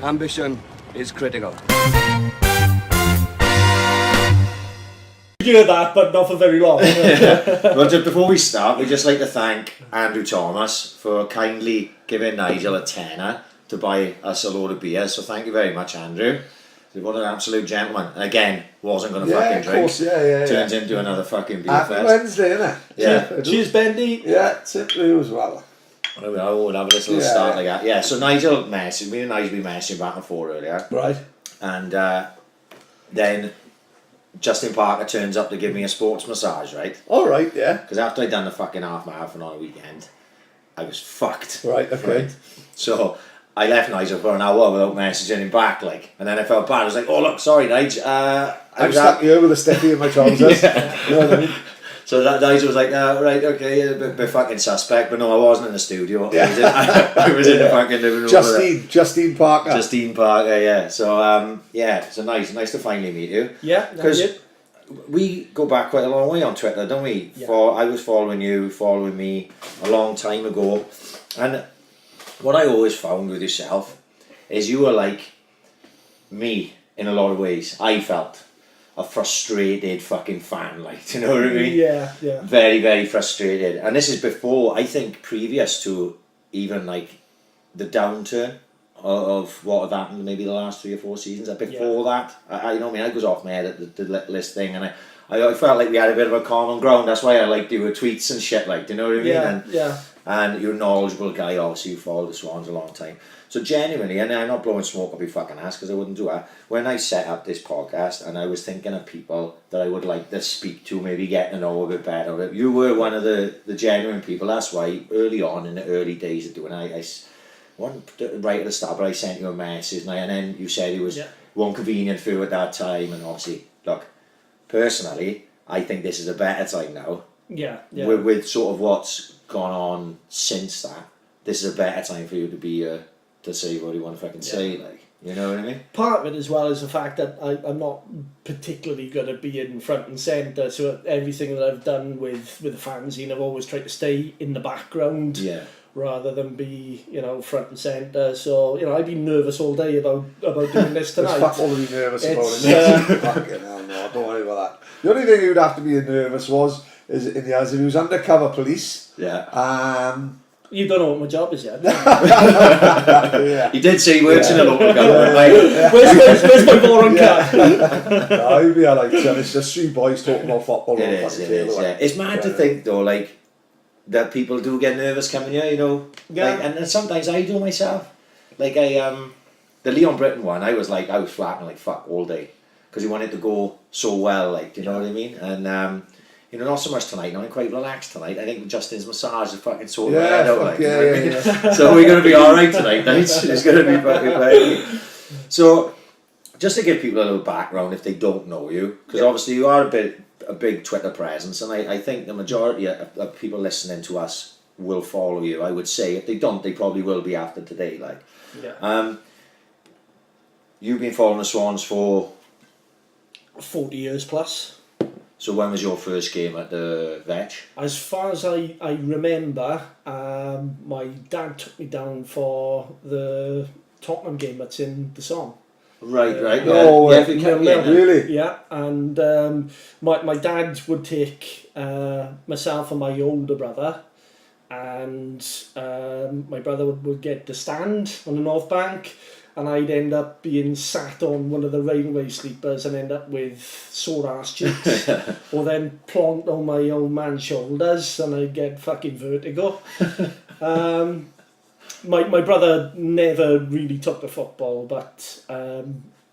Ambition is critical. You heard that, but not for very long. Well, just before we start, we'd just like to thank Andrew Thomas for kindly giving Nigel a tenner to buy us a load of beer. So thank you very much, Andrew. What an absolute gentleman. And again, wasn't going to fucking drink. Course, yeah. Turns into another fucking beer Happy fest. Wednesday, innit? Yeah. Cheers, Bendy. Yeah, tip to you as well. I would have a little start like that. Yeah, so Nigel messaged me and Nigel been messaging back and forth earlier. Right. And then Justin Parker turns up to give me a sports massage, right? All right, yeah. Because after I'd done the fucking half marathon on a weekend, I was fucked. Right, okay. Right? So I left Nigel for an hour without messaging him back, like, and then I felt bad. I was like, "Oh look, sorry, Nigel. I'm stuck here with a stiffy in my trousers." Yeah. You know what I mean? So that Nigel was like, right, okay, a bit fucking suspect, but no, I wasn't in the studio. Yeah. I was in the fucking living room. Justine Parker. Justine Parker, yeah. So so nice to finally meet you. Yeah, because we go back quite a long way on Twitter, don't we? Yeah. I was following you, following me a long time ago, and what I always found with yourself is you were like me in a lot of ways. I felt a frustrated fucking fan, like, do you know what I mean? Yeah. Very, very frustrated. And this is before, I think, previous to even like the downturn of what had happened maybe the last 3 or 4 seasons. Before that, I you know what I mean, I goes off my head at the list thing, and I felt like we had a bit of a common ground. That's why I liked your tweets and shit, like, do you know what I mean? And you're a knowledgeable guy, obviously. You followed the Swans a long time. So genuinely, and I'm not blowing smoke up your fucking ass because I wouldn't do that. When I set up this podcast and I was thinking of people that I would like to speak to, maybe get to know a bit better, you were one of the genuine people. That's why early on in the early days of doing it, right at the start, but I sent you a message and then you said it was one convenient for you at that time. And obviously, look, personally, I think this is a better time now. Yeah. With sort of what's gone on since that, this is a better time for you to be to say what you want to fucking say, like, you know what I mean? Part of it as well is the fact that I'm not particularly good at being front and centre, so everything that I've done with the fanzine, I've always tried to stay in the background rather than be, front and centre. So, I'd be nervous all day about doing this tonight. Fuck all to be nervous about it. Fucking hell, no, don't worry about that. The only thing you'd have to be nervous is if he was undercover police. Yeah. You don't know what my job is yet. He did say he works in a local government. Where's my boring cat? No, you'd be like, it's just 3 boys talking about football. It is. It's mad to think though, like, that people do get nervous coming here, Yeah. Like, and sometimes I do myself. Like the Leon Britton one, I was flapping like fuck all day because he wanted to go so well, like, do you know what I mean? And not so much tonight. I'm quite relaxed tonight. I think Justin's massage is fucking sorted my head out. Like, So we're going to be all right tonight. It's going to be fucking fine. So, just to give people a little background if they don't know you, because obviously you are a big Twitter presence, and I think the majority of people listening to us will follow you. I would say if they don't, they probably will be after today. Like, you've been following the Swans for 40 years plus. So when was your first game at the Vetch? As far as I remember, my dad took me down for the Tottenham game that's in the song. Right. Really? Yeah, and my dad would take myself and my older brother, and my brother would get the stand on the North Bank, and I'd end up being sat on one of the railway sleepers and end up with sore ass cheeks, or then plonked on my old man's shoulders and I'd get fucking vertigo. My brother never really took the football, but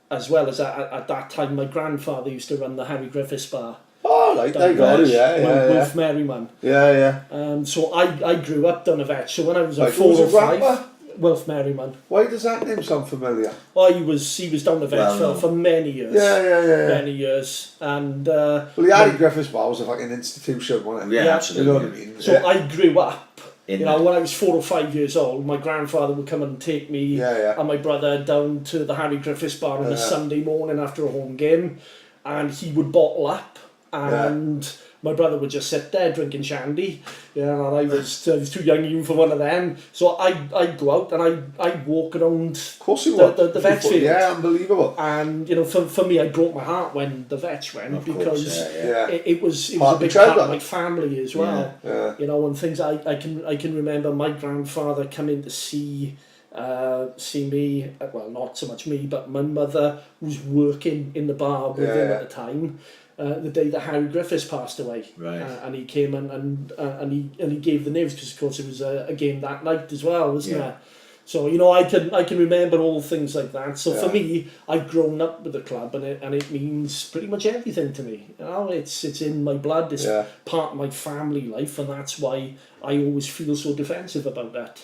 as well as at that time, my grandfather used to run the Harry Griffiths bar. Oh, like they got it, Wolf Merriman. Yeah. So I grew up down a Vetch. So when I was 4 or 5. Wilf Merriman. Why does that name sound familiar? Oh, he was down the Vetch for many years. Yeah. Many years, and the Harry Griffiths bar was a fucking institution, wasn't it? Yeah, absolutely. You know what I mean? So I grew up. When I was 4 or 5 years old, my grandfather would come and take me and my brother down to the Harry Griffiths bar on a Sunday morning after a home game, and he would bottle up, and my brother would just sit there drinking shandy, and I was too young even for one of them. So I'd go out and I'd walk around Of course you would. the vetch field. Yeah, unbelievable. And for me, I broke my heart when the vetch went, because it was a big part of my family as well. Yeah. And things I can remember my grandfather coming to see me, well, not so much me, but my mother was working in the bar with him at the time. The day that Harry Griffiths passed away, right. And he came and he gave the news, because of course it was a game that night as well, wasn't it? So I can remember all things like that. So for me, I've grown up with the club, and it means pretty much everything to me. It's in my blood. It's part of my family life, and that's why I always feel so defensive about that.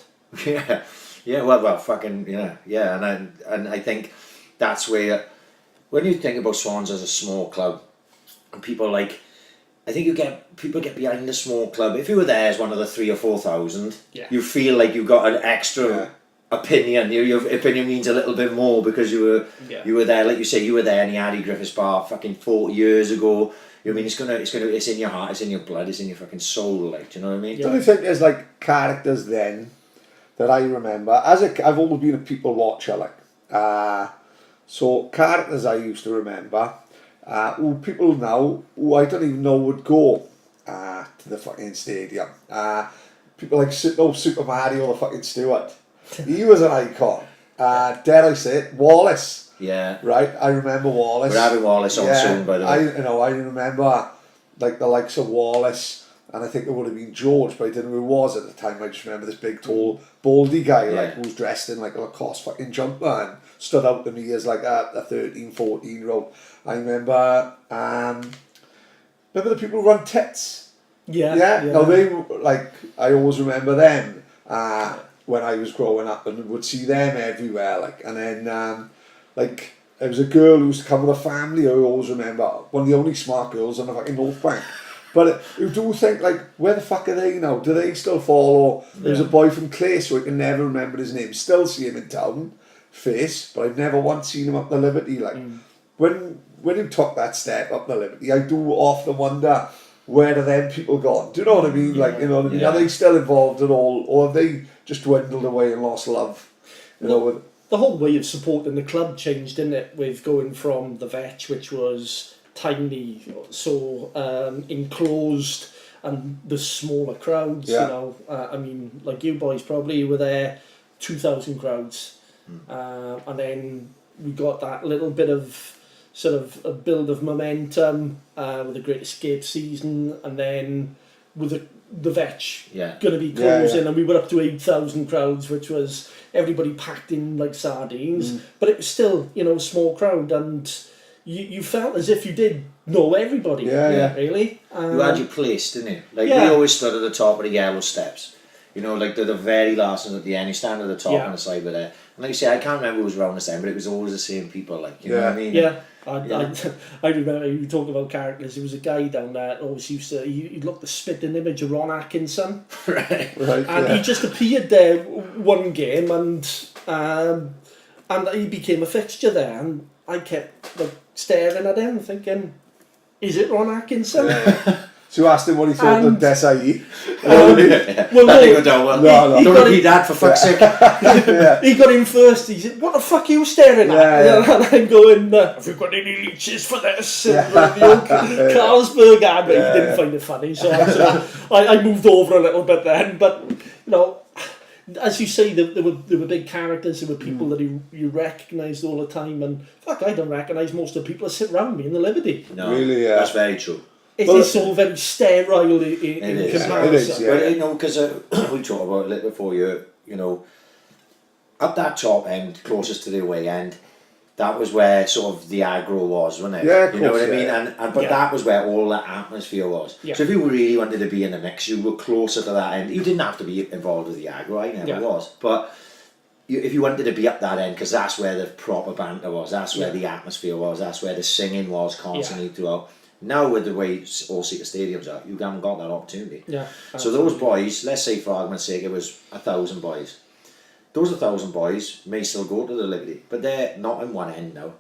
Well, fucking and I think that's where, when you think about Swans as a small club, and people I think people get behind a small club. If you were there as one of the 3,000 or 4,000, you feel like you got an extra opinion. Your opinion means a little bit more, because you were there, like you say, you were there in the Harry Griffiths bar fucking 40 years ago. You know what I mean? It's in your heart, it's in your blood, it's in your fucking soul. Like, do you know what I mean? Don't you think there's like characters then that I remember? I've always been a people watcher, so characters I used to remember. Who people now who I don't even know would go to the fucking stadium. People like Super Mario the fucking Stewart. He was an icon. Dare I say it, Wallace. Yeah. Right, I remember Wallace. We're having Wallace on soon, by the way. I remember like the likes of Wallace, and I think it would have been George, but I didn't know who it was at the time. I just remember this big, tall, baldy guy who was dressed in like a Lacoste fucking jumper and stood out to me as like a 13, 14-year-old. I remember the people who run tits. Yeah. No, they I always remember them when I was growing up, and would see them everywhere. And then there was a girl who used to come with a family. I always remember, one of the only smart girls on the fucking North Bank. But you do think, where the fuck are they now? Do they still follow? There was a boy from Clace who I can never remember his name. Still see him in town, face, but I've never once seen him up the Liberty. When you took that step up the Liberty, I do often wonder, where do them people gone? Do you know what I mean? You know what I mean? Are they still involved at all, or have they just dwindled away and lost love? The whole way of supporting the club changed, didn't it? With going from the Vetch, which was tiny, so enclosed, and the smaller crowds. I mean, like you boys probably were there, 2,000 crowds, and then we got that little bit of sort of a build of momentum with the Great Escape season, and then with the Vetch going to be closing, and we were up to 8,000 crowds, which was everybody packed in like sardines, but it was still, a small crowd, and you felt as if you did know everybody, really. You had your place, didn't you? We always stood at the top of the yellow steps. The very last ones at the end. You stand at the top on the side with it. And like you say, I can't remember who was around us then, but it was always the same people. You know what I mean? Yeah. I remember you talking about characters. There was a guy down there that always used to. He looked the spitting image of Ron Atkinson, right. And he just appeared there one game, and he became a fixture there, and I kept staring at him, thinking, "Is it Ron Atkinson?" Yeah. So you asked him what he thought of Desai. Don't repeat that, for fuck's sake. He got in first. He said, "What the fuck are you staring at?" And I'm going, "Have you got any leeches for this?" And the old Carlsberg ad, but he didn't find it funny, so I moved over a little bit then. But as you say, there were big characters. There were people that you recognised all the time, and fuck, I don't recognise most of the people that sit around me in the Liberty. No, really, that's very true. It is all very sterile in comparison. It is, Well, because we talked about it a little before at that top end, closest to the away end, that was where sort of the aggro was, wasn't it? Yeah, of course, know what I mean? But that was where all that atmosphere was. Yeah. So if you really wanted to be in the mix, you were closer to that end. You didn't have to be involved with the aggro, I never was. But if you wanted to be up that end, because that's where the proper banter was, that's where the atmosphere was, that's where the singing was constantly throughout. Now with the way all Seeker stadiums are, you haven't got that opportunity. Yeah. So those boys, let's say for argument's sake it was 1,000 boys. Those 1,000 boys may still go to the Liberty, but they're not in one end now.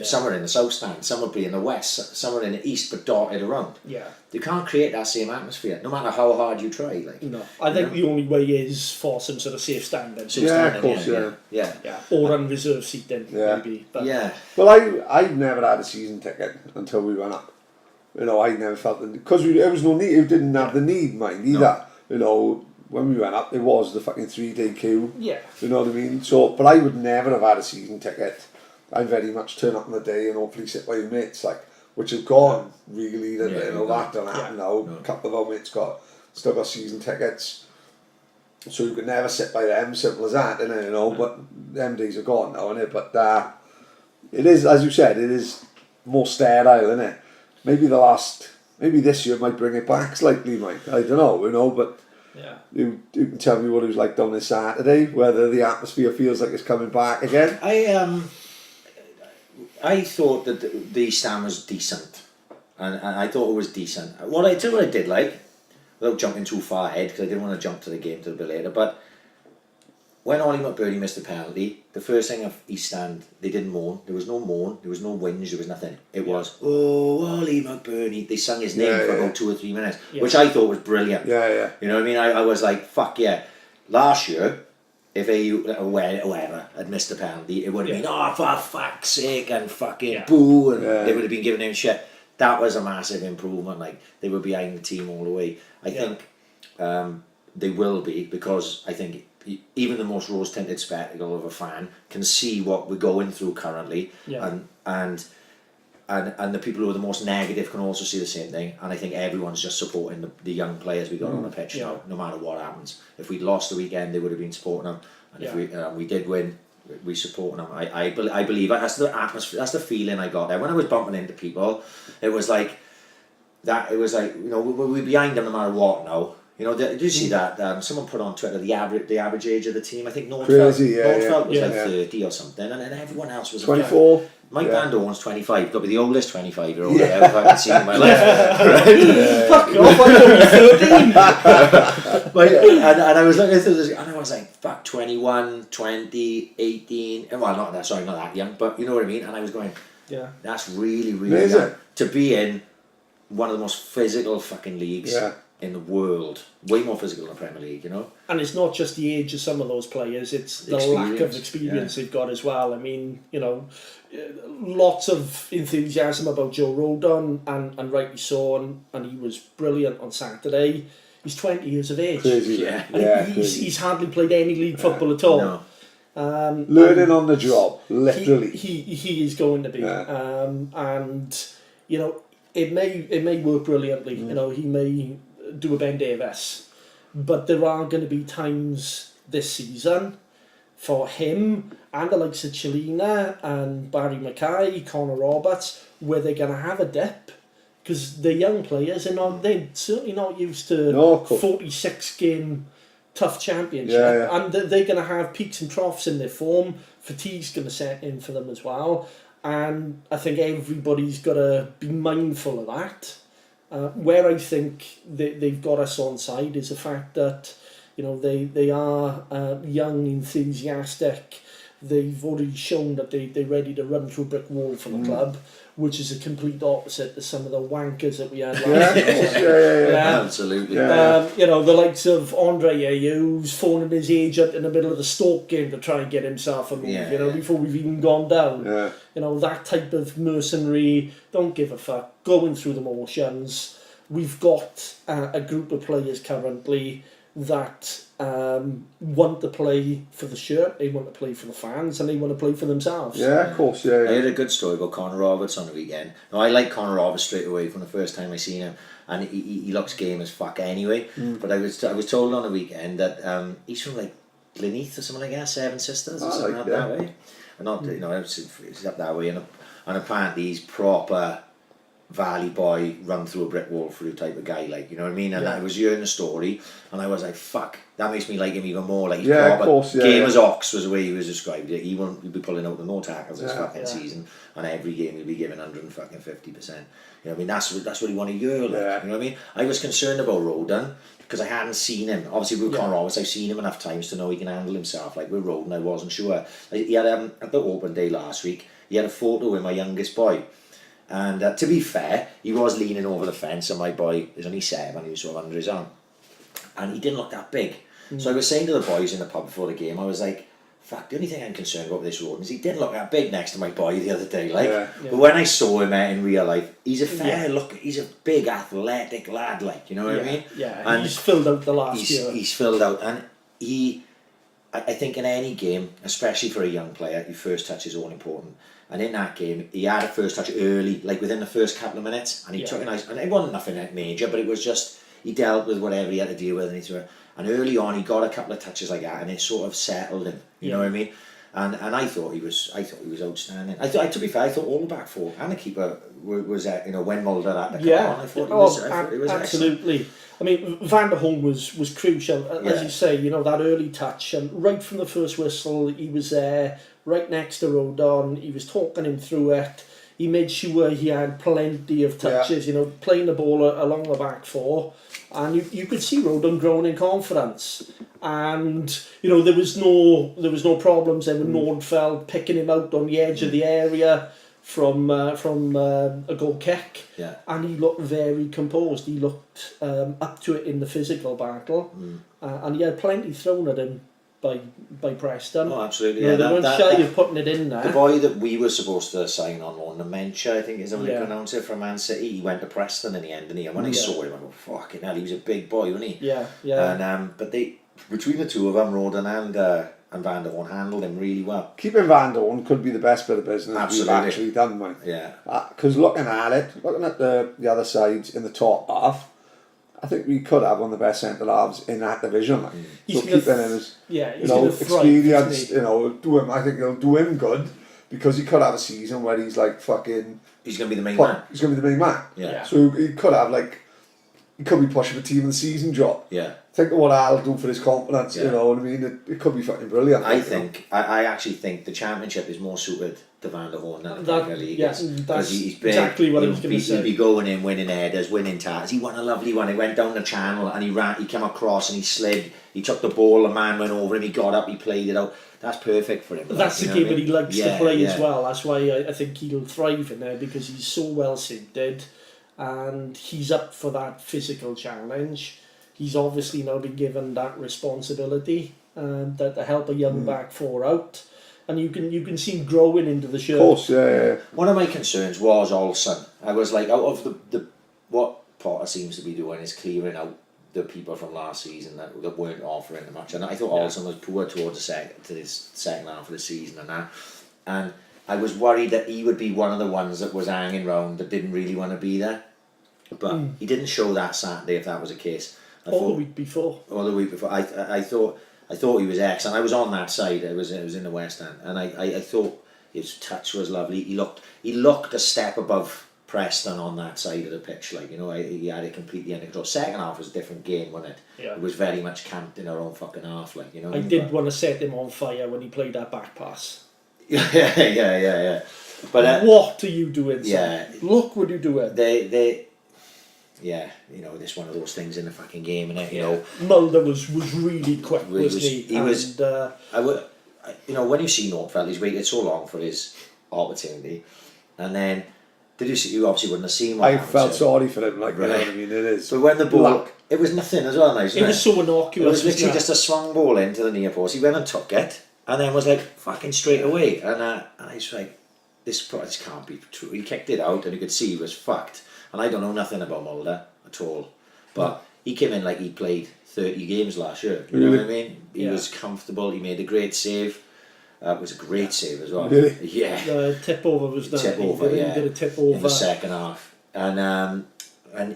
Some are in the south stand, some will be in the west, some are in the east, but dotted around. Yeah. You can't create that same atmosphere, no matter how hard you try. Like, no, I think the only way is for some sort of safe standing. Of course, yeah. Or unreserved seating, maybe. But Well, I've never had a season ticket until we went up. You know, I never felt because there was no need. You didn't have the need, mind either. No. You know, when we went up, it was the fucking 3-day queue. Yeah. You know what I mean? So, but I would never have had a season ticket. I very much turn up on the day and hopefully sit by your mates, like, which have gone really. You know, that don't happen now. No. A couple of our mates still got season tickets, so you could never sit by them. Simple as that, innit? You know. But them days are gone now, innit? But it is, as you said, it is more sterile, innit? Maybe this year might bring it back slightly, Mike. I don't know, you know, but you can tell me what it was like down this Saturday, whether the atmosphere feels like it's coming back again. I thought that the stand was decent, and I thought it was decent. What I did like, without jumping too far ahead, because I didn't want to jump to the game till a bit later, but when Ollie McBurney missed the penalty, the first thing of East Stand, they didn't moan. There was no moan, there was no whinge, there was nothing. It was, oh, Ollie McBurney. They sung his name for about 2 or 3 minutes, which I thought was brilliant. Yeah. You know what I mean? I was like, fuck yeah. Last year, if AU or whoever had missed the penalty, it would have been, oh, for fuck's sake, and fucking boo, and they would have been giving him shit. That was a massive improvement. Like, they were behind the team all the way. I think they will be, because I think even the most rose-tinted spectacle of a fan can see what we're going through currently, and the people who are the most negative can also see the same thing. And I think everyone's just supporting the young players we got on the pitch now, no matter what happens. If we'd lost the weekend, they would have been supporting them, and if we did win, we supporting them. I believe that's the atmosphere, that's the feeling I got there when I was bumping into people. It was like that. It was like, you know, we're behind them no matter what now. You know, did you see that? Someone put on Twitter the average age of the team. I think Nordfeld was like 30 or something, and then everyone else was 24. Mike Van Dorn's 25. Got to be the oldest 25-year-old I've ever seen in my life. Fuck off! I'm only 13. And I was looking through this, and I was like, fuck, 21, 20, 18. Well, not that young, but you know what I mean. And I was going, that's really, really young to be in one of the most physical fucking leagues in the world, way more physical than the Premier League, you know. And it's not just the age of some of those players; it's the lack of experience they've got as well. I mean, you know, lots of enthusiasm about Joe Rodon, and rightly so, and he was brilliant on Saturday. He's 20 years of age. Crazy, he's hardly played any league football at all. No. Learning on the job, literally. He is going to be, and you know, it may work brilliantly. You know, he may do a Ben Davis, but there are going to be times this season for him and the likes of Chelina and Barry Mackay, Connor Roberts, where they're going to have a dip, because they're young players and they're certainly not used to 46 game tough championship, and they're going to have peaks and troughs in their form. Fatigue's going to set in for them as well, and I think everybody's got to be mindful of that. Where I think they've got us on side is the fact that, you know, they are young, enthusiastic. They've already shown that they're ready to run through a brick wall for the club, which is a complete opposite to some of the wankers that we had last year. Absolutely. You know, the likes of Andre Ayew's phoning his agent in the middle of the Stoke game to try and get himself a move, before we've even gone down. You know, that type of mercenary, don't give a fuck, going through the motions. We've got a group of players currently that want to play for the shirt, they want to play for the fans, and they want to play for themselves. Yeah, of course, I heard a good story about Connor Roberts on the weekend. Now, I like Connor Roberts straight away from the first time I seen him, and he looks game as fuck anyway. But I was told on the weekend that he's from like Gleneath or something like that, Seven Sisters or something up that way. And not, you know, it's up that way, and apparently he's proper Valley boy, run through a brick wall through type of guy, like, you know what I mean? And I was hearing the story, and I was like, fuck, that makes me like him even more. Like, he's proper game as ox was the way he was described it. He won't be pulling out the no tackles this fucking season, and every game he'll be giving 150%. You know what I mean? That's what he want to hear, like, you know what I mean? I was concerned about Rodon because I hadn't seen him. Obviously with Connor Roberts, I've seen him enough times to know he can handle himself. Like with Rodon, I wasn't sure. Like, he had at the open day last week, he had a photo with my youngest boy. And to be fair, he was leaning over the fence, and my boy is only 7, he was sort of under his arm. And he didn't look that big. So I was saying to the boys in the pub before the game, I was like, fuck, the only thing I'm concerned about with this road is he didn't look that big next to my boy the other day. Like, but when I saw him in real life, he's a fair look, he's a big athletic lad, like, you know what I mean? Yeah, and he's filled out the last year. He's filled out, and I think in any game, especially for a young player, your first touch is all important. And in that game, he had a first touch early, like within the first couple of minutes, and he took a nice, and it wasn't nothing major, but it was just, he dealt with whatever he had to deal with, and he threw it. And early on, he got a couple of touches like that, and it sort of settled him. You know what I mean? And I thought he was outstanding. To be fair, I thought all the back four and the keeper was when Mulder had to come on. I thought he was absolutely. Excellent. I mean, Van der Hoorn was crucial, as you say. You know, that early touch, and right from the first whistle, he was there, right next to Rodon. He was talking him through it. He made sure he had plenty of touches. You know, playing the ball along the back four. And you could see Rodon growing in confidence, and you know there was no problems there with Nordfeld picking him out on the edge of the area from a goal kick, and he looked very composed. He looked up to it in the physical battle, and he had plenty thrown at him by Preston. Oh, absolutely. You know, they weren't shy of putting it in there. The boy that we were supposed to sign on Dementia, I think is how they pronounce it, from Man City, he went to Preston in the end, and when I saw him, I go, fucking hell, he was a big boy, wasn't he? Yeah, yeah. And but between the two of them, Rodon and Van der Hoorn handled him really well. Keeping Van der Hoorn could be the best bit of business we've actually done, mate. Yeah. Because looking at the other sides in the top half, I think we could have one of the best centre halves in that division. Like. So keeping him as experienced, I think it'll do him good, because he could have a season where he's like fucking. He's going to be the main man. He's going to be the main man. Yeah. So he could have he could be pushing the team of the season job. Yeah. Think of what I'll do for his confidence. You know what I mean? It could be fucking brilliant. I actually think the Championship is more suited to Van der Hoorn than the Premier League. Yes, that's he's big, exactly what I was going to say. He'd be going in, winning headers, winning tackles. He won a lovely one. He went down the channel and he came across and he slid. He took the ball, the man went over him, he got up, he played it out. That's perfect for him. That's the game that he likes to play as well. That's why I think he'll thrive in there, because he's so well suited and he's up for that physical challenge. He's obviously now been given that responsibility that to help a young back four out. And you can see him growing into the shirt. Of course, yeah. One of my concerns was Olsen. I was like, out of the what Potter seems to be doing is clearing out the people from last season that weren't offering the much. And I thought Olsen was poor towards the second half of the season and that. And I was worried that he would be one of the ones that was hanging around that didn't really want to be there. But he didn't show that Saturday, if that was the case. The week before. I thought he was excellent. I was on that side. It was in the West End, and I thought his touch was lovely. He looked a step above Preston on that side of the pitch. Like, you know, he had it completely under control. Second half was a different game, wasn't it? Yeah. It was very much camped in our own fucking half. Like, you know. I did want to set him on fire when he played that back pass. Yeah. But what are you doing? Yeah. Son? Look what you're doing. They. Yeah, you know, this one of those things in the fucking game, innit? You know, Mulder was really quick, wasn't he? He was. When you see Nordfeld, he's waited so long for his opportunity, and then you obviously wouldn't have seen what happened. I felt sorry for him, like, you know what I mean? It is. But when the ball, it was nothing as well, nice. It was so innocuous. It was literally just a swung ball into the near post. He went and took it, and then was like fucking straight away, and I was like, this can't be true. He kicked it out, and you could see he was fucked. And I don't know nothing about Mulder at all, but he came in like he played 30 games last year. You know what I mean? He was comfortable. He made a great save. It was a great save as well. Really? Yeah. The tip over was done. Tip over, He did a tip over in the second half, and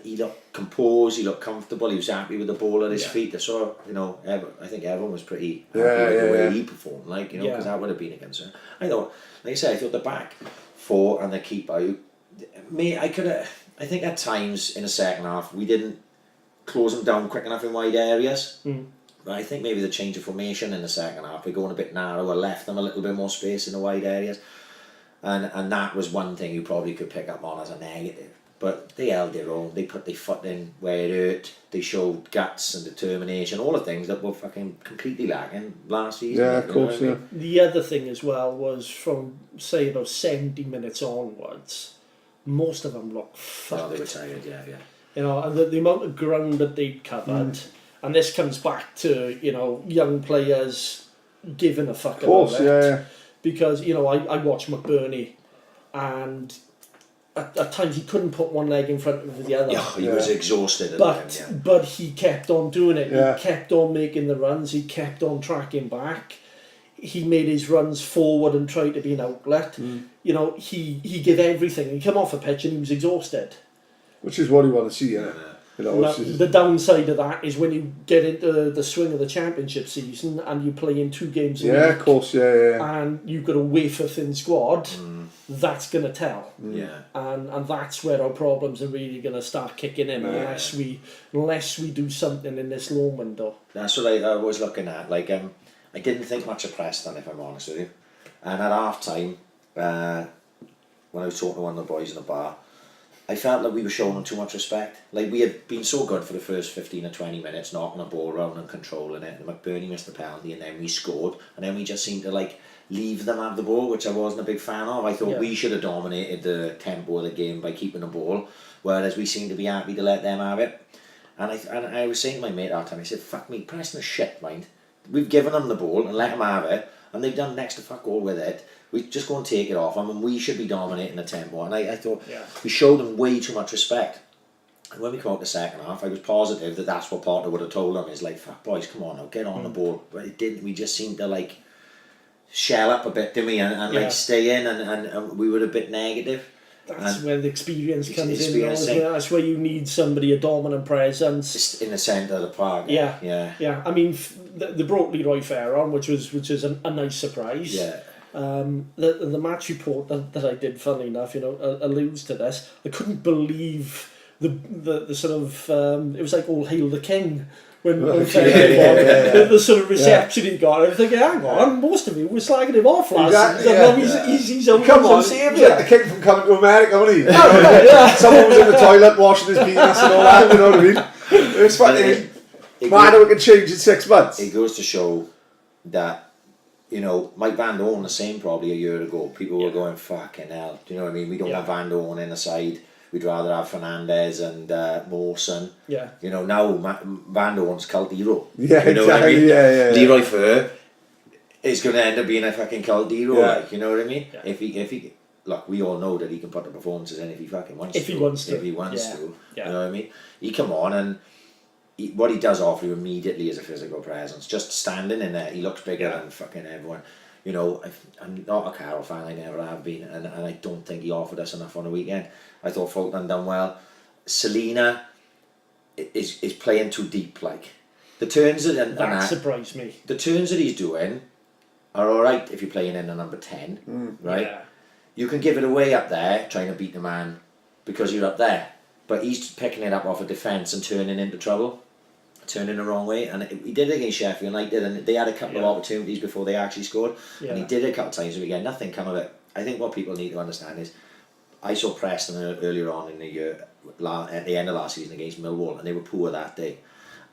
he looked composed. He looked comfortable. He was happy with the ball at his feet. I saw, I think everyone was pretty happy with the way he performed. Like, you know, because that would have been a concern. I thought, like I said, I thought the back four and the keeper. I think at times in the second half we didn't close them down quick enough in wide areas. But I think maybe the change of formation in the second half, we're going a bit narrower, left them a little bit more space in the wide areas, and that was one thing you probably could pick up on as a negative. but they held their own. They put their foot in where it hurt. They showed guts and determination, all the things that were fucking completely lacking last season. Yeah, of course, yeah. The other thing as well was from, say, about 70 minutes onwards, most of them looked fucked. Oh, they were tired, yeah. You know, and the amount of ground that they'd covered, and this comes back to, you know, young players giving a fuck about it. Yeah. Because, you know, I watched McBurney, and at times he couldn't put one leg in front of the other. Yeah, he was exhausted at But the end, but he kept on doing it. Yeah. He kept on making the runs. He kept on tracking back. He made his runs forward and tried to be an outlet. You know, he gave everything. He came off a pitch and he was exhausted. Which is what you want to see, yeah. You know, Now, the downside of that is when you get into the swing of the championship season and you play in 2 games a week. of course, yeah. And you've got a wafer thin squad, that's going to tell. Yeah. And that's where our problems are really going to start kicking in unless we do something in this loan window. That's what I was looking at. Like, I didn't think much of Preston, if I'm honest with you. And at half time, when I was talking to one of the boys in the bar, I felt like we were showing them too much respect. Like, we had been so good for the first 15 or 20 minutes, knocking the ball around and controlling it. And McBurney missed the penalty, and then we scored. And then we just seemed to, like, leave them have the ball, which I wasn't a big fan of. I thought we should have dominated the tempo of the game by keeping the ball, whereas we seemed to be happy to let them have it. And I was saying to my mate that time, I said, fuck me, Preston is shit, mind. We've given them the ball and let them have it, and they've done next to fuck all with it. We just go and take it off them, and we should be dominating the tempo. And I thought we showed them way too much respect. And when we come out the second half, I was positive that that's what Potter would have told them. Is like, fuck boys, come on now, get on the ball. But it didn't. We just seemed to like shell up a bit, didn't we? And like stay in, and we were a bit negative. That's where the experience comes in. That's where you need somebody, a dominant presence. Just in the centre of the park. Yeah. I mean, they brought Leroy Fair on, which was a nice surprise. Yeah. The match report that I did, funnily enough, you know, alludes to this. I couldn't believe the sort of it was like all hail the king when Fair came on. The sort of reception he got. I was thinking, hang on, most of you were slagging him off last season. He's a Come on, saviour. the king from coming to America, wasn't he? Someone was in the toilet washing his penis and all that, you know what I mean? It's funny. Man, it can change in 6 months. It goes to show that, you know, Mike Van Doorn the same probably a year ago. People were going, fucking hell, do you know what I mean? We don't want Van Doorn in the side. We'd rather have Fernandez and Mawson. Yeah. You know, now Van Doorn's cult hero. Yeah, you know exactly. What I mean? Yeah. Leroy Fair is going to end up being a fucking cult hero. Yeah. Like, you know what I mean? Yeah. If he, look, we all know that he can put the performances in if he fucking wants to. If he wants to. You know Yeah. what I mean? He come on and what he does offer you immediately is a physical presence. Just standing in there, he looks bigger than fucking everyone. You know, I'm not a Carroll fan, I never have been, and I don't think he offered us enough on the weekend. I thought Fulton done well. Selena is playing too deep, like. The turns that surprised me. The turns that he's doing are alright if you're playing in a number 10, right? Yeah. You can give it away up there, trying to beat the man, because you're up there. But he's picking it up off a defence and turning into trouble. Turning the wrong way, and he did it against Sheffield United, and they had a couple of opportunities before they actually scored, and he did it a couple of times, and again, nothing come of it. I think what people need to understand is, I saw Preston earlier on in the year, at the end of last season against Millwall, and they were poor that day,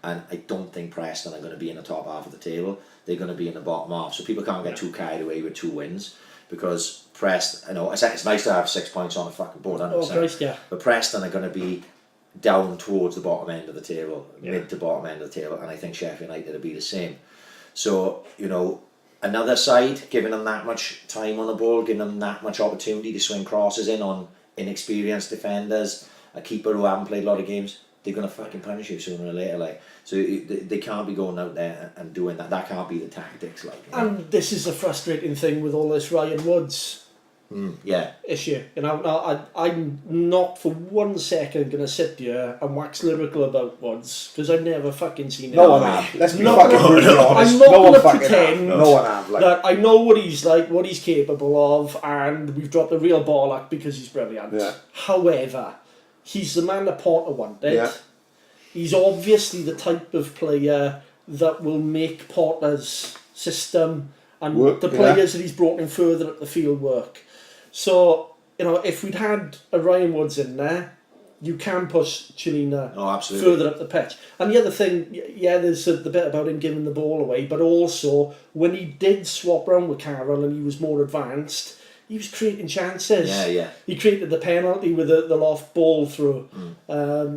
and I don't think Preston are going to be in the top half of the table. They're going to be in the bottom half, so people can't get too carried away with 2 wins, because Preston, you know, it's nice to have 6 points on the fucking board, 100%. Oh, Christ, yeah. But Preston are going to be down towards the bottom end of the table, mid to bottom end of the table, and I think Sheffield United will be the same. So, you know, another side, giving them that much time on the ball, giving them that much opportunity to swing crosses in on inexperienced defenders, a keeper who haven't played a lot of games, they're going to fucking punish you sooner or later. Like, so they can't be going out there and doing that. That can't be the tactics. Like, you know? And this is a frustrating thing with all this Ryan Woods issue. You know, I'm not for 1 second going to sit here and wax lyrical about Woods, because I've never fucking seen him. No one have. Let's be Not fucking gonna- brutally honest. I'm not No one going to fucking pretend have. No one have. Like, that I know what he's like, what he's capable of, and we've dropped a real ball up because he's brilliant. Yeah. However, he's the man that Potter wanted. Yeah. He's obviously the type of player that will make Potter's system and Work, the players that he's brought in further up the field work. So, you know, if we'd had a Ryan Woods in there, you can push Chelina Oh, absolutely. further up the pitch. And the other thing, yeah, there's the bit about him giving the ball away, but also when he did swap round with Carroll and he was more advanced, he was creating chances. Yeah. He created the penalty with the loft ball through.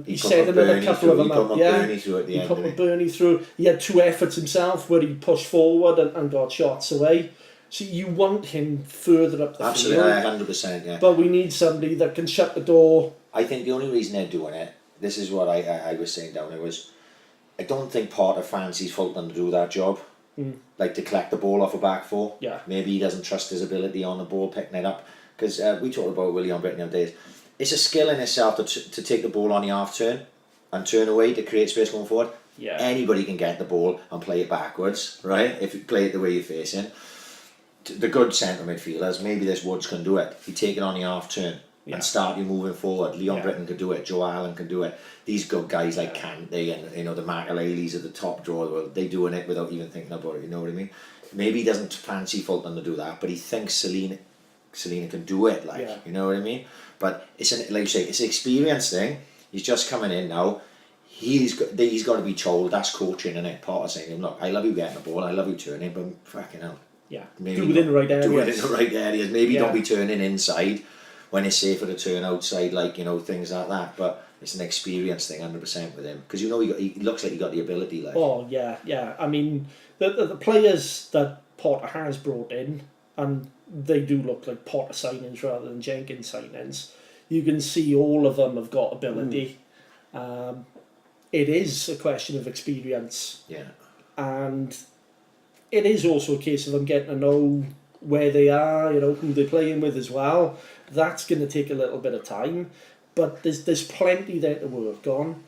He set another couple of them up. Yeah, Bernie through at the he end. put Didn't Bernie through. He had 2 efforts himself where he pushed forward and got shots away. So you want him further up the Absolutely, field. 100%. Yeah. But we need somebody that can shut the door. I think the only reason they're doing it, this is what I was saying down there, was I don't think Potter fancies Fulton to do that job. Like to collect the ball off a back four. Yeah. Maybe he doesn't trust his ability on the ball, picking it up. Because we talked about Willie on Britain the other days. It's a skill in itself to take the ball on the half turn and turn away to create space going forward. Yeah. Anybody can get the ball and play it backwards, right? If you play it the way you're facing. The good centre midfielders, maybe this Woods can do it. You take it on the half turn and start you moving forward. Leon Britton can do it. Joe Allen can do it. These good guys like Kante and the Makalele's at the top drawer of the world, they're doing it without even thinking about it. You know what I mean? Maybe he doesn't fancy Fulton to do that, but he thinks Selena can do it. You know what I mean? But it's like you say, it's an experience thing. He's just coming in now. He's got to be told that's coaching, innit? Potter saying to him, look, I love you getting the ball, I love you turning, but fucking hell. Yeah, Maybe do it in the right areas. Do it in the right areas. Maybe don't be turning inside when it's safer to turn outside, things like that. But it's an experience thing, 100% with him, because he looks like he got the ability. Oh yeah. I mean, the players that Potter has brought in, and they do look like Potter signings rather than Jenkins signings. You can see all of them have got ability. It is a question of experience. Yeah, and it is also a case of them getting to know where they are, who they're playing with as well. That's going to take a little bit of time, but there's plenty there to work on.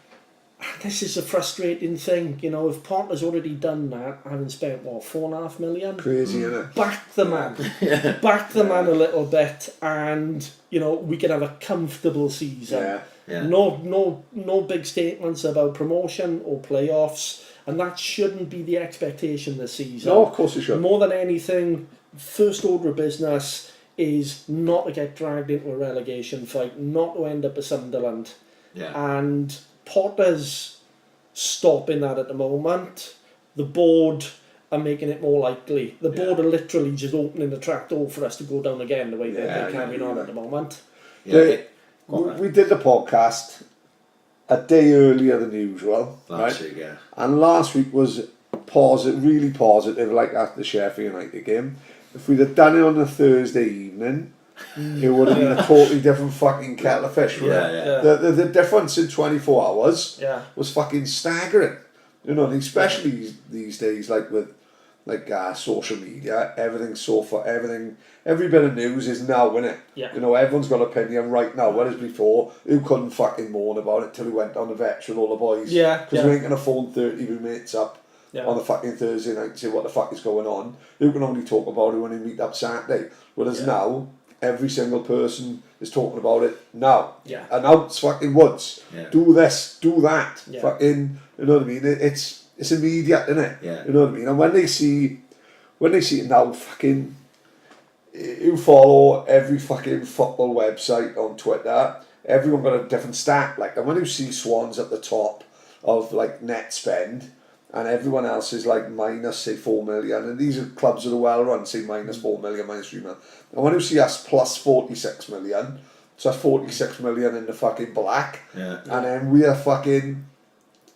This is a frustrating thing, if Potter's already done that, having spent, $4.5 million? Crazy, innit? Back the man. Back the man a little bit, and, we can have a comfortable season. Yeah. No big statements about promotion or playoffs, and that shouldn't be the expectation this season. No, of course it should. More than anything, first order of business is not to get dragged into a relegation fight, not to end up at Sunderland. Yeah. And Potter's stopping that at the moment. The board are making it more likely. The board are literally just opening the trapdoor for us to go down again the way they're carrying on at the moment. Yeah. We did the podcast a day earlier than usual. Last week, yeah. And last week was really positive, like after the Sheffield United game. If we'd have done it on a Thursday evening, it would have been a totally different fucking kettle of fish. The difference in 24 hours was fucking staggering. Especially these days, like with social media, every bit of news is now, innit? Yeah. Everyone's got an opinion right now. Whereas before, who couldn't fucking moan about it till we went on the vetch with all the boys? Yeah. Because we ain't gonna phone 30 roommates up on a fucking Thursday night and say what the fuck is going on. Who can only talk about it when they meet up Saturday? Whereas now, every single person is talking about it now. Yeah. Announce fucking Woods. Yeah. Do this, do that. Yeah. Fucking, you know what I mean? It's immediate, isn't it? Yeah. You know what I mean? And when they see it now, fucking, you follow every fucking football website on Twitter, everyone got a different stat. And when you see Swans at the top of net spend, and everyone else is minus, say, 4 million, and these are clubs that are well run, say minus 4 million, minus 3 million. And when you see us plus 46 million, so that's 46 million in the fucking black, and then we are umming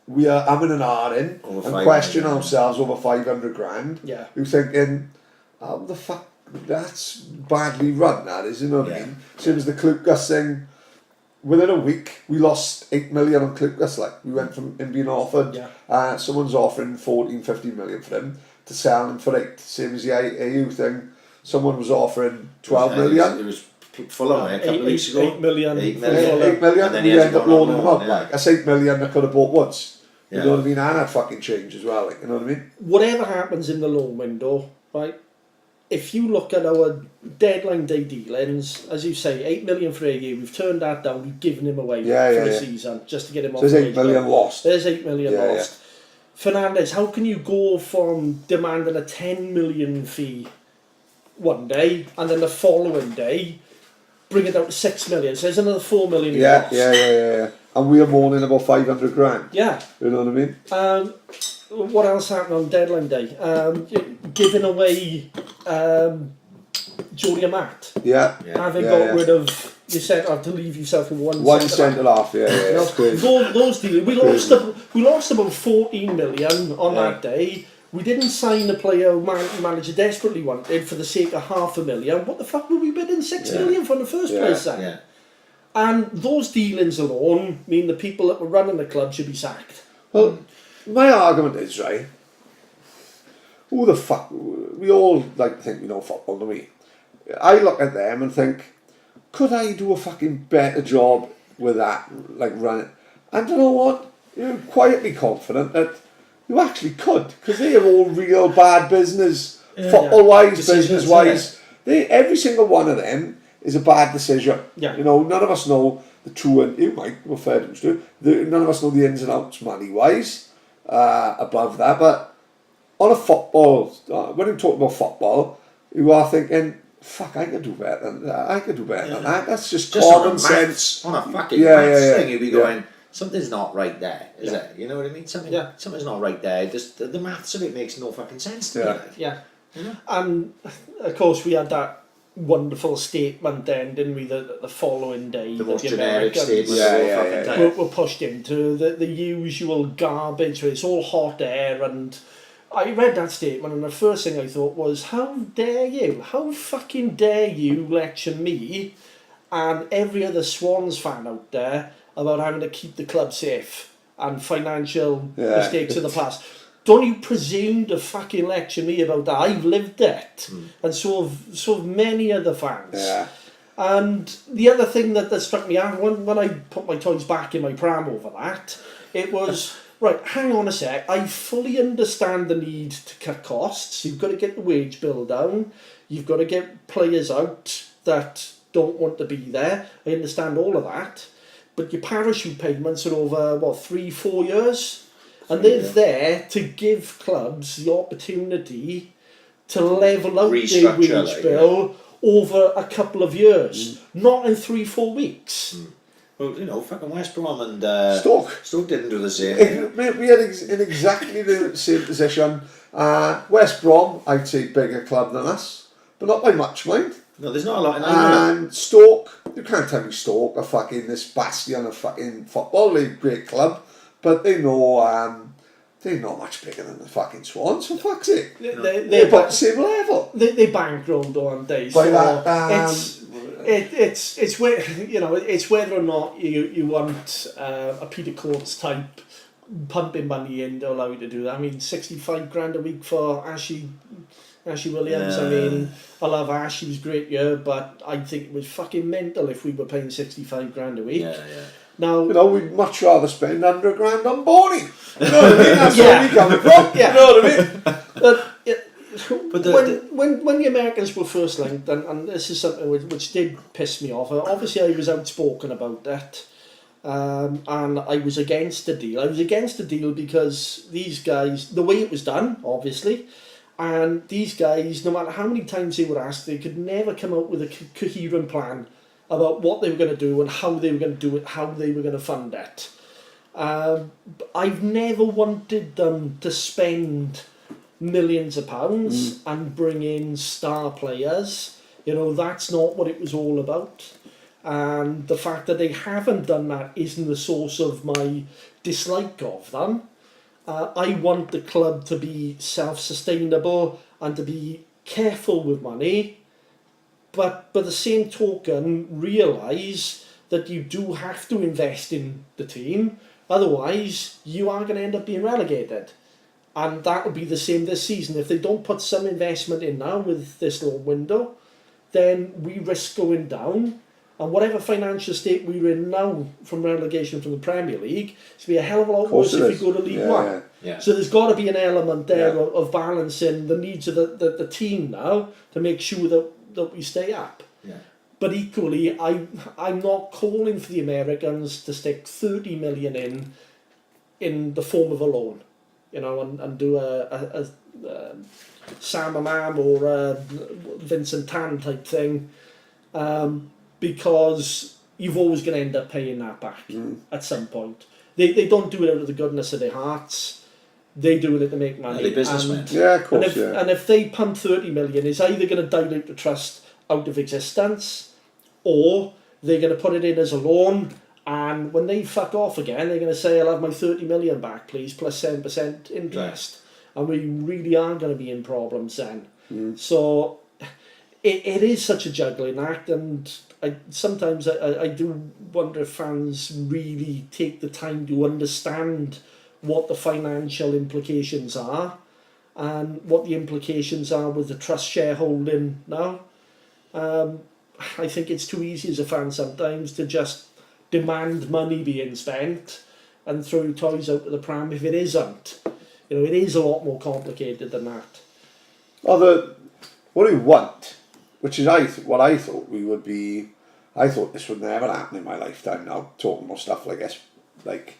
and ahhing and questioning ourselves over 500 grand. Yeah. You're thinking, how the fuck, that's badly run, that is, you know what I mean? Same as the Klukas thing. Within a week, we lost 8 million on Klukas. We went from him being offered, someone's offering 14, 15 million for him to sell him for 8. Same as the AU thing. Someone was offering 12 million. It was full on a couple of weeks ago. 8 million. 8 million. 8 million, and we end up loaning them out. That's 8 million that could have bought Woods. You know what I mean? And that fucking change as well. You know what I mean? Whatever happens in the loan window, right? If you look at our deadline day dealings, as you say, 8 million for a year, we've turned that down, we've given him away for a season just to get him off. So there's 8 million lost. There's 8 million lost. Fernandez, how can you go from demanding a 10 million fee one day and then the following day bring it down to 6 million. So there's another 4 million. Yeah. And we are mourning about 500 grand. Yeah. You know what I mean? What else happened on deadline day? Giving away Jody and Matt. Yeah. Having got rid of you centre to leave yourself with one centre half. Yeah. You know, those deals. We lost about 14 million on that day. We didn't sign a player manager desperately wanted for the sake of $500,000. What the fuck were we bidding 6 million for in the first place then? Yeah. And those dealings alone mean the people that were running the club should be sacked. Well, my argument is, right, who the fuck, we all like to think we know football, don't we? I look at them and think, could I do a fucking better job with that, like running? And you know what? You're quietly confident that you actually could, because they are all real bad business, football-wise, business-wise. Every single one of them is a bad decision. Yeah. You know, none of us know the true, and you might, we're fair to do, none of us know the ins and outs money-wise above that, but on a football, when you talk about football, you are thinking, fuck, I could do better than that. I could do better than that. That's just common sense. On a fucking maths thing, you'd be going, something's not right there, is it? You know what I mean? Something's not right there. Just the maths of it makes no fucking sense to me. Like. Yeah. And of course we had that wonderful statement then, didn't we? The following day, the most generic statement were pushed into the usual garbage. Where it's all hot air, and I read that statement, and the first thing I thought was, how dare you? How fucking dare you lecture me and every other Swans fan out there about having to keep the club safe and financial mistakes of the past. Don't you presume to fucking lecture me about that? I've lived it, and so have many other fans. Yeah. And the other thing that struck me out, when I put my toys back in my pram over that, it was, right, hang on a sec, I fully understand the need to cut costs. You've got to get the wage bill down. You've got to get players out that don't want to be there. I understand all of that. But your parachute payments are over, 3-4 years? And they're there to give clubs the opportunity to level out their wage bill over a couple of years, not in 3-4 weeks. Well, you know, fucking West Brom and Stoke didn't do the same. We had in exactly the same position. West Brom, I'd say bigger club than us, but not by much, mind. No, there's not a lot in And Stoke, you can't tell me Stoke are fucking this bastion of fucking football. They're a great club, but they're not much bigger than the fucking Swans, for fuck's sake. They're about the same level. They bankrolled, aren't they? By so that, it's where, you know, it's whether or not you want a Peter Coates type pumping money in to allow you to do that. I mean, 65 grand a week for Ashley Williams. I mean, I love Ash, he was great, but I think it was fucking mental if we were paying 65 grand a week. Now, you know, we'd much rather spend 100 grand on Bonnie. You know what I mean? That's where we coming from. You know what I mean? When the Americans were first linked, and this is something which did piss me off. Obviously, I was outspoken about that, and I was against the deal. I was against the deal because these guys, the way it was done, obviously. And these guys, no matter how many times they were asked, they could never come up with a coherent plan about what they were going to do and how they were going to do it, how they were going to fund it. I've never wanted them to spend millions of pounds and bring in star players. You know, that's not what it was all about. And the fact that they haven't done that isn't the source of my dislike of them. I want the club to be self-sustainable and to be careful with money, but by the same token, realise that you do have to invest in the team, otherwise you are going to end up being relegated. And that will be the same this season. If they don't put some investment in now with this little window, then we risk going down. And whatever financial state we're in now from relegation from the Premier League, it's going to be a hell of a lot worse if we go to League One. Yeah. So there's got to be an element there of balancing the needs of the team now to make sure that we stay up. Yeah. But equally, I'm not calling for the Americans to stick 30 million in the form of a loan, you know, and do a Sam Amam or a Vincent Tan type thing. because you've always going to end up paying that back at some point. They don't do it out of the goodness of their hearts. They do it to make money. They're businessmen. Yeah, of course, And if they pump 30 million, it's either going to dilute the trust out of existence, or they're going to put it in as a loan, and when they fuck off again, they're going to say, I'll have my 30 million back, please, plus 7% interest. And we really are going to be in problems then. So it is such a juggling act, and sometimes I do wonder if fans really take the time to understand what the financial implications are and what the implications are with the trust shareholding now. I think it's too easy as a fan sometimes to just demand money being spent and throw toys out of the pram if it isn't. You know, it is a lot more complicated than that. Well, what we want, which is what I thought we would be, I thought this would never happen in my lifetime now, talking about stuff like this, like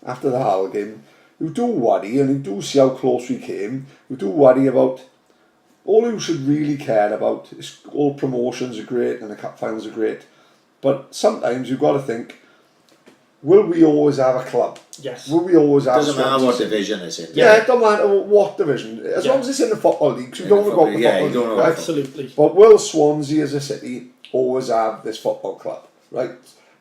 after the Hull game, you do worry, and you do see how close we came, you do worry about, all you should really care about is all promotions are great and the cup finals are great, but sometimes you've got to think, will we always have a club? Yes. Will we always have Doesn't matter what division it's in. Yeah, it don't matter what division. As long as it's in the football leagues, you don't want to go out the football league. You don't Right? Absolutely. But will Swansea as a city always have this football club, right?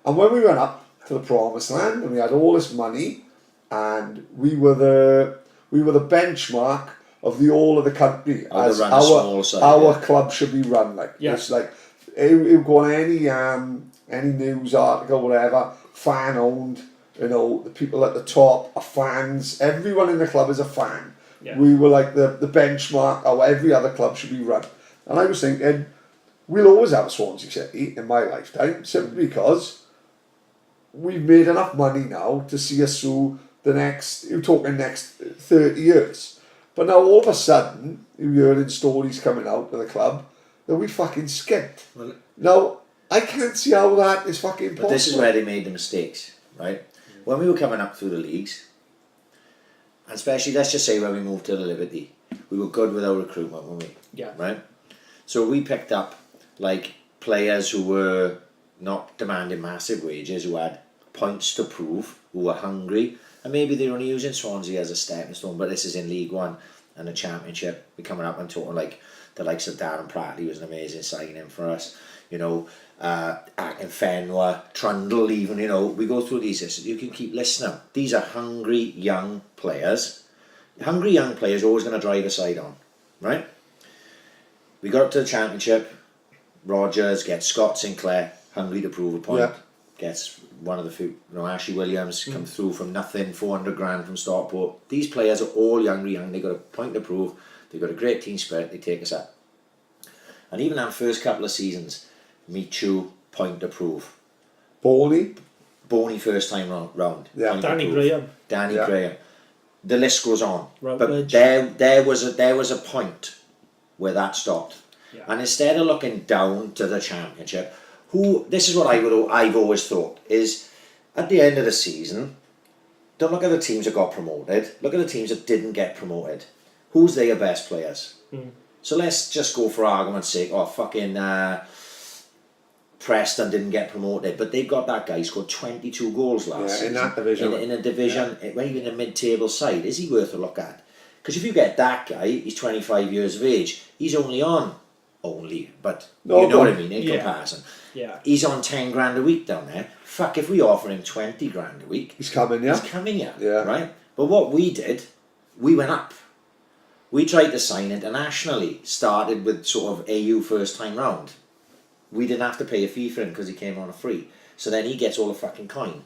And when we went up to the promised land and we had all this money, and we were the benchmark of the whole of the country as our club should be run like. Yeah. It's like it go on any news article, whatever, fan owned. You know, the people at the top are fans. Everyone in the club is a fan. Yeah. We were like the benchmark of every other club should be run. And I was thinking, we'll always have a Swansea City in my lifetime, simply because we've made enough money now to see us through the next 30 years. But now all of a sudden, you're hearing stories coming out of the club that we fucking skipped. Well, now, I can't see how that is fucking possible. But this is where they made the mistakes, right? When we were coming up through the leagues, and especially, let's just say when we moved to the Liberty, we were good with our recruitment, weren't we? Yeah. Right? So we picked up, like, players who were not demanding massive wages, who had points to prove, who were hungry, and maybe they're only using Swansea as a stepping stone, but this is in League One and the Championship. We're coming up and talking like the likes of Darren Prattley was an amazing signing for us. You know, Akin Fenwa, Trundle even, you know, we go through these lists. You can keep listening. These are hungry young players. Hungry young players are always going to drive a side on, right? We got up to the Championship. Rogers gets Scott Sinclair, hungry to prove a point. Yeah. Gets one of the few, you know, Ashley Williams come through from nothing, 400 grand from Stockport. These players are all young. They got a point to prove. They've got a great team spirit. They take us up. And even our first couple of seasons, Michu, point to prove. Boney first time round. Yeah. Point to Danny prove. Graham. Danny Graham. The list goes on. Routledge. But there was a point where that stopped. Yeah. And instead of looking down to the Championship, this is what I've always thought, is at the end of the season, don't look at the teams that got promoted, look at the teams that didn't get promoted. Who's their best players? So let's just go for argument's sake, Preston didn't get promoted, but they've got that guy who scored 22 goals last season. in that division. In a division, maybe in a mid-table side. Is he worth a look at? Because if you get that guy, he's 25 years of age, he's only on, but you know what I mean, in comparison. Yeah. He's on 10 grand a week down there. Fuck, if we offer him 20 grand a week, He's coming, yeah. he's coming here, Yeah. right? But what we did, we went up. We tried to sign internationally, started with sort of AU first time round. We didn't have to pay a fee for him because he came on a free. So then he gets all the fucking coin.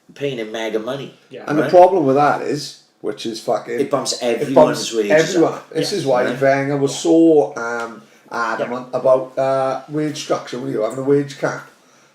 You're paying him mega money. Yeah. And the problem with that is, which is fucking... It bumps everyone's wages everyone. up. This Yeah. is why Right. Wenger was so adamant about wage structure, with you having a wage cap.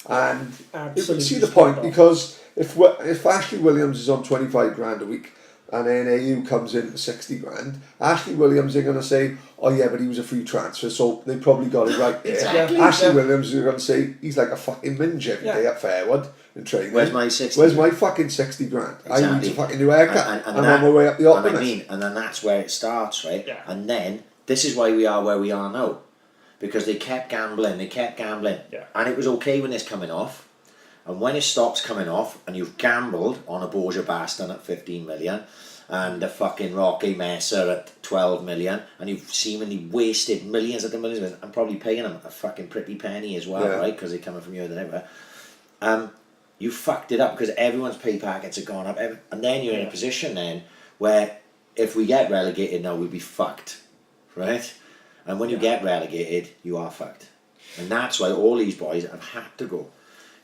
And you Absolutely can see the spot point, on. because if Ashley Williams is on 25 grand a week and then AU comes in for 60 grand, Ashley Williams are going to say, oh yeah, but he was a free transfer, so they probably got it right there. Exactly. Ashley Williams is going to say, he's like a fucking minge every Yeah. day at Fairwood in training. Where's my 60? Where's my fucking 60 grand? I need Exactly. a fucking new haircut. And I'm on my way up the Optimist. and then that's where it starts, right? Yeah. And then this is why we are where we are now, because they kept gambling, Yeah. and it was okay when it's coming off, and when it stops coming off, and you've gambled on a Borja Baston at 15 million, and a fucking Rocky Messer at 12 million, and you've seemingly wasted millions of millions, and probably paying them a fucking pretty penny as well, right? Because they're coming from you and everywhere. You fucked it up because everyone's pay packets have gone up, and then you're in a position then where if we get relegated now, we'll be fucked, right? And when you get relegated, you are fucked, and that's why all these boys have had to go.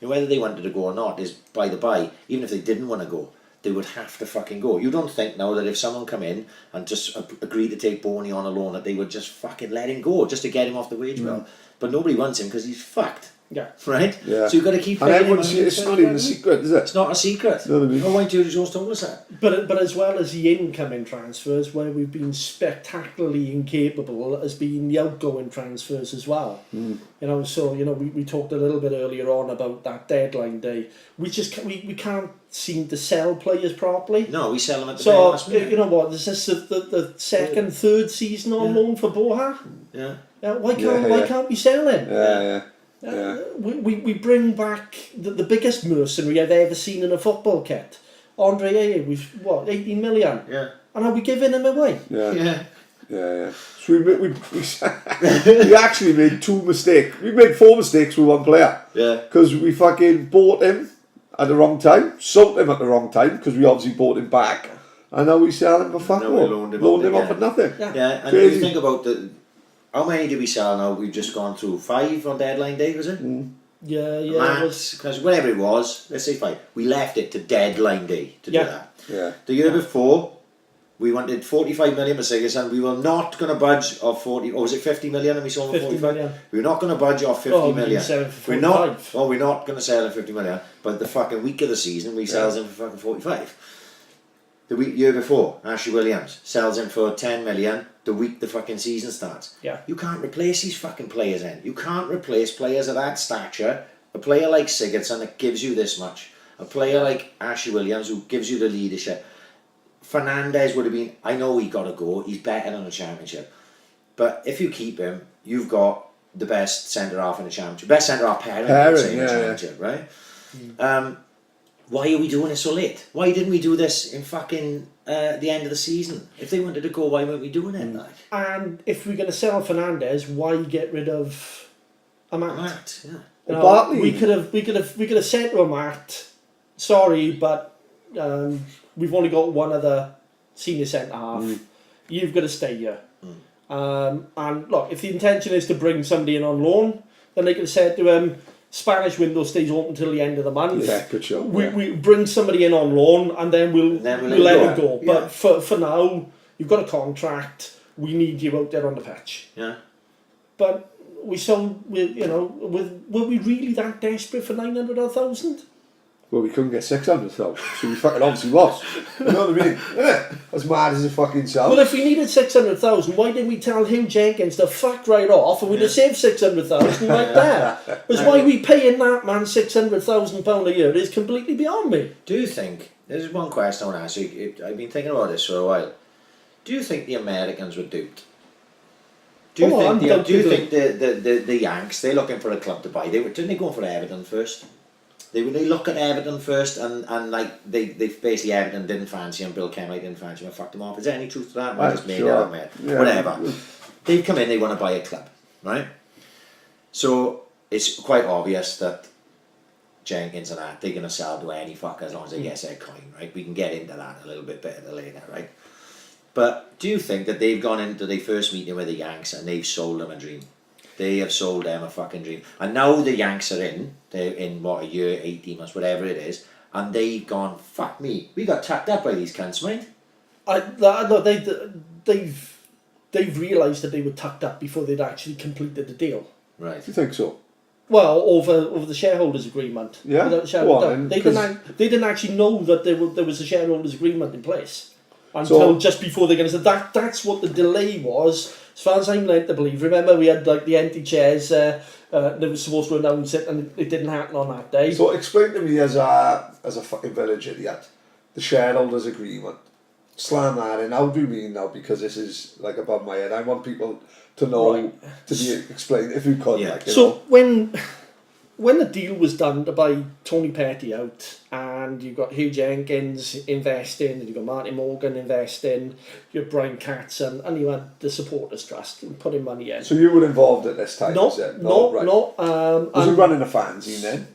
And whether they wanted to go or not is by the by. Even if they didn't want to go, they would have to fucking go. You don't think now that if someone come in and just agreed to take Boney on a loan that they would just fucking let him go just to get him off the wage bill. But nobody wants him because he's fucked. Yeah. Right? Yeah. So you've got to keep And paying him. it's not even a secret, is it? It's not a secret. You know what I mean? Oh, why don't you just told us that? But as well as the incoming transfers, where we've been spectacularly incapable has been the outgoing transfers as well. You know, so we talked a little bit earlier on about that deadline day. We can't seem to sell players properly. No, we sell them at the So last minute. you know what? Is this the second, third season on loan for Boha? Yeah. Why can't we sell him? Yeah. We bring back the biggest mercenary I've ever seen in a football kit. Andre Ayew, we've 18 million. Yeah. And are we giving him away? Yeah. So we actually made 2 mistakes. We made 4 mistakes with one player. Yeah. Because we fucking bought him at the wrong time, sold him at the wrong time, because we obviously bought him back, and now we sell him for fuck Now we all. loaned him Loaned up him again. for nothing. Yeah, and Crazy. if you think about how many did we sell now? We've just gone through 5 on deadline day, was it? Yeah. Max, because whatever it was, let's say 5. We left it to deadline day to do that. Yeah. The year before, we wanted 45 million for Sigurdsson. We were not going to budge off 40, or was it 50 million and we sold him 50 45? million. We were not going to budge off 50 Oh, we million. can sell him for We're not, 45. we're not going to sell him 50 million, but the fucking week of the season, we sells him for fucking 45. The year before, Ashley Williams sells him for 10 million the week the fucking season starts. Yeah. You can't replace these fucking players then. You can't replace players of that stature. A player like Sigurdsson that gives you this much. A player like Ashley Williams who gives you the leadership. Fernandez would have been, I know he got to go, he's better than the Championship. But if you keep him, you've got the best centre-half in the Championship. Best centre-half pairing in the Championship, right? Why are we doing it so late? Why didn't we do this in fucking the end of the season? If they wanted to go, why weren't we doing it? Like? And if we're going to sell Fernandez, why get rid of Amat? Matt, yeah. You know, Bartley. we could have said to Amat, sorry, but we've only got one other senior centre half. You've got to stay here. And look, if the intention is to bring somebody in on loan, then they could have said to him, Spanish window stays open till the end of the month. Yeah, good show. We bring somebody in on loan and then we'll let him go. Yeah. But for now, you've got a contract. We need you out there on the pitch. Yeah. But we sold were we really that desperate for 900,000? Well, we couldn't get 600,000, so we fucking obviously was. You know what I mean? Yeah. As mad as it fucking sounds. Well, if we needed 600,000, why didn't we tell Hugh Jenkins to fuck right off and we'd have saved 600,000 right there? Because why we paying that man £600,000 a year is completely beyond me. Do you think, this is one question I want to ask you, I've been thinking about this for a while. Do you think the Americans were duped? Do you think the Yanks, they're looking for a club to buy? Didn't they go for Everton first? They look at Everton first and like they basically Everton didn't fancy him, Bill Kenwright didn't fancy him and fucked him off. Is there any truth to that? I just made it up, mate. Yeah. Whatever. They come in, they want to buy a club, right? So it's quite obvious that Jenkins and that, they're going to sell to any fucker as long as they get their coin, right? We can get into that a little bit better later, right? But do you think that they've gone into their first meeting with the Yanks and they've sold them a dream? They have sold them a fucking dream. And now the Yanks are they're in what, a year, 18 months, whatever it is, and they've gone, fuck me, we got tucked up by these cunts, mate. No, they've realised that they were tucked up before they'd actually completed the deal. Right. Do you think so? Well, over the shareholders' agreement. Yeah? They didn't actually know that there was a shareholders' agreement in place until just before they're going to say that's what the delay was. As far as I'm led to believe. Remember, we had like the empty chairs. They were supposed to announce it, and it didn't happen on that day. So explain to me as a fucking village idiot, the shareholders agreement. slam that in. How do you mean now? Because this is like above my head. I want people to know, to be explained, if you could. Yeah. Like, you So know. when the deal was done to buy Tony Petty out, and you've got Hugh Jenkins investing, and you've got Martin Morgan investing, you have Brian Katz, and you had the Supporters Trust and putting money in. So you were involved at this time, No, is it? no, right. no. Was you running a fanzine then?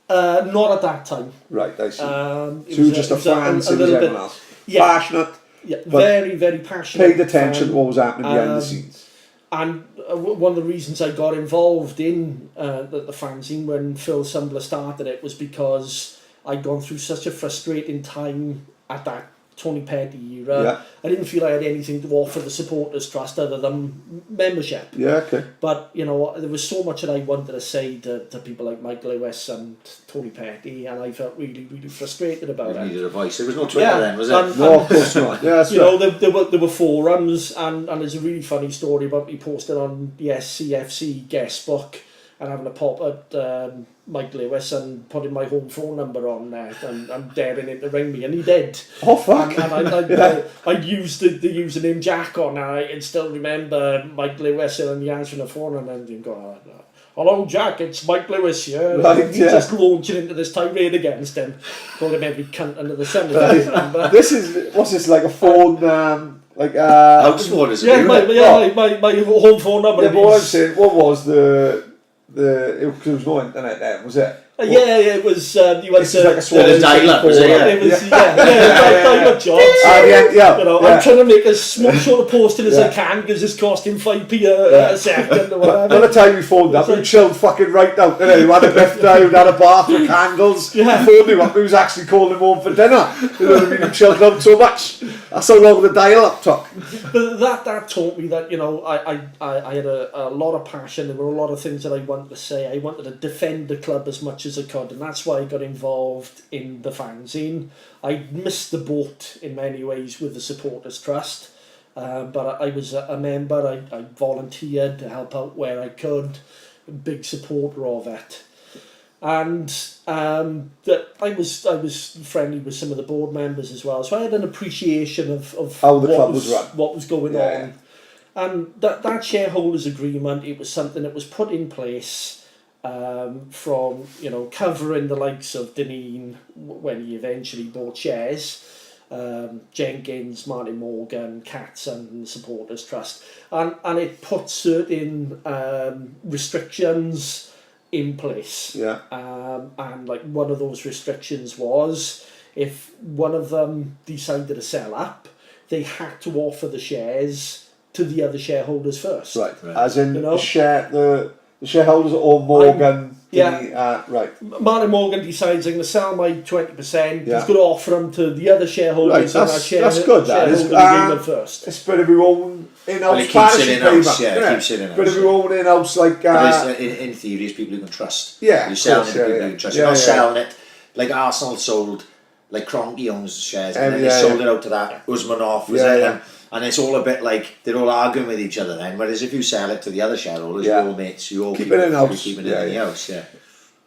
Not at that time. Right, I see. So So you were just a fan, same as everyone else. Yeah. Passionate, Yeah, but very, very passionate. paid attention to what was happening behind the scenes. And one of the reasons I got involved in the fanzine when Phil Sumbler started it was because I'd gone through such a frustrating time at that Tony Petty era. Yeah. I didn't feel I had anything to offer the Supporters Trust other than membership. Yeah, okay. But, you know, there was so much that I wanted to say to people like Mike Lewis and Tony Petty, and I felt really, really frustrated about You it. needed a voice. There was no Twitter then, was it? No, of course not. Yeah, that's You right. know, there were forums, and there's a really funny story about me posting on the SCFC guest book and having a pop at Mike Lewis and putting my home phone number on there and daring him to ring me, and he did. Oh, fuck. And I'd used the username Jack on, and I can still remember Mike Lewis and the answering the phone, and then him going, "Hello, Jack, it's Mike Lewis here." Right, And he just launching into this tirade against him, calling him every cunt under the sun. This is, what's this, like a phone, House phone, is it? Yeah, my home phone number. Yeah, but what I'm saying, what was it was no internet then, was it? It was. You went This to is like a Swans The dial-up, was it? Yeah. It was dial-up jobs. Yeah. You know, I'm trying to make as small sort of posting as I can because it's costing 5p a second or By whatever. the time we phoned up, we chilled fucking right out. You had a lift down, you had a bath with candles. Yeah. We phoned him up, he was actually calling him home for dinner. You know what I mean? We chilled out so much. That's how long the dial-up took. But that taught me that, you know, I had a lot of passion. There were a lot of things that I wanted to say. I wanted to defend the club as much as I could, and that's why I got involved in the fanzine. I missed the boat in many ways with the Supporters Trust, but I was a member. I volunteered to help out where I could, big supporter of it. And that I was friendly with some of the board members as well, so I had an appreciation of How the club was run. what was going on. And that shareholders agreement, it was something that was put in place from, you know, covering the likes of Deneen when he eventually bought shares, Jenkins, Martin Morgan, Katz and the Supporters Trust, and it put certain restrictions in place. Yeah. And like one of those restrictions was if one of them decided to sell up, they had to offer the shares to the other shareholders first. Right. As in, You know? the shareholders or Morgan. Right. Martin Morgan decides I'm going to sell my 20%. Yeah. He's going to offer them to the other shareholders. Right, that's good, that is. shareholder agreement first. It's a bit of your own in-house Well, it keeps partnership, it in-house, maybe, yeah, it keeps it in-house, Bit of your own in-house, like... in theory, it's people you can trust. Yeah, You're of selling course, it to people yeah, you can trust. yeah. You're not Yeah, selling it like Arsenal sold, like Kroenke owns shares, and then they sold it out to that Usmanov, was it? Yeah. And it's all a bit like they're all arguing with each other then. Whereas if you sell it to the other shareholders, you're all mates, you all keep it in-house. Keep it in the house, yeah.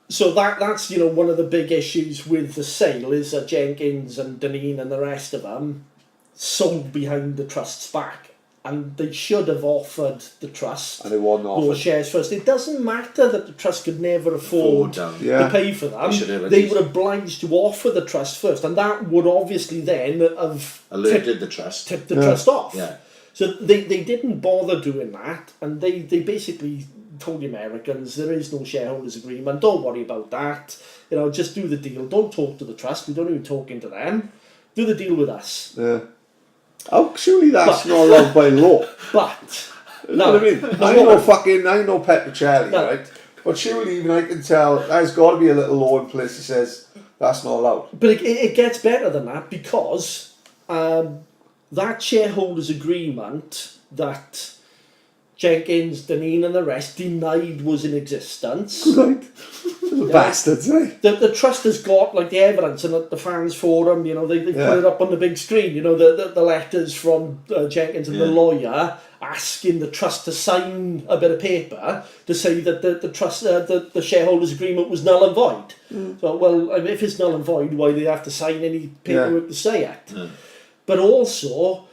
So that's, you know, one of the big issues with the sale is that Jenkins and Deneen and the rest of them sold behind the trust's back, and they should have offered the trust And they weren't those offered. shares first. It doesn't matter that the trust could never afford to pay for them. They were obliged to offer the trust first, and that would obviously then have alerted the trust, tipped the trust off. Yeah. So they didn't bother doing that, and they basically told the Americans there is no shareholders agreement, don't worry about that, you know, just do the deal, don't talk to the trust, we don't even talking to them, do the deal with us. Yeah. Oh, surely that's not allowed by law. But You know what I mean? I know Petrocelli, right? But surely even I can tell there's got to be a little law in place that says that's not allowed. But it gets better than that, because that shareholders agreement that Jenkins, Deneen and the rest denied was in existence. Right. Bastards, eh? The trust has got like the evidence, and at the fans forum, you know, they put it up on the big screen, you know, the letters from Jenkins and the lawyer asking the trust to sign a bit of paper to say that the trust the shareholders agreement was null and void. So, well, if it's null and void, why do they have to sign any paperwork to say it? But also,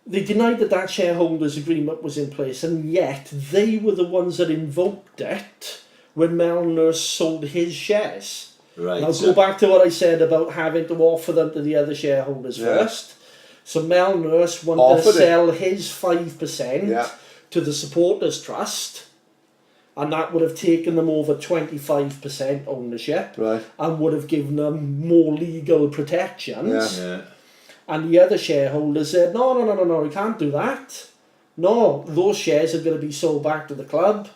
they denied that shareholders agreement was in place, and yet they were the ones that invoked it when Mel Nurse sold his shares. Right. Now go back to what I said about having to offer them to the other shareholders first. So Mel Nurse wanted to sell his 5% to the supporters trust, and that would have taken them over 25% ownership, and would have given them more legal protections. And the other shareholders said, no, we can't do that. No, those shares are going to be sold back to the club,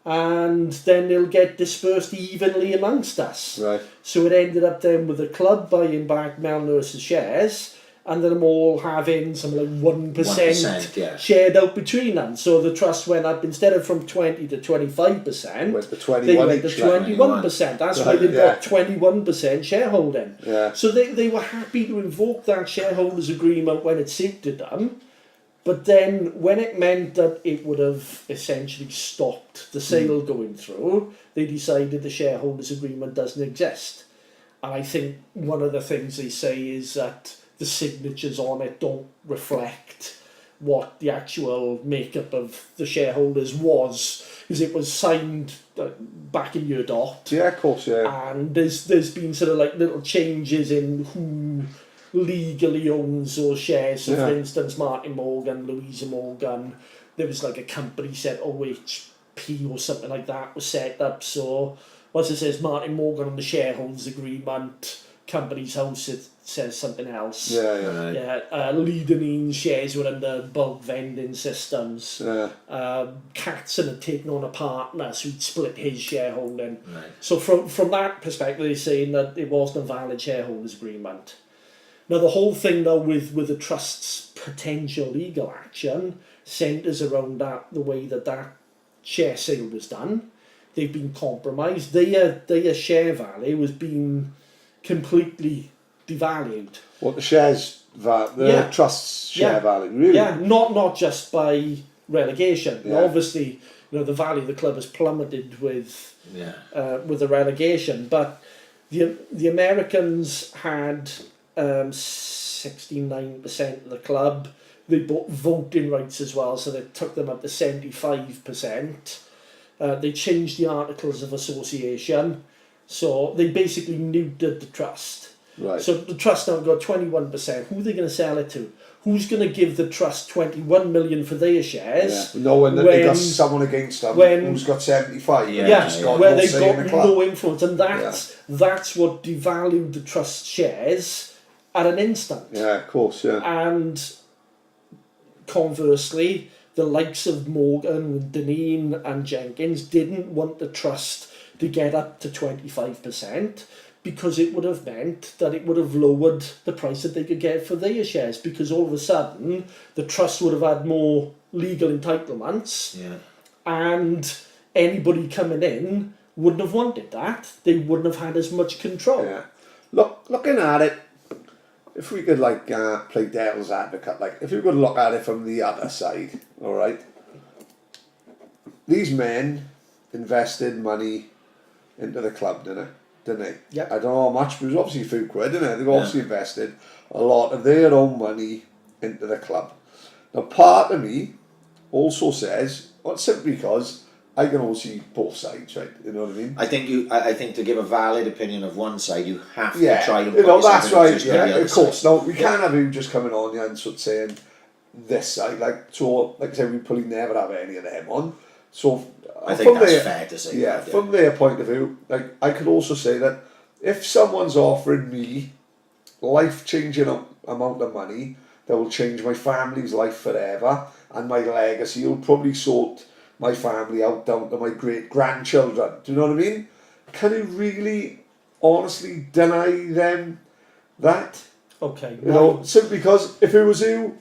and then they'll get dispersed evenly amongst us. Right. So it ended up then with the club buying back Mel Nurse's shares, and them all having something like 1% shared out between them. So the trust went up, instead of from 20 to 25%, went to 21 they went to each, 21%. That's why they got 21% shareholding. So they were happy to invoke that shareholders agreement when it suited them, but then when it meant that it would have essentially stopped the sale going through, they decided the shareholders agreement doesn't exist. And I think one of the things they say is that the signatures on it don't reflect what the actual makeup of the shareholders was, because it was signed back in year dot. Yeah, of course, yeah. And there's been sort of like little changes in who legally owns those shares. So for instance, Martin Morgan, Louisa Morgan, there was like a company set, OHP or something like that was set up. So once it says Martin Morgan on the shareholders agreement, Company's House, it says something else. Leadenine shares were under bulk vending systems. Katzen had taken on a partner, so he'd split his shareholding. So from that perspective, they're saying that it wasn't a valid shareholders agreement. Now the whole thing though with the trust's potential legal action centres around the way that share sale was done. They've been compromised. Their share value was being completely devalued. What, the shares, the trust's share value, really? Yeah, not just by relegation. Yeah. Obviously, the value of the club has plummeted with the relegation, but the Americans had 69% of the club. They bought voting rights as well, so they took them up to 75%. They changed the Articles of Association, so they basically neutered the trust. Right. So the trust now got 21%. Who are they going to sell it to? Who's going to give the trust 21 million for their shares? Yeah. Knowing that they got someone against them who's got 75. Where they've got no influence, and that's what devalued the trust shares at an instant. Yeah, of course, yeah. And conversely, the likes of Morgan, Deneen and Jenkins didn't want the trust to get up to 25%, because it would have meant that it would have lowered the price that they could get for their shares, because all of a sudden the trust would have had more legal entitlements, and anybody coming in wouldn't have wanted that. They wouldn't have had as much control. Yeah. Looking at it, if we could play devil's advocate, if we could look at it from the other side, all right? These men invested money into the club, didn't they? Yeah. I don't know how much, but it was obviously a few quid, didn't it? They've obviously invested a lot of their own money into the club. Now, part of me also says, simply because I can all see both sides, right? You know what I mean? I think to give a valid opinion of one side, you have to try and that's right. Yeah, of course. No, we can't have you just coming on and sort of saying this side, like I said, we probably never have any of them on. So I think that's fair to say. Yeah, from their point of view, I could also say that if someone's offering me life-changing amount of money that will change my family's life forever, and my legacy will probably sort my family out down to my great-grandchildren, do you know what I mean? Can you really honestly deny them that? Okay. Simply because if it was you,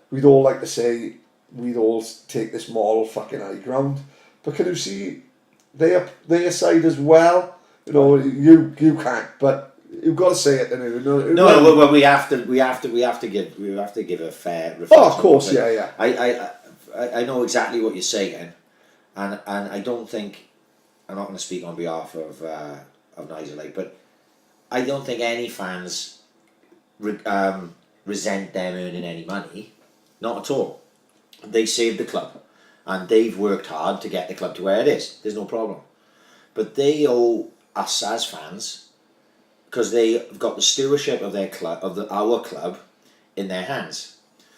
we'd all like to say, we'd all take this moral fucking high ground. But can you see their side as well? You can't, but you've got to say it. No, we have to give a fair reflection. Oh, of course, yeah. I know exactly what you're saying, and I don't think, I'm not going to speak on behalf of Nigel, but I don't think any fans resent them earning any money. Not at all. They saved the club. And they've worked hard to get the club to where it is. There's no problem. But they owe us as fans, because they've got the stewardship of their club, our club, in their hands.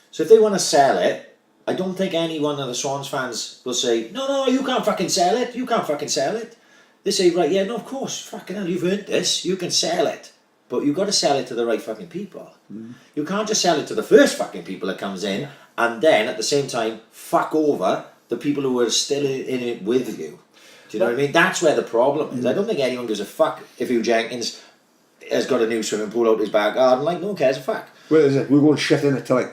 So if they want to sell it, I don't think any one of the Swans fans will say, no, you can't fucking sell it. You can't fucking sell it. They say, right, yeah, no, of course, fucking hell, you've earned this. You can sell it. But you've got to sell it to the right fucking people. You can't just sell it to the first fucking people that comes in and then at the same time fuck over the people who are still in it with you. Do you know what I mean? That's where the problem is. I don't think anyone gives a fuck if Hugh Jenkins has got a new swimming pool out his back garden. Like, no one cares a fuck. Where is it? We're going shit in it tonight.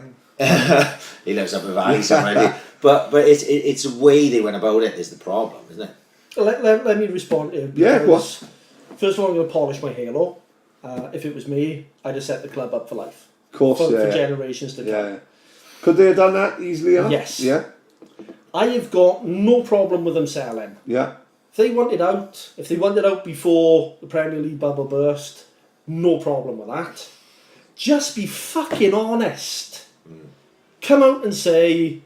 He lives up in Valley somewhere. But it's the way they went about it is the problem, isn't it? Let me respond to it. Yeah, go on. First of all, I'm going to polish my halo. If it was me, I'd have set the club up for life. Of course, for generations to come. Yeah. Could they have done that easily enough? Yes. Yeah. I have got no problem with them selling. Yeah. If they wanted out before the Premier League bubble burst, no problem with that. Just be fucking honest. Come out and say,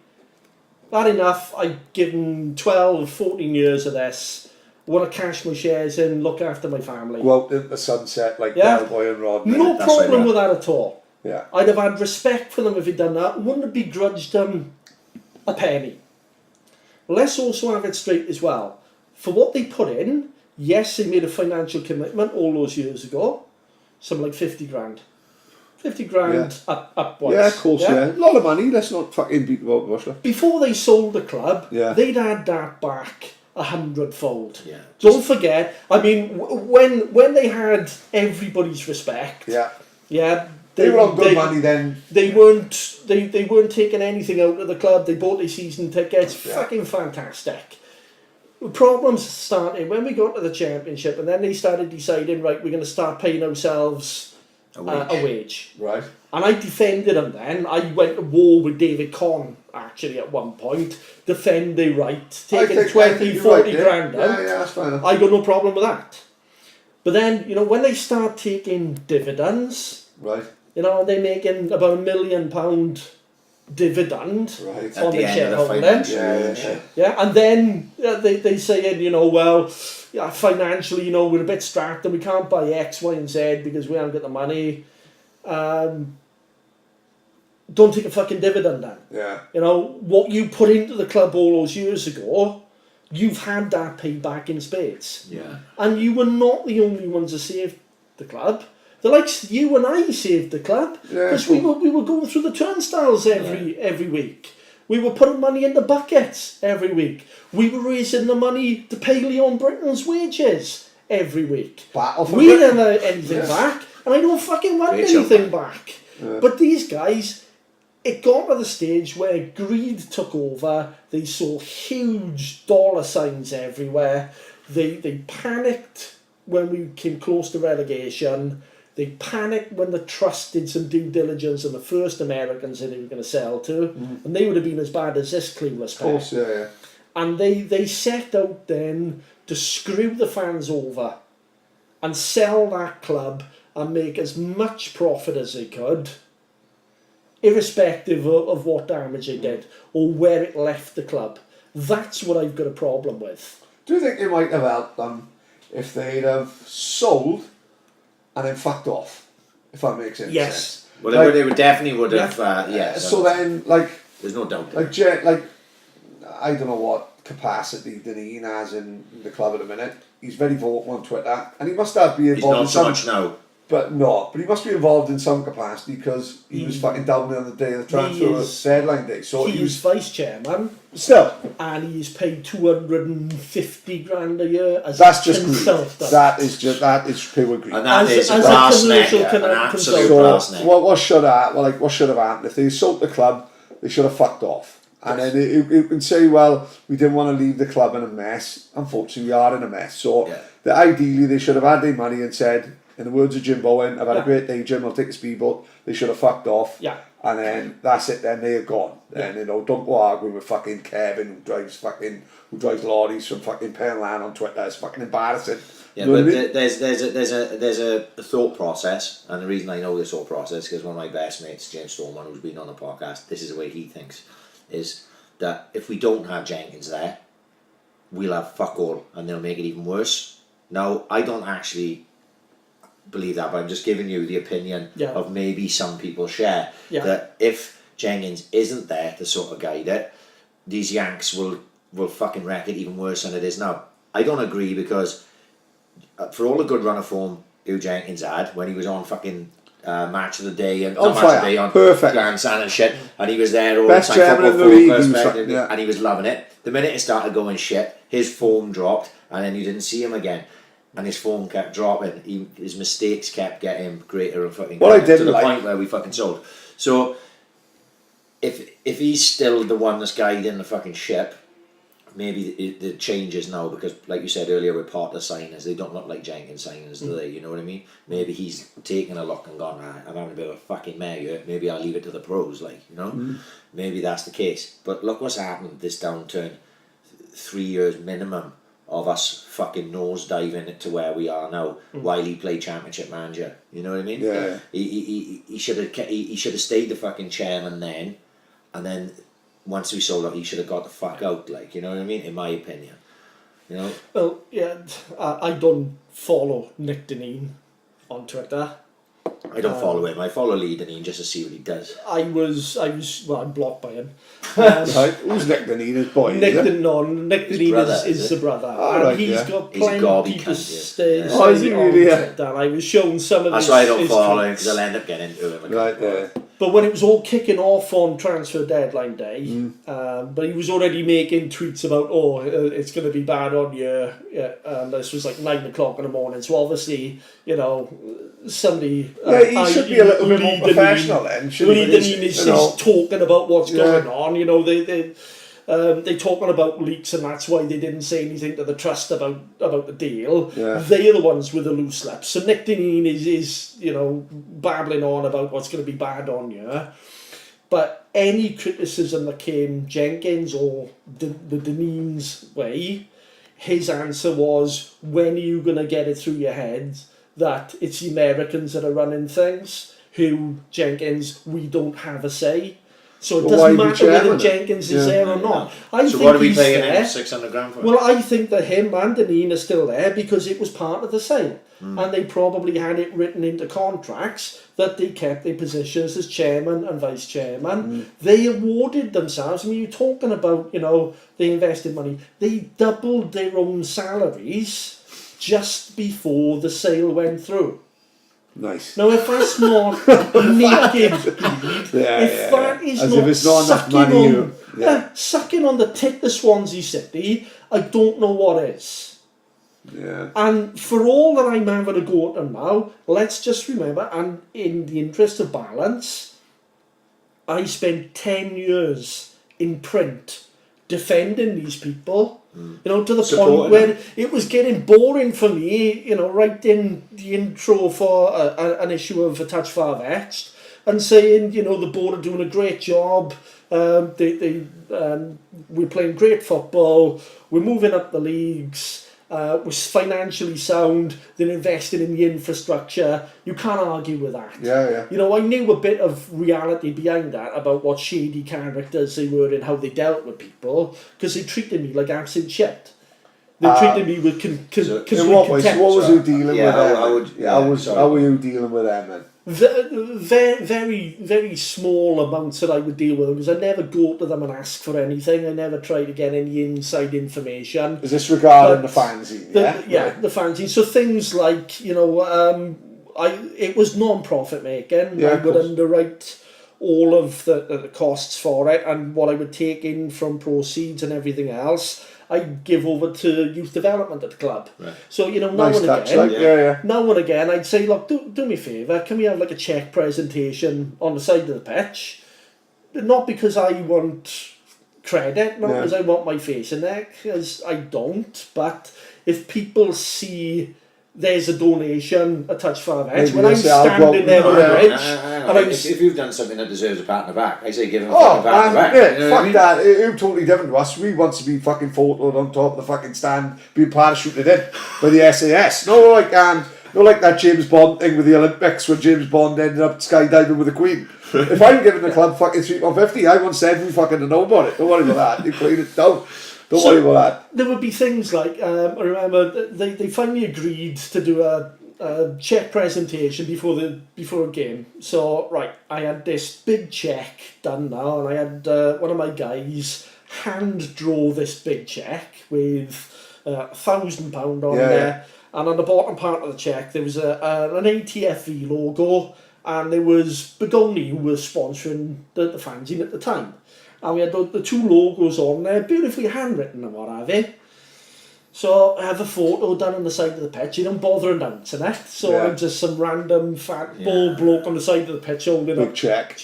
that enough, I've given 12, 14 years of this. I want to cash my shares in, look after my family. Go out into the sunset like Del Boy and Rodney. No problem with that at all. Yeah. I'd have had respect for them if he'd done that. Wouldn't have begrudged them a penny. Let's also have it straight as well. For what they put in, yes, they made a financial commitment all those years ago. Something like 50 grand. 50 grand upwards. Yeah, of course, yeah. A lot of money, let's not fucking beat about the bush. Before they sold the club, they'd had that back 100-fold. Yeah. Don't forget, I mean, when they had everybody's respect, they were on good money then. They weren't taking anything out of the club. They bought their season tickets. Fucking fantastic. Problems started when we got to the championship, and then they started deciding, right, we're going to start paying ourselves a wage. Right. And I defended them then. I went to war with David Conn, actually, at one point. Defend their right. Taking 20, 40 grand out. Yeah, that's fine enough. I got no problem with that. But then, you know, when they start taking dividends, right, you know, they're making about £1 million dividend on the shareholding. And then they say, you know, well, financially, you know, we're a bit strapped and we can't buy X, Y, and Z because we haven't got the money. Don't take a fucking dividend then. Yeah. You know, what you put into the club all those years ago, you've had that paid back in spades. Yeah. And you were not the only ones that saved the club. The likes you and I saved the club because we were going through the turnstiles every week. We were putting money in the buckets every week. We were raising the money to pay Leon Britton's wages every week. We didn't have anything back, and I don't fucking want anything back. Yeah. But these guys, it got to the stage where greed took over. They saw huge dollar signs everywhere. They panicked when we came close to relegation. They panicked when the Trust did some due diligence on the first Americans that they were going to sell to, and they would have been as bad as this clueless pair. Of course, And they set out then to screw the fans over and sell that club and make as much profit as they could, irrespective of what damage they did or where it left the club. That's what I've got a problem with. Do you think it might have helped them if they'd have sold and then fucked off, if that makes any sense? Well, like, they definitely would have, so then, like... There's no doubt. Like, I don't know what capacity Deneen has in the club at the minute. He's very vocal on Twitter, and he must have been involved in some... He's not so much now. But he must be involved in some capacity because he was fucking down there on the day of the transfer deadline day. So he was vice chairman. Still. And he's paid 250 grand a year as that's just greed. That is pure greed. And that is a brass neck, an absolute brass neck. What should have happened? If they sold the club, they should have fucked off. And then you can say, well, we didn't want to leave the club in a mess. Unfortunately, we are in a mess. So ideally, they should have had their money and said, in the words of Jim Bowen, I've had a great day, Jim, I'll take a speedboat. They should have fucked off. Yeah. And then that's it, then they're gone. Then, you know, don't go arguing with fucking Kevin who drives lorries from fucking Penland on Twitter. It's fucking embarrassing. Yeah, You know but what I mean? there's a thought process, and the reason I know this thought process because one of my best mates, James Storman, who's been on the podcast, this is the way he thinks, is that if we don't have Jenkins there, we'll have fuck all, and they'll make it even worse. Now, I don't actually believe that, but I'm just giving you the opinion of maybe some people share that if Jenkins isn't there to sort of guide it, these Yanks will fucking wreck it even worse than it is now. I don't agree because for all the good run of form Hugh Jenkins had when he was on fucking Match of the Day and On Match fire. of the Day on Perfect. Grandstand and shit, and he was there all Best the time, chairman football in the focus, league, and he was loving it. The minute it started going shit, his form dropped, and then you didn't see him again. And his form kept dropping. His mistakes kept getting greater and fucking What I greater, didn't to the like- point where we fucking sold. So if he's still the one that's guiding the fucking ship, maybe the changes now, because like you said earlier with Potter signers, they don't look like Jenkins signers, do they? You know what I mean? Maybe he's taken a look and gone, I'm having a bit of a fucking mare here, maybe I'll leave it to the pros, like, you know? Maybe that's the case. But look what's happened this downturn. 3 years minimum of us fucking nosediving to where we are now while he played Championship Manager. You know what I mean? Yeah. He should have stayed the fucking chairman then, and then once we sold out, he should have got the fuck out. Like, you know what I mean? In my opinion, you know. Well, yeah, I don't follow Nick Deneen on Twitter. I don't follow him. I follow Lee Deneen just to see what he does. I'm blocked by him. Right. Who's Nick Deneen? His boy, Nick is it? Deneen brother, is is the it? brother, Oh, and right, he's yeah. got He's a plenty gobby to cunt, stay yeah. Oh, is he on really? Yeah. Twitter. I was showing some of That's his, why I don't his follow him, tweets. because I'll end up getting into him. Right there. But when it was all kicking off on transfer deadline day, but he was already making tweets about, it's going to be bad on you. Yeah, and this was like 9 o'clock in the morning. So obviously, you know, somebody. Yeah, he should be a little bit more professional then, shouldn't he? Lee Deneen is talking about what's Yeah. going on. You know, they're talking about leaks, and that's why they didn't say anything to the trust about the deal. Yeah. They're the ones with the loose lips. So Nick Deneen is you know, babbling on about what's going to be bad on you. But any criticism that came Jenkins or the Deneen's way, his answer was, when are you going to get it through your head that it's the Americans that are running things? Who, Jenkins, we don't have a say. So it Well, why doesn't be matter whether chairman? Jenkins is there or not. I So think what are we he's paying there. him 600 grand for? Well, I think that him and Deneen are still there because it was part of the sale. And they probably had it written into contracts that they kept their positions as chairman and vice chairman. They awarded themselves, I mean, you're talking about, you know, they invested money. They doubled their own salaries just before the sale went through. Nice. Now, if that's not naked greed, that is As not if it's not enough sucking money. on, sucking on the tit of Swansea City, I don't know what is. Yeah. And for all that I'm having a go at them now, let's just remember, and in the interest of balance, I spent 10 years in print defending these people, you know, to the point where it was getting boring for me, you know, writing the intro for an issue of A Touch Far Vetched and saying, you know, the board are doing a great job, we're playing great football, we're moving up the leagues, was financially sound, they're investing in the infrastructure. You can't argue with that. Yeah. You know, I knew a bit of reality behind that about what shady characters they were and how they dealt with people, because they treated me like absolute shit. They treated me with complete In what way? So contempt. what was you dealing with them? how were you dealing with them then? Very, very, very small amounts that I would deal with them, because I never go to them and ask for anything. I never try to get any inside information. Is this regarding the fanzine? The fanzine. So things like, you know, it was non-profit making. Yeah, I of would course. underwrite all of the costs for it, and what I would take in from proceeds and everything else, I'd give over to youth development at the club. Right. So, you know, now Nice and touch, again, like, now and again, I'd say, look, do me a favour, can we have like a check presentation on the side of the pitch? Not because I want credit, not because I want my face in there, because I don't, but if people see there's a donation, A Touch Far Vetched, when I'm standing there on the bridge, on. If you've done something that deserves a pat on the back, I say give him a Oh, fucking pat on the back. yeah, You know what fuck I mean? that. It was totally different to us. We want to be fucking photoed on top of the fucking stand, being parachuted in by the SAS. No, like that James Bond thing with the Olympics when James Bond ended up skydiving with the Queen. If I'm giving the club fucking 350, I want Sedley fucking to know about it. Don't worry about that. You clean it down. Don't worry about that. There would be things like, I remember they finally agreed to do a check presentation before a game. So, right, I had this big check done now, and I had one of my guys hand draw this big check with £1,000 on there. And on the bottom part of the check, there was an ATFV logo, and there was Begoni, who was sponsoring the fanzine at the time. And we had the two logos on there, beautifully handwritten and what have you. So I have a photo done on the side of the pitch. You don't bother announcing it. So I'm just some random fat bald bloke on the side of the pitch holding a check.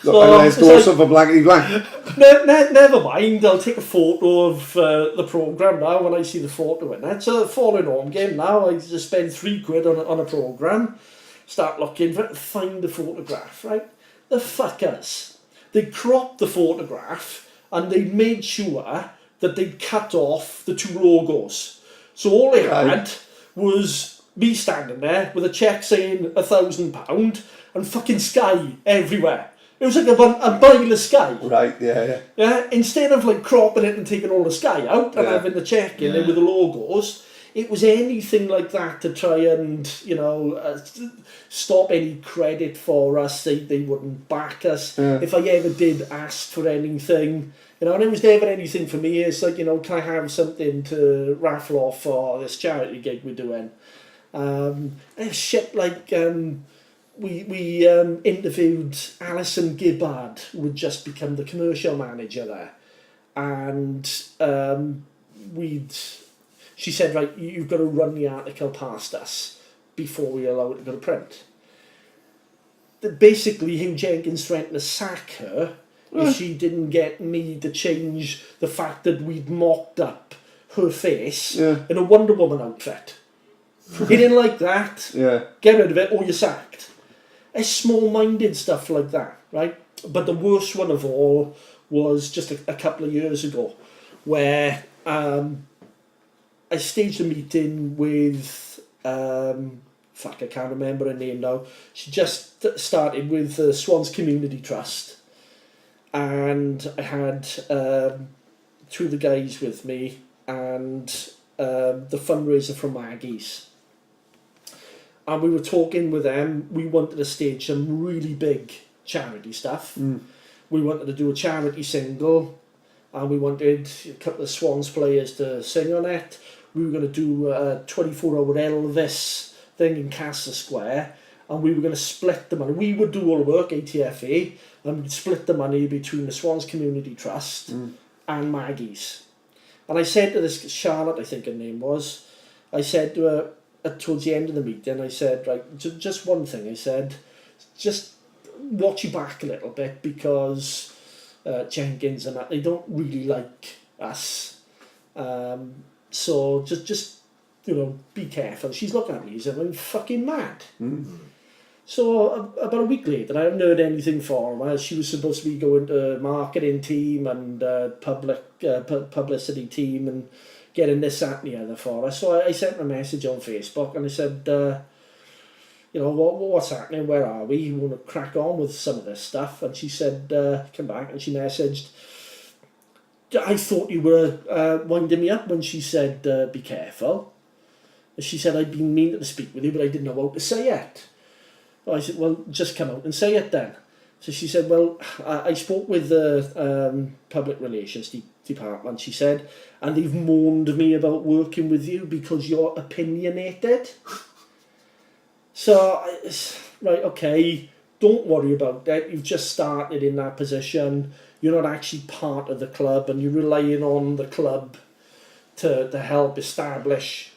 So let's do something blankety blank. Never mind, I'll take a photo of the programme now when I see the photo in it. So falling home game now, I just spend £3 on a programme, start looking for it, find the photograph, right? The fuckers. They cropped the photograph and they made sure that they'd cut off the two logos. So all they had was me standing there with a cheque saying £1,000 and fucking sky everywhere. It was like a mile of sky. Right, yeah. Yeah. Instead of like cropping it and taking all the sky out and having the check in there with the logos, it was anything like that to try and, stop any credit for us. They wouldn't back us. If I ever did ask for anything, and it was never anything for me. It's like, can I have something to raffle off for this charity gig we're doing? And shit like... We interviewed Alison Gibbard, who had just become the commercial manager there, and she said, right, you've got to run the article past us before we allow it to go to print. Basically, Hugh Jenkins threatened to sack her if she didn't get me to change the fact that we'd mocked up her face in a Wonder Woman outfit. He didn't like that. Get rid of it or you're sacked. It's small-minded stuff like that, right? But the worst one of all was just a couple of years ago, where I staged a meeting with, I can't remember her name now. She just started with the Swans Community Trust, and I had two of the guys with me, and the fundraiser from Maggie's. And we were talking with them. We wanted to stage some really big charity stuff. We wanted to do a charity single, and we wanted a couple of Swans players to sing on it. We were going to do a 24-hour Elvis thing in Castle Square, and we were going to split the money. We would do all the work, ATFV, and we'd split the money between the Swans Community Trust and Maggie's. And I said to this Charlotte, I think her name was, I said to her, towards the end of the meeting, I said, right, just one thing. I said, just watch your back a little bit, because Jenkins and that, they don't really like us. So just be careful. She's looking at me, she's like, I'm fucking mad. So about a week later, I haven't heard anything from her. She was supposed to be going to marketing team and publicity team and getting this, that and the other for us. So I sent her a message on Facebook and I said, what's happening, where are we? You want to crack on with some of this stuff? And she said, come back, and she messaged, I thought you were winding me up when she said, be careful. And she said, I'd been meaning to speak with you, but I didn't know how to say it. I said, well, just come out and say it then. So she said, well, I spoke with the public relations department, she said, and they've moaned me about working with you because you're opinionated. So, right, okay, don't worry about that. You've just started in that position. You're not actually part of the club, and you're relying on the club to help establish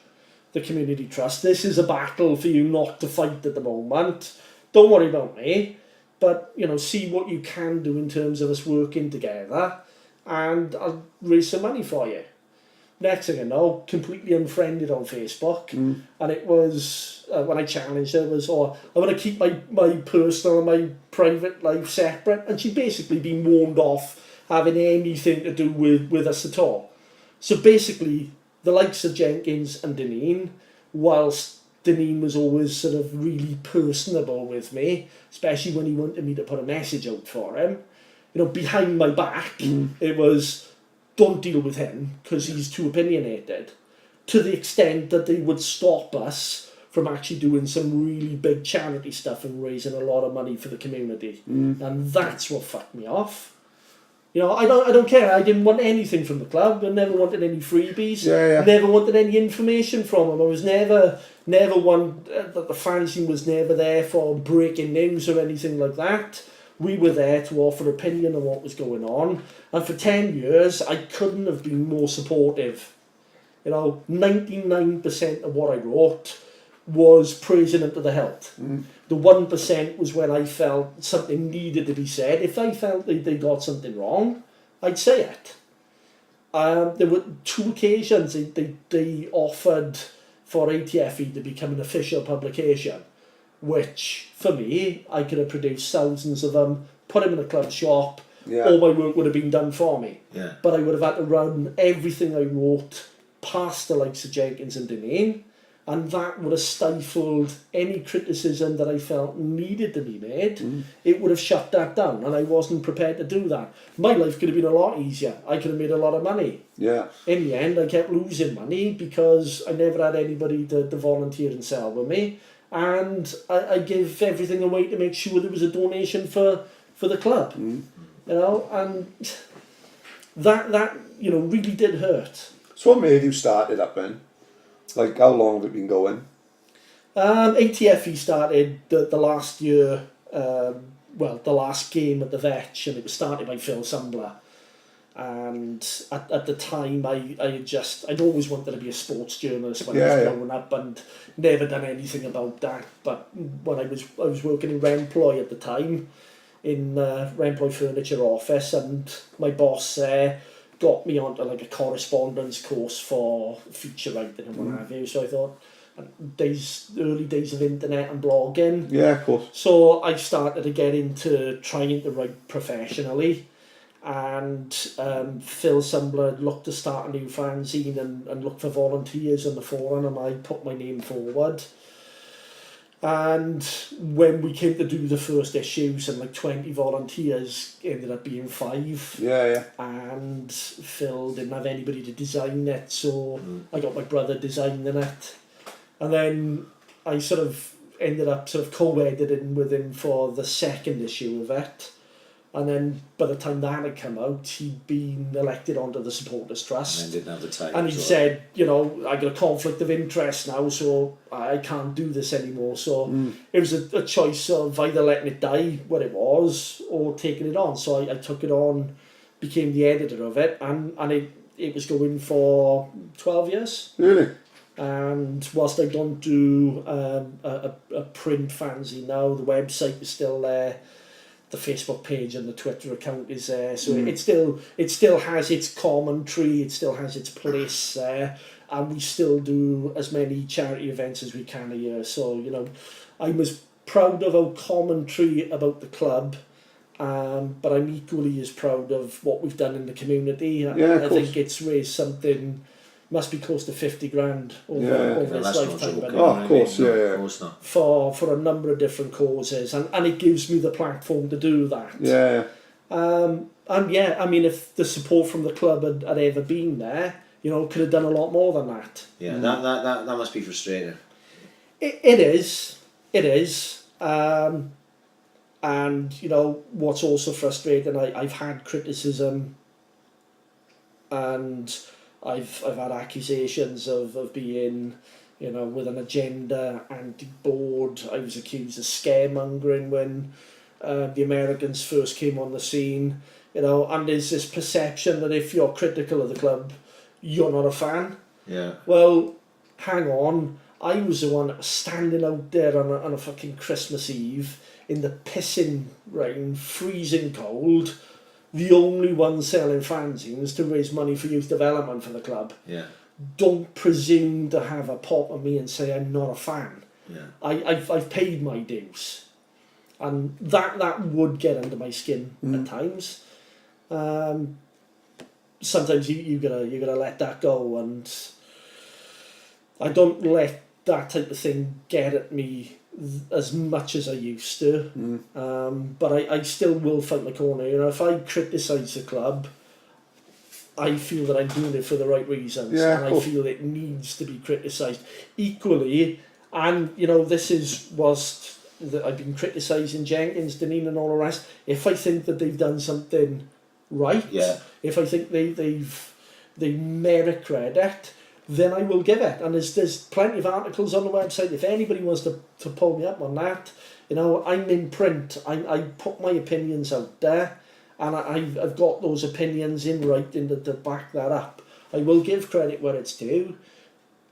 the community trust. This is a battle for you not to fight at the moment. Don't worry about me. But, see what you can do in terms of us working together, and I'll raise some money for you. next thing I know, completely unfriended on Facebook. And it was, when I challenged her, it was, oh, I want to keep my personal and my private life separate. And she'd basically been warned off having anything to do with us at all. So basically, the likes of Jenkins and Deneen, whilst Deneen was always sort of really personable with me, especially when he wanted me to put a message out for him, you know, behind my back, it was, don't deal with him because he's too opinionated, to the extent that they would stop us from actually doing some really big charity stuff and raising a lot of money for the community. And that's what fucked me off. You know, I don't care. I didn't want anything from the club. I never wanted any freebies. Never wanted any information from them. I was never one, the fanzine was never there for breaking news or anything like that. We were there to offer opinion on what was going on. And for 10 years, I couldn't have been more supportive. You know, 99% of what I wrote was praising them to the hilt. The 1% was when I felt something needed to be said. If I felt they got something wrong, I'd say it. There were 2 occasions they offered for ATFV to become an official publication, which, for me, I could have produced thousands of them, put them in a club shop, all my work would have been done for me. But I would have had to run everything I wrote past the likes of Jenkins and Deneen, and that would have stifled any criticism that I felt needed to be made. It would have shut that down, and I wasn't prepared to do that. My life could have been a lot easier. I could have made a lot of money. In the end, I kept losing money because I never had anybody to volunteer and sell with me, and I gave everything away to make sure there was a donation for the club. You know, and that you know, really did hurt. So what made you start it up then? Like, how long have it been going? ATFV started the last year, well, the last game at the Vetch, and it was started by Phil Sumbler. And at the time, I'd always wanted to be a sports journalist when I was growing up, and never done anything about that. But when I was working in Remploy at the time, in Remploy Furniture Office, and my boss there got me onto like a correspondence course for feature writing and what have you. So I thought, early days of internet and blogging. Of course. So I started to get into trying to write professionally, and Phil Sumbler looked to start a new fanzine and look for volunteers on the forum, and I put my name forward. And when we came to do the first issues, and like 20 volunteers, ended up being 5. And Phil didn't have anybody to design it, so I got my brother designing it. And then I sort of ended up sort of co-editing with him for the second issue of it. And then by the time that had come out, he'd been elected onto the Supporters Trust. And didn't have the time. And he said, you know, I got a conflict of interest now, so I can't do this anymore. So it was a choice of either letting it die what it was or taking it on. So I took it on, became the editor of it, and it was going for 12 years. Really? And whilst I don't do a print fanzine now, the website is still there. The Facebook page and the Twitter account is there, so it still has its commentary, it still has its place there, and we still do as many charity events as we can a year. So, you know, I'm as proud of our commentary about the club, but I'm equally as proud of what we've done in the community. I think it's raised something, must be close to 50 grand over its lifetime. Of course, For a number of different causes, and it gives me the platform to do that. And I mean, if the support from the club had ever been there, you know, could have done a lot more than that. That must be frustrating. It is. And you know what's also frustrating, I've had criticism, and I've had accusations of being, you know, with an agenda, anti-board. I was accused of scaremongering when the Americans first came on the scene, you know, and there's this perception that if you're critical of the club, you're not a fan. Well, hang on. I was the one standing out there on a fucking Christmas Eve in the pissing rain, freezing cold, the only ones selling fanzines to raise money for youth development for the club. Yeah. Don't presume to have a pop at me and say I'm not a fan. Yeah. I've paid my dues, and that would get under my skin at times. Sometimes you gotta let that go, and I don't let that type of thing get at me as much as I used to. But I still will fight my corner. You know, if I criticise the club, I feel that I'm doing it for the right reasons, and I feel it needs to be criticised equally. And you know, this is whilst that I've been criticising Jenkins, Deneen, and all the rest. If I think that they've done something right, if I think they merit credit, then I will give it. And there's plenty of articles on the website. If anybody wants to pull me up on that, you know, I'm in print. I put my opinions out there, and I've got those opinions in writing to back that up. I will give credit where it's due,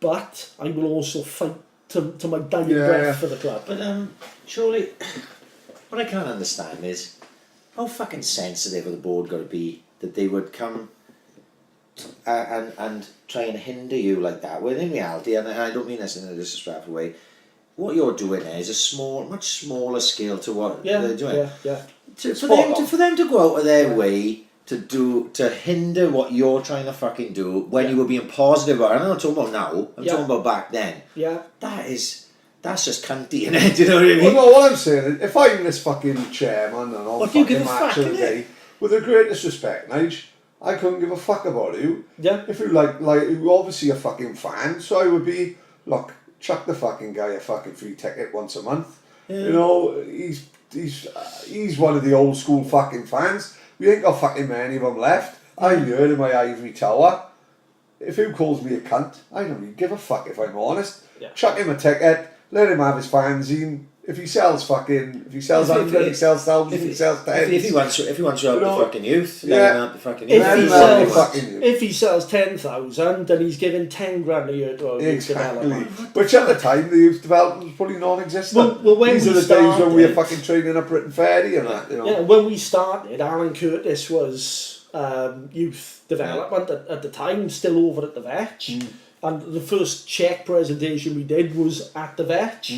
but I will also fight to my dying breath for the club. But surely, what I can't understand is how fucking sensitive are the board got to be that they would come and try and hinder you like that. When in reality, and I don't mean this in a disrespectful way, what you're doing there is a much smaller scale to what they're doing. For them to go out of their way to hinder what you're trying to fucking do when you were being positive about it. I'm not talking about now, I'm talking about back then. That's just cunty, innit? Do you know what I mean? Well, no, what I'm saying is, if I'm this fucking chairman and all fucking match of the day, with the greatest respect, Nige, I couldn't give a fuck about you. Yeah. If you like you obviously a fucking fan, so I would be, look, chuck the fucking guy a fucking free ticket once a month. Yeah. You know, he's one of the old school fucking fans. We ain't got fucking many of them left. I'm here in my ivory tower. If he calls me a cunt, I don't really give a fuck, if I'm honest. Yeah. Chuck him a ticket, let him have his fanzine. If he sells 100, he sells 1,000, he sells 10. If he wants to help the fucking youth, let him help the fucking youth. If he sells 10,000, then he's giving 10 grand a year to youth development. Which at the time, the youth development was probably non-existent. Well, when these are the days when we were fucking training up Britain Ferry and that, you know. Yeah, when we started, Alan Curtis was youth development at the time, still over at the Vetch. And the first Czech presentation we did was at the Vetch.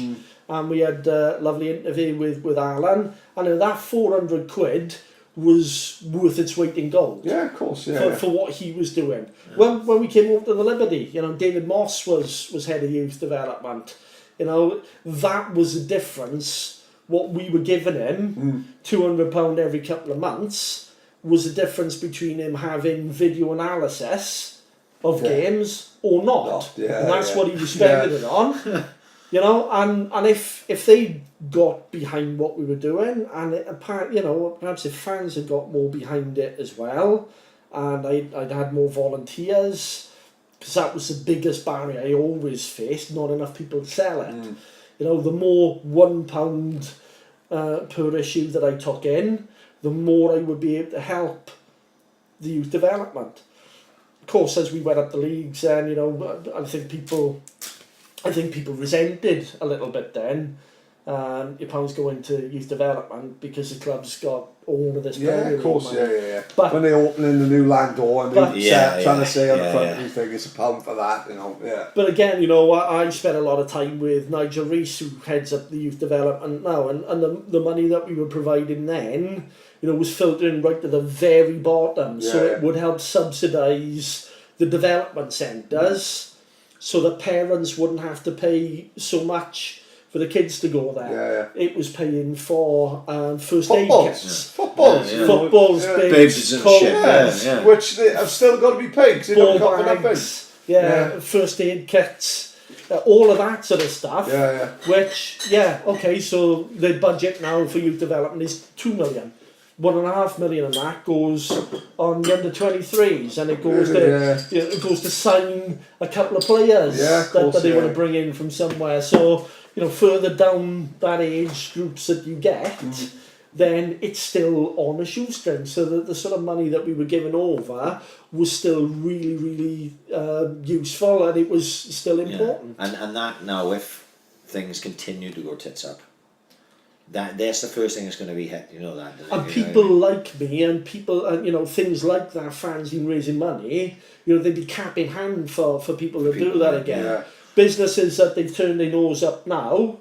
And we had a lovely interview with Alan, and that 400 quid was worth its weight in gold. Yeah, of course, for what he was doing. Yeah. When we came over to the Liberty, you know, David Moss was head of youth development. You know, that was the difference. What we were giving him, £200 every couple of months, was the difference between him having video analysis of games or not. And that's what he was spending it on. You know, and if they got behind what we were doing, and you know, perhaps if fans had got more behind it as well, and I'd had more volunteers, because that was the biggest barrier I always faced, not enough people to sell it. You know, the more £1 per issue that I took in, the more I would be able to help the youth development. Of course, as we went up the leagues, and you know, I think people resented a little bit then. Your pounds go into youth development because the club's got all of this. Yeah, of course, yeah. But when they open in the new land door and they're trying to say on the front, you think it's £1 for that, you know. Yeah. But again, you know, I spent a lot of time with Nigel Rees, who heads up the youth development now, and the money that we were providing then, you know, was filtering right to the very bottom, so it would help subsidise the development centres, so that parents wouldn't have to pay so much for the kids to go there. It was paying for first aid kits. Footballs, bibs, and shit. Which they have still got to be paid because they don't cover that first aid kits, all of that sort of stuff. Which, so the budget now for youth development is 2 million. 1.5 million of that goes on the under 23s, and it goes to sign a couple of players that they want to bring in from somewhere. So, you know, further down that age groups that you get, then it's still on a shoestring. So that the sort of money that we were giving over was still really, really useful, and it was still important. And that now, if things continue to go tits up, that's the first thing that's going to be hit. You know that. And people like me, and people, you know, things like that, fanzine raising money, you know, they'd be cap in hand for people to do that again. Yeah. Businesses that they've turned their nose up now,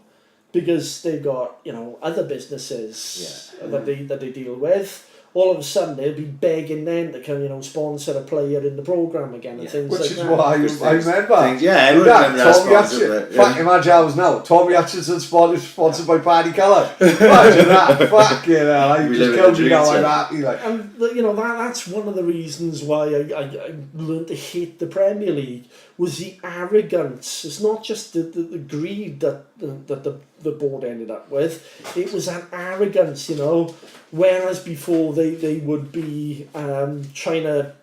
because they've got, you know, other businesses that they deal with. All of a sudden they'll be begging them to come, you know, sponsor a player in the programme again and things Which like is that. why I remember. everyone remember that Tommy sponsor. Fuck, imagine hours now. Tommy Hutchinson sponsored by Paddy Keller. Imagine that. Fucking hell. I We just live in killed the me now. dream, I'm so. happy. Like. And you know, that's one of the reasons why I learned to hate the Premier League, was the arrogance. It's not just the greed that the board ended up with. It was an arrogance, you know. Whereas before they would be trying to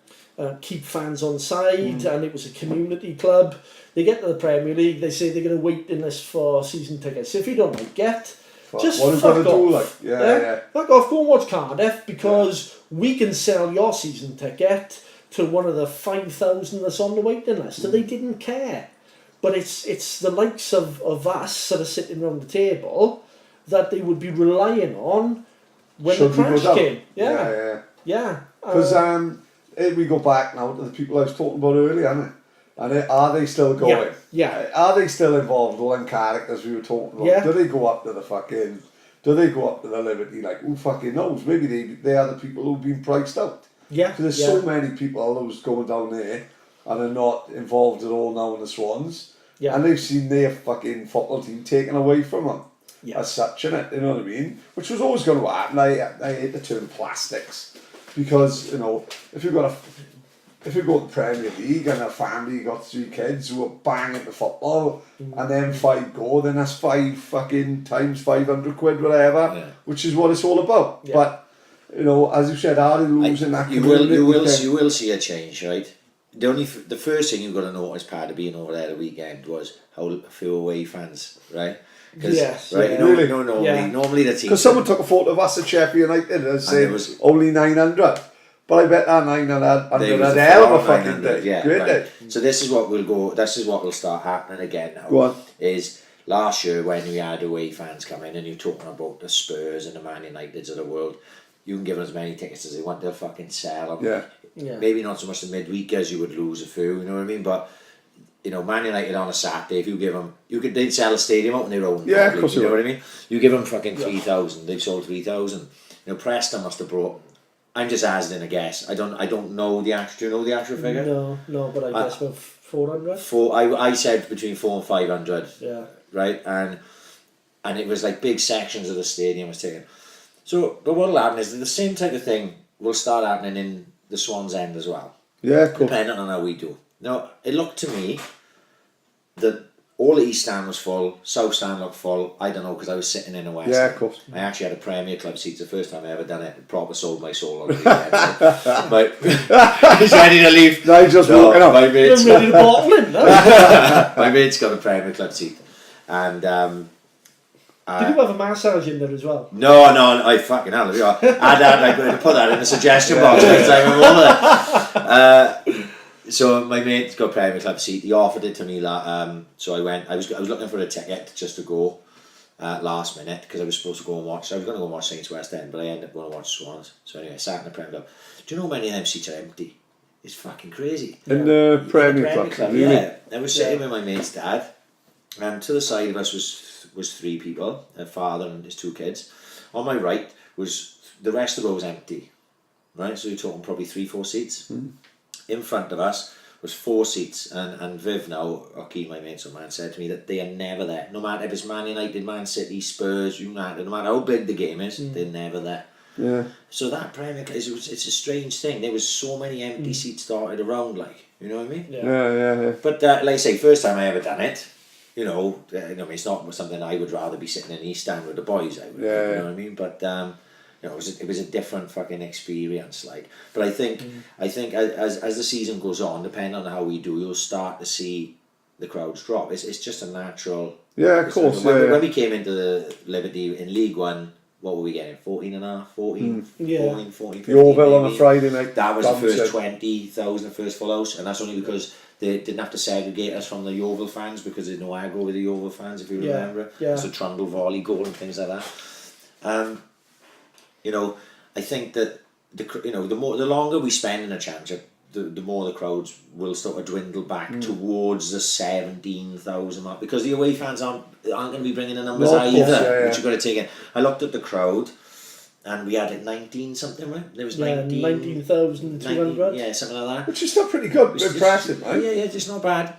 keep fans on side, and it was a community club. They get to the Premier League, they say they're going to wait in list for season tickets. If you don't like it, just what are fuck we off. gonna do, like? Yeah. Fuck off, go and watch Cardiff, because we can sell your season ticket to one of the 5,000 that's on the waiting list. So they didn't care. But it's the likes of us that are sitting around the table that they would be relying on when Should the we go crash down? came. Yeah. Because if we go back now to the people I was talking about earlier, and are they still going? Yeah. Are they still involved with all them characters we were talking about? Yeah. Do they go up to the Liberty, like, who fucking knows? Maybe they are the people who've been priced out. Yeah. Because there's so many people who's going down there and are not involved at all now in the Swans. Yeah. And they've seen their fucking football team taken away from them. Yeah. As such, innit? You know what I mean? Which was always going to happen. I hate the term plastics. Because, you know, if you go to the Premier League and a family, you got 3 kids who are banging the football, and then 5 go, then that's 5 fucking times 500 quid, whatever, which is what it's all about. Yeah. But, you know, as you said, are they losing that community? You will see a change, right? The first thing you've got to notice, Paddy, being over there the weekend, was how few away fans, right? Yes, right. yeah. Normally the team. Because someone took a photo of us at Sheffield United and said it was only 900. But I bet that 900 They had was a the hell of a 400, fucking day. yeah, Great right. day. So this is what will start happening again now. Go on. Is last year when we had away fans come in and you're talking about the Spurs and the Man Uniteds of the world, you can give them as many tickets as they want, they'll fucking sell them. Yeah. Maybe not so much the midweek as you would lose a few, you know what I mean? But you know, Man United on a Saturday, if you give them, they'd sell a stadium out on their own. Yeah, probably, of course you know they what I mean? You give them fucking 3,000, they've sold 3,000. You know, Preston must have brought. I'm just asking a guess. I don't know the actual. Do you know the actual figure? No, but I guess with 400. I said between 400 and 500. Yeah. Right, and it was like big sections of the stadium was taken. So, but what'll happen is that the same type of thing will start happening in the Swans End as well. Yeah, cool. Depending on how we do. Now, it looked to me that all the East Stand was full, South Stand looked full. I don't know, because I was sitting in the West Yeah, Stand. of course. I actually had a Premier Club seat. It's the first time I ever done it. Proper sold my soul on the weekend. But he's ready to leave. Nigel's walking up. My mate's, Ready to bottle in, no? my mate's got a Premier Club seat. And Did you have a massage in there as well? no, I fucking hell. I'd like to put that in the suggestion box next time I'm over there. So my mate's got a Premier Club seat. He offered it to me. So I went. I was looking for a ticket just to go last minute because I was supposed to go and watch. I was going to go and watch Saints West End, but I ended up going to watch Swans. So anyway, I sat in the Premier Club. Do you know how many of them seats are empty? It's fucking crazy. In the Premier Premier Club. Club, yeah. I was sitting with my mate's dad, and to the side of us was 3 people, a father and his 2 kids. On my right was the rest of the row was empty, right? So you're talking probably 3-4 seats. In front of us was 4 seats, and Viv now, Oki, my mate, said to me that they are never there. No matter if it's Man United, Man City, Spurs, United, no matter how big the game is, they're never there. Yeah. So that Premier Club, it's a strange thing. There was so many empty seats dotted around, like, you know what I mean? Yeah. But like I say, first time I ever done it, you know, it's not something I would rather be sitting in the East Stand with the boys. You know what I mean? But you know, it was a different fucking experience. Like, but I think as the season goes on, depending on how we do, you'll start to see the crowds drop. It's just a natural. Yeah, of course. When we came into the Liberty in League One, what were we getting? 14 and a half, 14, 14, 15, Yeovil on a maybe. Friday night. That was the first said. 20,000, the first full house, and that's only because they didn't have to segregate us from the Yeovil fans because there's no aggro with the Yeovil fans, if you remember. Yeah. So Trundle volley goal and things like that. You know, I think that the longer we spend in a championship, the more the crowds will sort of dwindle back towards the 17,000 mark, because the away fans aren't going to be bringing the numbers either, which you've got to take in. I looked at the crowd, and we had it 19 something, right? There was 19,200. Yeah, something like that. Which is still pretty good, impressive, right? Yeah, it's not bad.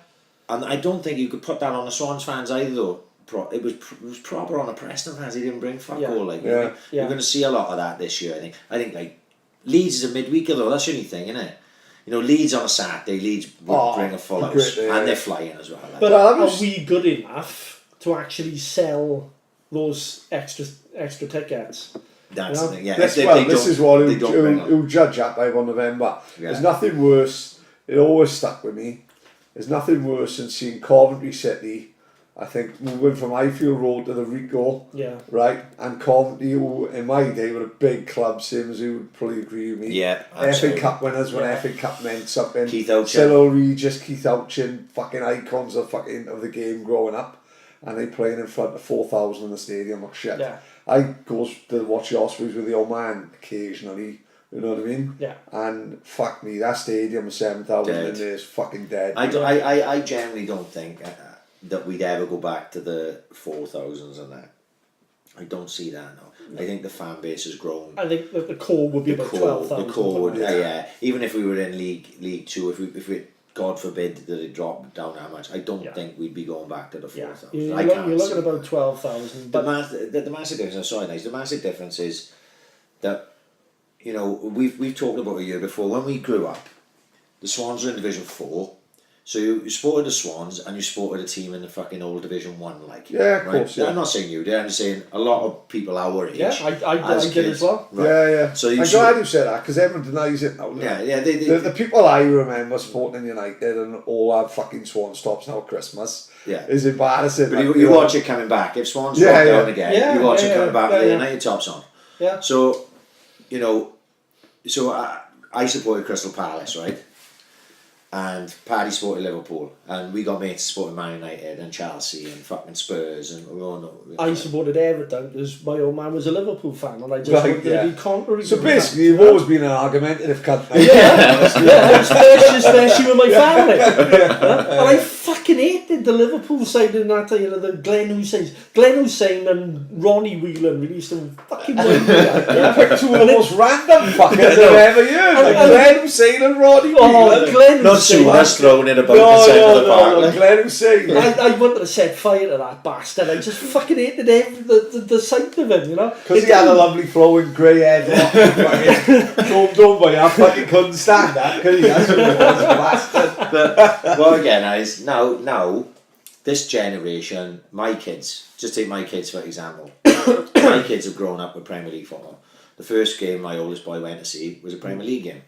And I don't think you could put that on the Swans fans either, though. It was proper on the Preston fans. They didn't bring fuck all. Like you're going to see a lot of that this year. I think like Leeds is a midweeker though. That's the only thing, isn't it? You know, Leeds on a Saturday. Leeds would bring a full house, and they're flying as well. Like. But are we good enough to actually sell those extra tickets? That's the thing. Yeah. This is what who judge at by 1 November. Yeah. There's nothing worse. It always stuck with me. There's nothing worse than seeing Coventry City. I think moving from Highfield Road to the Rico, right, and Coventry, who in my day were a big club, same as you would probably agree with me. Yeah, FA Cup winners when FA Cup meant something. Keith Elchin, Cyril Regis, Keith Elchin, fucking icons of the game growing up, and they playing in front of 4,000 in the stadium. Like shit. Yeah. I go to watch the Ospreys with the old man occasionally. You know what I mean? Yeah. And fuck me, that stadium with 7,000 in there is fucking dead. I generally don't think that we'd ever go back to the 4,000s and that. I don't see that now. I think the fan base has grown. I think that the core would be about 12,000. The core would, even if we were in League Two, if we God forbid that it dropped down that much, I don't think we'd be going back to the 4,000. You're looking at about 12,000. The massive difference. The massive difference is that, you know, we've talked about a year before when we grew up. The Swans were in Division 4. So you supported the Swans and you supported a team in the fucking old Division 1, like. Yeah, of course, yeah. I'm not saying you did, I'm just saying a lot of people our age. Yeah, I did as well. Right. Yeah. So I'm glad you said that, because everyone denies it now. Yeah. The people I remember supporting United and all have fucking Swan stops now at Christmas. Yeah. Is embarrassing. But you watch it coming back. If Swans drop down again, you watch it coming back with the United tops on. Yeah. So, you know, I supported Crystal Palace, right? And Paddy supported Liverpool, and we got mates supporting Man United and Chelsea and fucking Spurs, and I supported Everton because my old man was a Liverpool fan, and I just wanted to be contrary. So basically, you've always been an argumentative cunt. Especially with my family. And I fucking hated the Liverpool side in that, you know, the Glenn Hussein and Ronnie Whelan released them fucking win. You picked two of the most random fuckers I've ever heard. Like Glenn Hussein and Ronnie Whelan. That's thrown in about the centre of the park. No, Glenn Hussein. I wanted to set fire to that bastard. I just fucking hated the sight of him, you know. Because he had a lovely flowing grey head. Don't by you. I fucking couldn't stand that. Because he has a bastard. But well, again, now this generation, my kids. Just take my kids for example. My kids have grown up with Premier League football. The first game my oldest boy went to see was a Premier League game.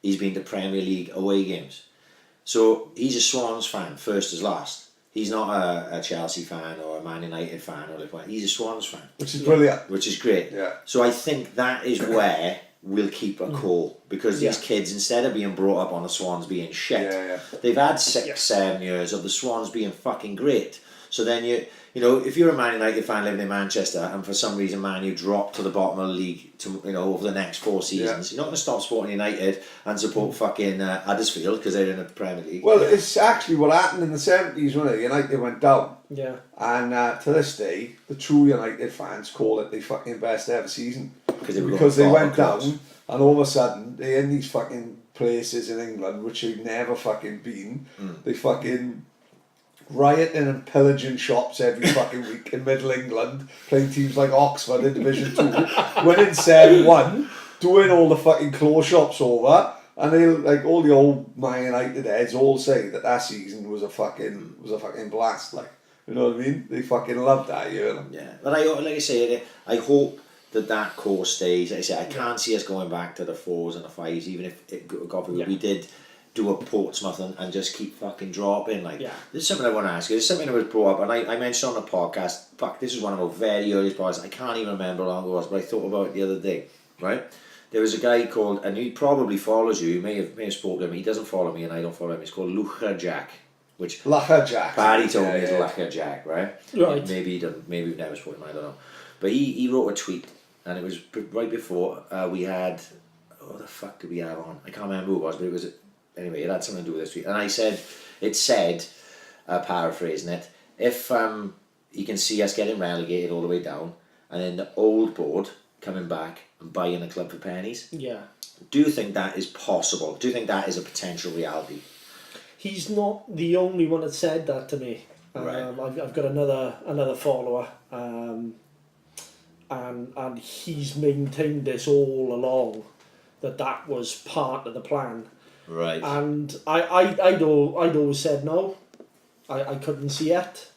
He's been to Premier League away games. So he's a Swans fan, first as last. He's not a Chelsea fan or a Man United fan or like. He's a Swans fan. Which is brilliant. Which is great. Yeah. So I think that is where we'll keep a core. Because these kids, instead of being brought up on the Swans being shit, they've had 6-7 years of the Swans being fucking great. So then you know, if you're a Man United fan living in Manchester and for some reason Man U drop to the bottom of the league over the next 4 seasons, you're not going to stop supporting United and support fucking Huddersfield because they're in the Premier League. Well, it's actually what happened in the 70s when United went down. Yeah. And to this day, the true United fans call it the fucking best ever season. Because they went down and all of a sudden they're in these fucking places in England which they've never fucking been. They fucking rioting and pillaging shops every fucking week in Middle England, playing teams like Oxford in Division 2, winning 7-1, doing all the fucking clothes shops over, and they like all the old Man United heads all say that season was a fucking blast, like, you know what I mean? They fucking loved that year. Yeah, but like I say, I hope that core stays. Like I say, I can't see us going back to the 4s and the 5s, even if we did do a Portsmouth and just keep fucking dropping. Like, there's something I want to ask you. There's something that was brought up, and I mentioned on the podcast. Fuck, this is one of our very earliest podcasts. I can't even remember how long it was, but I thought about it the other day. Right, there was a guy called, and he probably follows you. You may have spoken to him. He doesn't follow me, and I don't follow him. It's called Lucha Jack, which Paddy told me is Lucha Jack, right? Right. Maybe he doesn't. Maybe we've never spoken to him. I don't know. But he wrote a tweet and it was right before we had, what the fuck did we have on? I can't remember who it was, but it was, anyway, it had something to do with this week. And it said, paraphrasing it, if you can see us getting relegated all the way down, and then the old board coming back and buying the club for pennies. Yeah. Do you think that is possible? Do you think that is a potential reality? He's not the only one that said that to me. Right. I've got another follower, and he's maintained this all along, that was part of the plan. Right. And I'd always said no. I couldn't see it.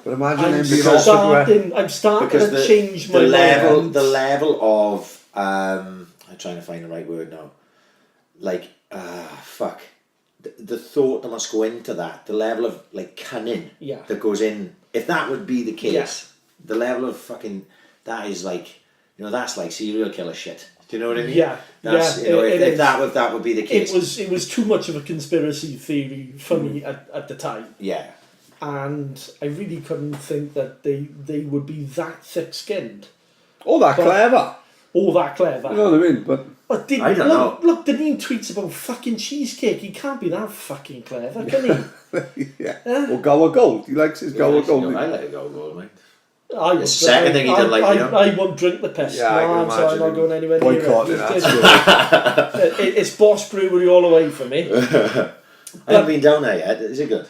But imagine them being offered. I'm starting to change my mind. The level of I'm trying to find the right word now. Like fuck. The thought that must go into that, the level of like cunning that goes in. If that would be the case, the level of fucking that is like, that's like serial killer shit. Do you know what I mean? Yeah, that's, if that would be the case. It was too much of a conspiracy theory for me at the time. Yeah. And I really couldn't think that they would be that thick-skinned. All that clever. All that clever. You know what I mean? But I don't know. Look, Deneen tweets about fucking cheesecake. He can't be that fucking clever, can he? Yeah. Or Gower Gold. He likes his Gower Gold. I like Gower Gold, mate. It's the second thing he didn't like, I won't drink the piss. Yeah, I can imagine. So I'm not going anywhere near boycotting it. It's Boss Brewery all the way for me. I haven't been down there yet. Is it good?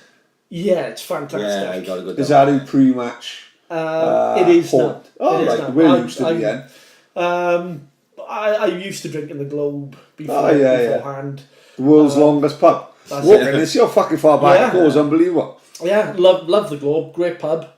Yeah, it's fantastic. Yeah, I got to go down. Is that a pre-match? It is now. Oh, right. We're used to the end. I used to drink in the Globe beforehand. The world's longest pub. It's your fucking far back. It goes unbelievable. Yeah, love the Globe. Great pub.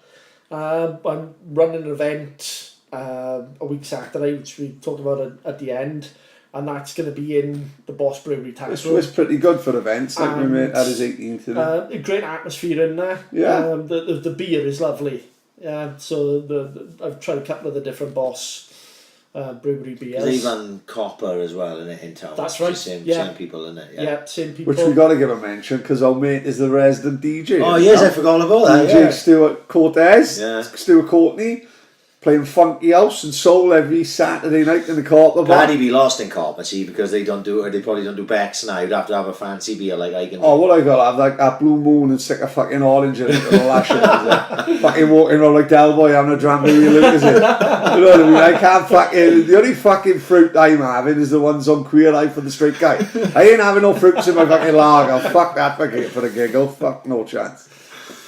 I'm running an event a week Saturday, which we talk about at the end, and that's going to be in the Boss Brewery tap room. It's pretty good for events. Like we made at his 18th. A great atmosphere in there. Yeah. The beer is lovely. Yeah. So I've tried a couple of the different Boss brewery beers. They've run Copper as well in town. That's right. Same people in it. Yeah, same people. Which we got to give a mention because our mate is the resident DJ. Oh yes, I forgot all about that. DJ Stuart Cortez. Yeah. Stuart Courtney. Playing funky house and soul every Saturday night in the Copper bar. Glad he'd be lost in Copper, see, because they probably don't do Becks now. You'd have to have a fancy beer like I can. Oh, what I got to have like that Blue Moon and stick a fucking orange in it and all that shit. Fucking walking around like Del Boy having a Drambuie Lucas in. You know what I mean? I can't fucking. The only fucking fruit I'm having is the ones on Queer Eye for the Straight Guy. I ain't having no fruits in my fucking lager. Fuck that for a giggle. Fuck no chance.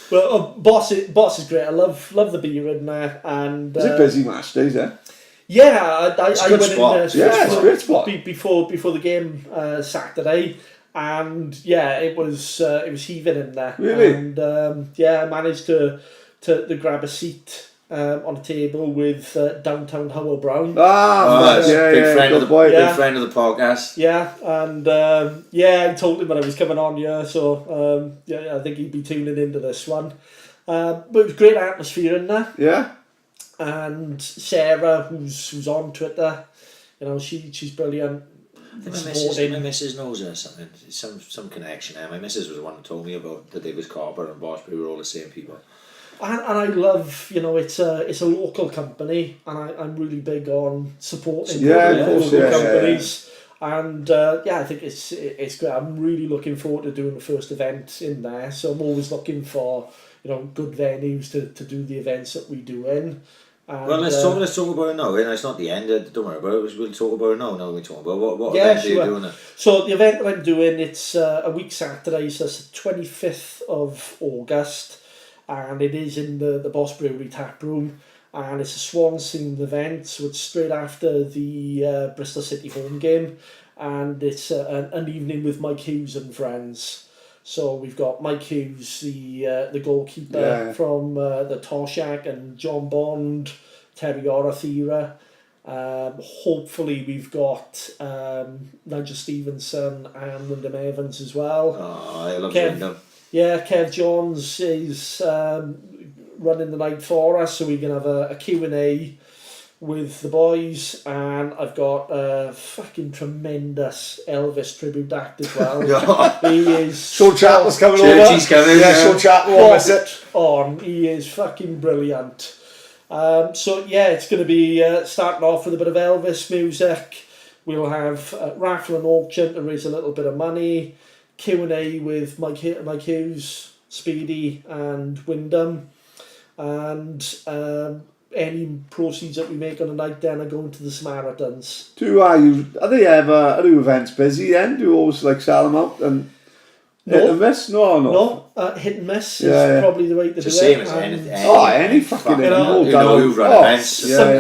Well, Boss is great. I love the beer in there. And is it busy match days, Yeah, I went in there. It's a great spot. Before the game Saturday, and it was heaving in there. Really? And I managed to grab a seat on a table with Downtown Howell Brown. Big friend of the podcast. Yeah, and I told him when I was coming on. So I think he'd be tuning into this one. But it was great atmosphere in there. Yeah. And Sarah, who's on Twitter, she's brilliant. My missus knows her something. Some connection there. My missus was the one who told me about the Davis Copper and Boss. We were all the same people. And I love, it's a local company, and I'm really big on supporting local companies. Yeah. And I think it's great. I'm really looking forward to doing the first event in there. So I'm always looking for good venues to do the events that we do in. And, well, let's talk about it now. It's not the end. Don't worry about it. We'll talk about it now. Now we talk about what event are you doing it? So the event that I'm doing, it's a week Saturday. So it's the 25th of August. And it is in the Boss Brewery tap room, and it's a Swans themed event, so it's straight after the Bristol City home game, and it's an evening with Mike Hughes and friends. So we've got Mike Hughes, the goalkeeper from the Toshak, and John Bond, Terry Orathira. Hopefully we've got Nigel Stevenson and Wyndham Evans as well. Oh, I love Wyndham. Yeah, Kev Johns is running the night for us, so we can have a Q&A with the boys, and I've got a fucking tremendous Elvis tribute act as well. He is... Sean Chatwell's coming over. He's coming. Yeah, Sean Chatwell will miss it. He is fucking brilliant. So yeah, it's going to be starting off with a bit of Elvis music. We'll have raffle and auction to raise a little bit of money. Q&A with Mike Hughes, Speedy and Wyndham. And any proceeds that we make on the night then are going to the Samaritans. Are the events busy then? Do you always like sell them out and hit and miss? No, hit and miss Yeah, is probably the way to do it. It's the same as anything. any fucking you know, who run events.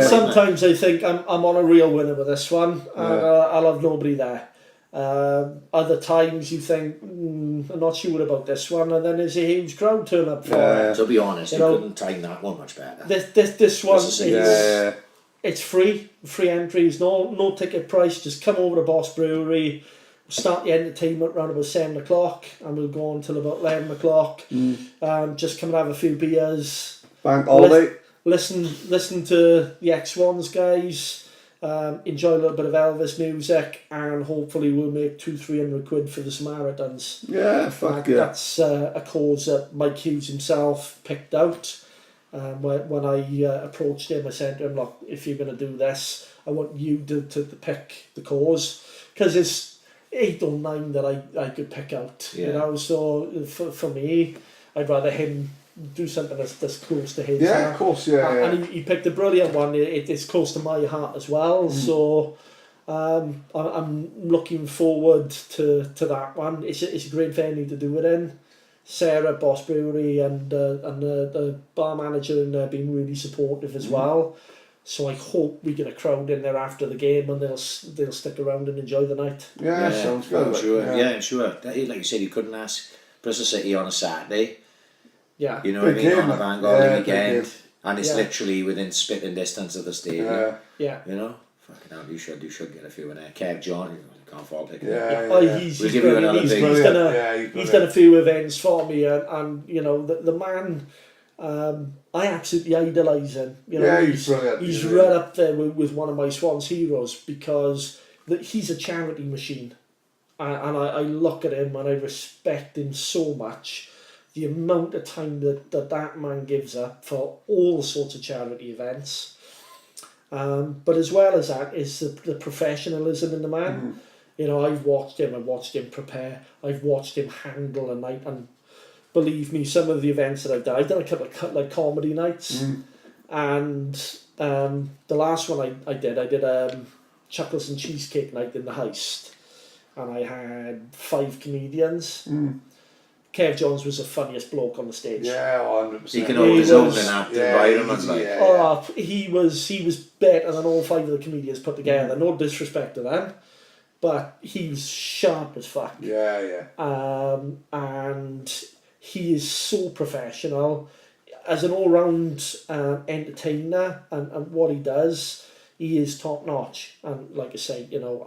Sometimes I think I'm on a real winner with this one, and I'll have nobody there. Other times you think, I'm not sure about this one, and then there's a huge crowd turn up for it. To be honest, you know, couldn't time that one much better. This one This it's free entries, no ticket price. Just come over to Boss Brewery. Start the entertainment around about 7 o'clock, and we'll go on till about 11 o'clock. Just come and have a few beers. Bank holiday. Listen to the Swans guys. Enjoy a little bit of Elvis music, and hopefully we'll make 200-300 quid for the Samaritans. Yeah, fuck yeah. That's a cause that Mike Hughes himself picked out. When I approached him, I said to him, look, if you're going to do this, I want you to pick the cause, because it's 8 or 9 that I could pick out, you know. So for me, I'd rather him do something that's close to his heart. Of course, And he picked a brilliant one. It's close to my heart as well. So I'm looking forward to that one. It's a great venue to do it in. Sarah, Boss Brewery, and the bar manager and they've been really supportive as well. So I hope we get a crowd in there after the game, and they'll stick around and enjoy the night. Yeah, sounds good. I'm sure. Yeah, I'm sure. Like you said, you couldn't ask Bristol City on a Saturday. Yeah. You know what I mean? On a bank holiday weekend, and it's Yeah. literally within spitting distance of the stadium. Yeah. You know, fucking hell, you should get a few in there. Kev John, you can't fault it. He's We'll give you another he's big. He's done a few events for me, and you know the man. I absolutely idolise him. You know, he's brilliant. He's right up there with one of my Swans heroes, because he's a charity machine, and I look at him and I respect him so much. The amount of time that man gives up for all sorts of charity events, but as well as that is the professionalism in the man. You know, I've watched him prepare, I've watched him handle a night, and believe me, some of the events that I've done a couple of like comedy nights, and the last one I did Chuckles and Cheesecake night in the Heist, and I had 5 comedians. Kev Johns was the funniest bloke on the stage. Yeah, 100%. He can hold his own in that environment. He was better than all 5 of the comedians put together. No disrespect to them, but he was sharp as fuck. And he is so professional as an all-round entertainer, and what he does, he is top notch. And like I say, you know,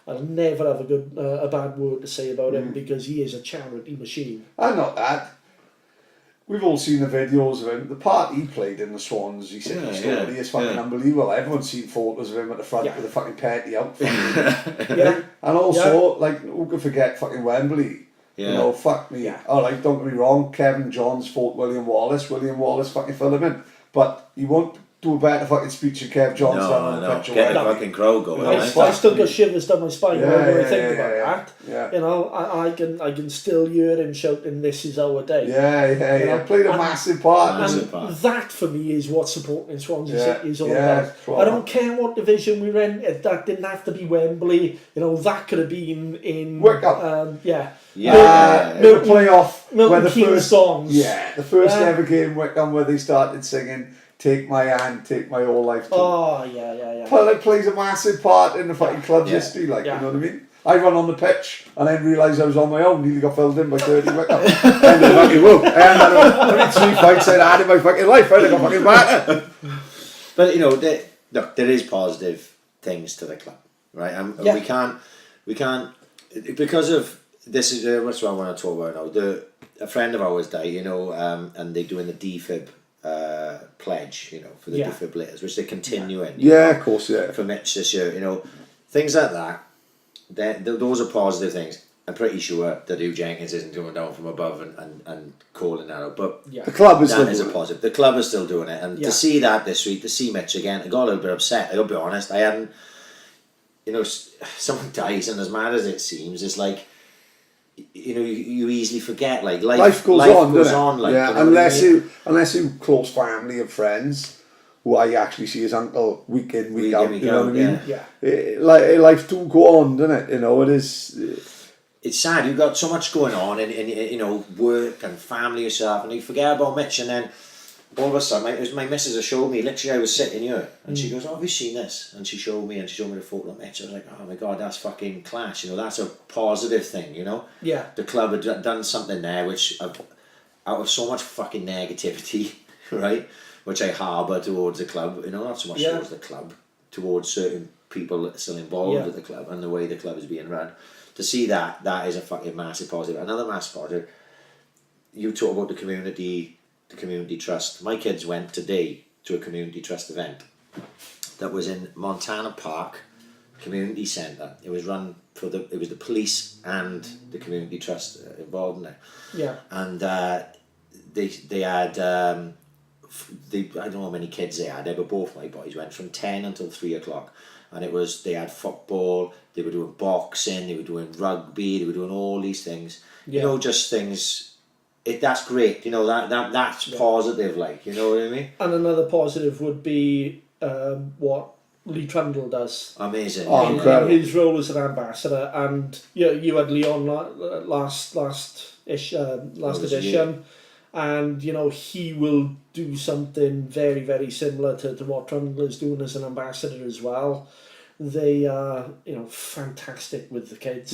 I'll never have a bad word to say about him, because he is a charity machine. And not that. We've all seen the videos of him. The part he played in the Swans, he said the story is fucking unbelievable. Everyone's seen photos of him at the front with a fucking petty outfit. And also, like, who could forget fucking Wembley? You know, fuck me. Alright, don't get me wrong, Kevin Johns fought William Wallace. William Wallace fucking filled him in. But he won't do a better fucking speech than Kev Johns down on the pitch. Get the fucking crowd going. I still got shivers down my spine when I think about that. Yeah. You know, I can still hear him shouting, "This is our day." You know? Played a massive part. And that for me is what supporting Swansea City is all about. I don't care what division we're in. That didn't have to be Wembley. You know, that could have been in Wickham. The playoff Milton Keynes songs. The first ever game Wickham where they started singing "Take My Hand, Take My Whole Life." Oh yeah. Well, it plays a massive part in the fucking club's history, like, you know what I mean? I ran on the pitch and then realised I was on my own, nearly got filled in by 30 Wickham. End of the fucking whoop. I had 3 fights I'd had in my fucking life, I got fucking battered. But you know, there is positive things to the club, right? And we can't, because of this is what's what I want to talk about now. A friend of ours died, you know, and they're doing the defib pledge, you know, for the defibrillators, which they're continuing. Of course, for Mitch this year, you know, things like that. Those are positive things. I'm pretty sure that Hugh Jenkins isn't coming down from above and calling that out. But Yeah. The club is that still is a doing it. positive. The club is still doing it. And Yeah. to see that this week, to see Mitch again, I got a little bit upset. I'll be honest. I hadn't, you know, someone dies, and as mad as it seems, it's like, you know, you easily forget. Like Life goes on, doesn't it? like, yeah, you know what I mean? unless you close family and friends, who I actually see as uncle week in, week out. You know what I mean? Yeah. Life do go on, doesn't it? You know, it is. It's sad. You've got so much going on, and you know, work and family yourself, and you forget about Mitch, and then all of a sudden, my missus has showed me. Literally, I was sitting here, and she goes, "Oh, have you seen this?" And she showed me the photo of Mitch. I was like, "Oh my god, that's fucking class!" You know, that's a positive thing. You know, Yeah. the club had done something there, which out of so much fucking negativity, right, which I harbour towards the club. You know, not so much towards the club, towards certain people still involved with the club and the way the club is being run. To see that is a fucking massive positive. Another massive positive. You talk about the community trust. My kids went today to a community trust event that was in Montana Park Community Centre. It was run it was the police and the community trust involved in it. Yeah. And they had I don't know how many kids they had, but both my boys went from 10 until 3 o'clock. And they had football, they were doing boxing, they were doing rugby, they were doing all these things. Yeah. You know, just things. That's great. You know, that's positive. Like, you know what I mean? And another positive would be what Lee Trundle does. Amazing. Oh, yeah. incredible. His role as an ambassador, and you had Leon last edition, and you know he will do something very, very similar to what Trundle is doing as an ambassador as well. They are fantastic with the kids,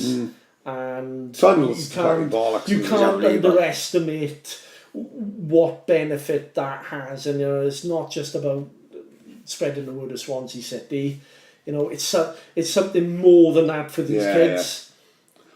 and Trundle's you fucking bollocks. you He's can't unbelievable. underestimate what benefit that has, and it's not just about spreading the word of Swansea City. You know, it's something more than that for these kids.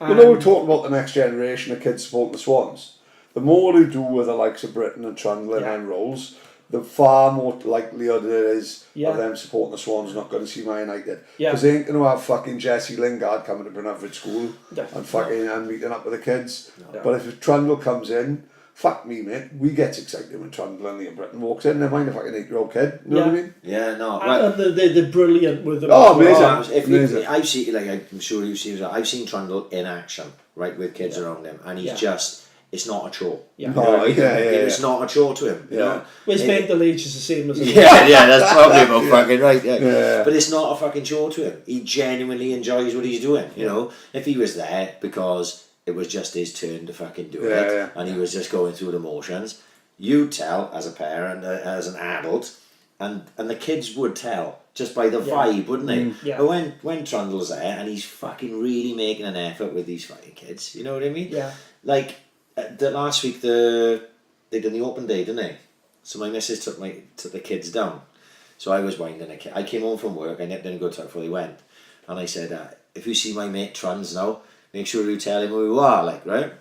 You know, we're talking about the next generation of kids supporting the Swans. The more they do with the likes of Britain and Trundle and them roles, the far more likelihood it is of them supporting the Swans not going to see Man United. Because they ain't going to have fucking Jesse Lingard coming to Brynham School and fucking and meeting up with the kids. No. But if Trundle comes in, fuck me, mate, we get excited when Trundle and Liam Britton walks in. Never mind a fucking 8-year-old kid. You know what I mean? Yeah, no. And they're brilliant with them. Oh, amazing. Amazing. I've seen, I'm sure you've seen, I've seen Trundle in action, right, with kids around him, and he's just. It's not a chore. Yeah. You know, it's Yeah. not a chore to him. You know? Well, his mental age is the same as that's probably about fucking right. Yeah. But it's not a fucking chore to him. He genuinely enjoys what he's doing. You know, if he was there because it was just his turn to fucking do it, and he was just going through the motions, you'd tell as a parent, as an adult, and the kids would tell just by the vibe, wouldn't they? Yeah. But when Trundle's there and he's fucking really making an effort with these fucking kids, you know what I mean? Yeah. Like. The last week they did the open day, didn't they? So my missus took the kids down. So I was winding a kid. I came home from work. I nipped in and got to before they went, and I said, "If you see my mate Truns now, make sure you tell him who you are." Like, right.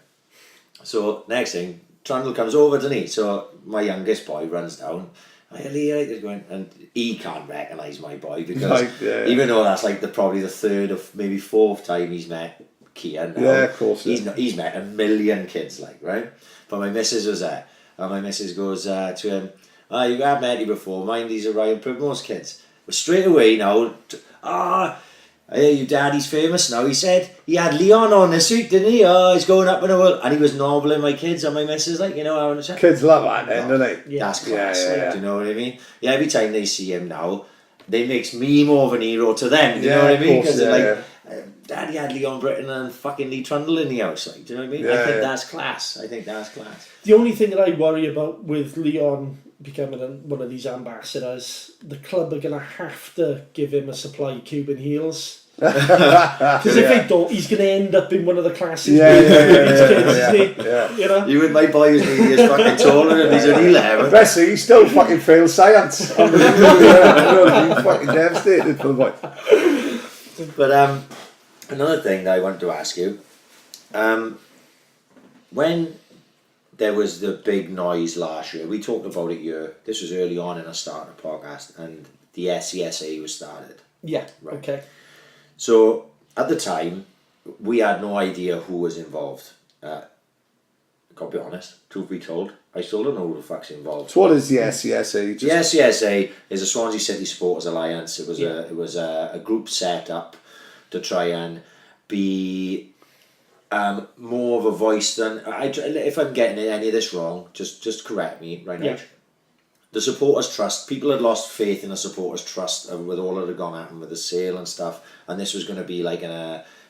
So next thing, Trundle comes over to me. So my youngest boy runs down. Going, and he can't recognise my boy because even though that's like probably the third or maybe fourth time he's met Kian. Yeah, of course. He's met a million kids, like, right? But my missus was there, and my missus goes to him, you have met you before, mind these are Ryan Primmore's kids. But straight away now, hey, your daddy's famous now. He said he had Leon on this week, didn't he? Oh, he's going up in the world. And he was nobbling my kids, and my missus, like, you know, having a chat. Kids love that then, don't they? Yeah. That's class, do you know what I mean? Yeah, every time they see him now, they makes me more of an hero to them, do you know what I mean? Because they're like, Daddy had Leon Britton and fucking Lee Trundle in the house, like, do you know what I mean? I think that's class. The only thing that I worry about with Leon becoming one of these ambassadors, the club are going to have to give him a supply of Cuban heels. Because if they don't, he's going to end up in one of the classes with his kids, you know? You and my boy is fucking taller and he's only 11. Bessie, he still fucking fails science. He's fucking devastated for the boy. But another thing that I want to ask you, when there was the big noise last year, we talked about it here, this was early on in our start of the podcast, and the SCSA was started. Yeah, right. Okay. So at the time, we had no idea who was involved. Got to be honest, truth be told, I still don't know who the fuck's involved. So what is the SCSA? The SCSA is a Swansea City Supporters Alliance. It was a group set up to try and be more of a voice than if I'm getting any of this wrong, just correct me right now. Yeah. The Supporters Trust, people had lost faith in the Supporters Trust with all that had gone happen with the sale and stuff, and this was going to be like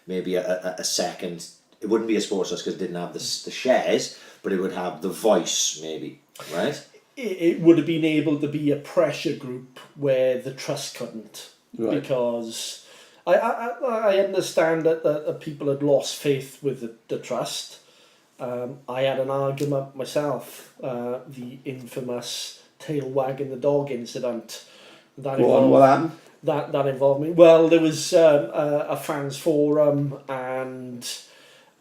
maybe a second. It wouldn't be a sports trust because it didn't have the shares, but it would have the voice, maybe, right? It would have been able to be a pressure group where the trust couldn't, Right. because I understand that the people had lost faith with the trust. I had an argument myself, the infamous tail wagging the dog incident. That Go on, what happened? That involved me. Well, there was a fans forum, and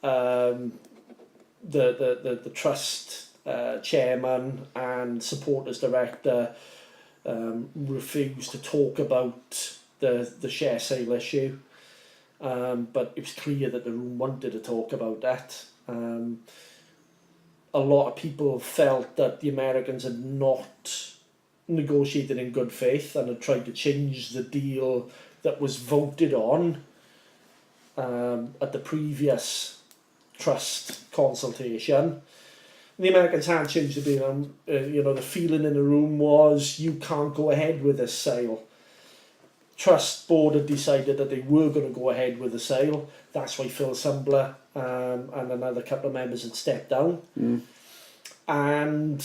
the trust chairman and supporters director refused to talk about the share sale issue, but it was clear that the room wanted to talk about that. A lot of people felt that the Americans had not negotiated in good faith and had tried to change the deal that was voted on at the previous trust consultation. The Americans had changed the deal, and the feeling in the room was you can't go ahead with this sale. Trust board had decided that they were going to go ahead with the sale. That's why Phil Sumbler and another couple of members had stepped down. And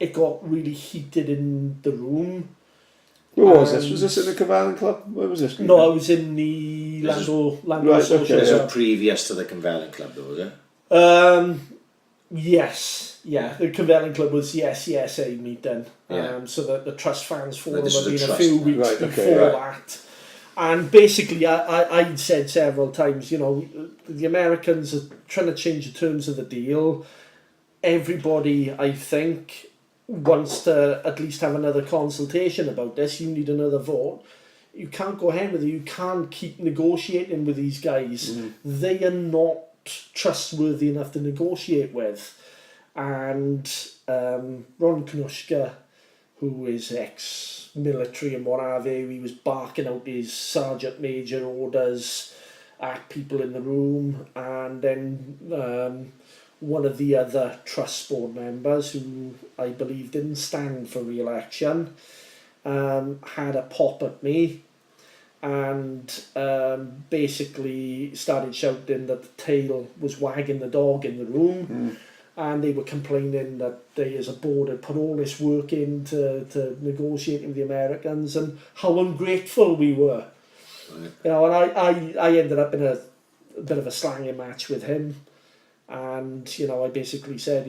it got really heated in the room. Where was this? Was this in the Cavalling Club? Where was this? No, I was in the Lando Right, Social okay. This Club. was previous to the Convelling Club, though, was it? Yes, yeah. The Convelling Club was the SCSA meeting. Yeah. So that the Trust Fans Forum this had was been the a few trust. weeks Right, okay, before right. that. And basically, I'd said several times, the Americans are trying to change the terms of the deal. Everybody, I think, wants to at least have another consultation about this. You need another vote. You can't go ahead with it. You can't keep negotiating with these guys. They are not trustworthy enough to negotiate with. And Ron Knuschka, who is ex-military and what have you, he was barking out his sergeant major orders at people in the room, and then one of the other trust board members, who I believe didn't stand for re-election, had a pop at me and basically started shouting that the tail was wagging the dog in the room. And they were complaining that they as a board had put all this work into negotiating with the Americans and how ungrateful we were. Right. And I ended up in a bit of a slanging match with him. And, I basically said,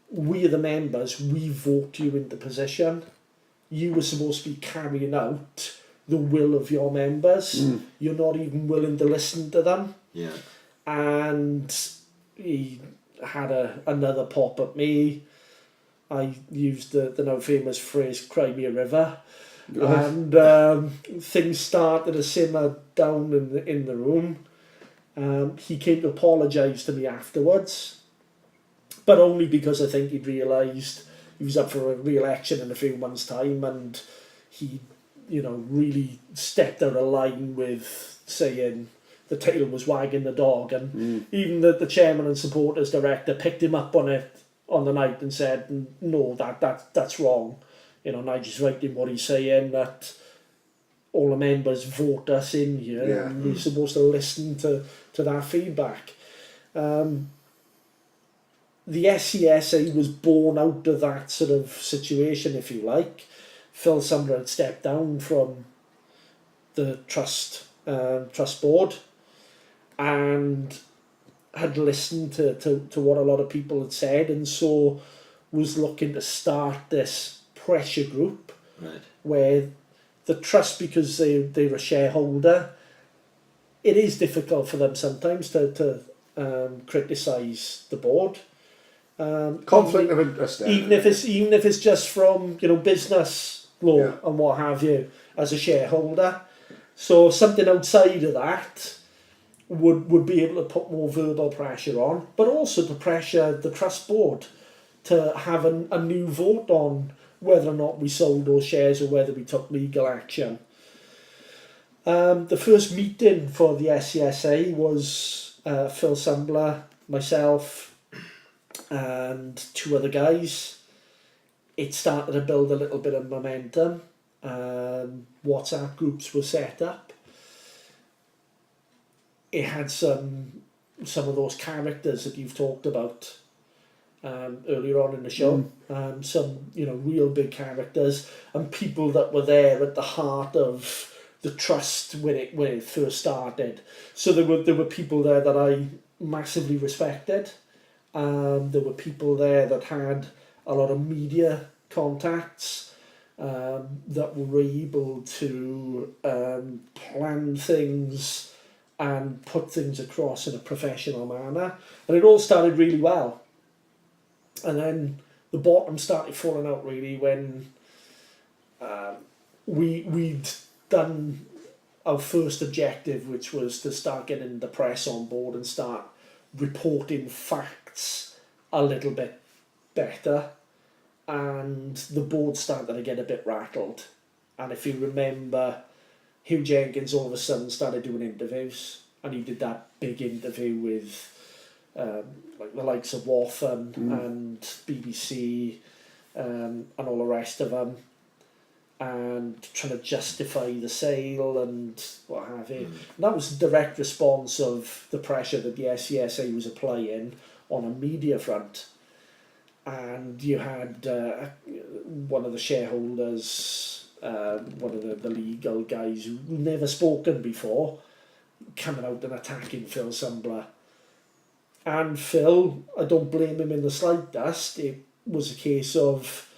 we are the members, we vote you into position. You were supposed to be carrying out the will of your members. You're not even willing to listen to them. Yeah. And he had another pop at me. I used the now famous phrase, cry me a river. And things started to simmer down in the room. He came to apologise to me afterwards, but only because I think he'd realised he was up for a re-election in a few months' time, and he, really stepped out of line with saying the tail was wagging the dog, and even the chairman and supporters director picked him up on it on the night and said, no, that's wrong. Nigel's right in what he's saying, that all the members vote us in here, and we're supposed to listen to that feedback. The SCSA was born out of that sort of situation, if you like. Phil Sumbler had stepped down from the trust board and had listened to what a lot of people had said, and so was looking to start this pressure group, Right. where the trust, because they're a shareholder, it is difficult for them sometimes to criticise the board. Conflict of interest there. Even if it's just from business law and what have you, as a shareholder, So something outside of that would be able to put more verbal pressure on, but also to pressure the trust board to have a new vote on whether or not we sold those shares or whether we took legal action. The first meeting for the SCSA was Phil Sumbler, myself, and 2 other guys. It started to build a little bit of momentum. WhatsApp groups were set up. It had some of those characters that you've talked about earlier on in the show. Some real big characters and people that were there at the heart of the trust when it first started. So there were people there that I massively respected. There were people there that had a lot of media contacts, that were able to plan things and put things across in a professional manner, and it all started really well. And then the bottom started falling out really when we'd done our first objective, which was to start getting the press on board and start reporting facts a little bit better, and the board started to get a bit rattled. And if you remember, Hugh Jenkins all of a sudden started doing interviews, and he did that big interview with like the likes of Wathan and BBC and all the rest of them, and trying to justify the sale and what have you. And that was a direct response of the pressure that the SCSA was applying on a media front. And you had one of the shareholders, one of the legal guys who never spoken before, coming out and attacking Phil Sumbler. And Phil, I don't blame him in the slightest. It was a case of,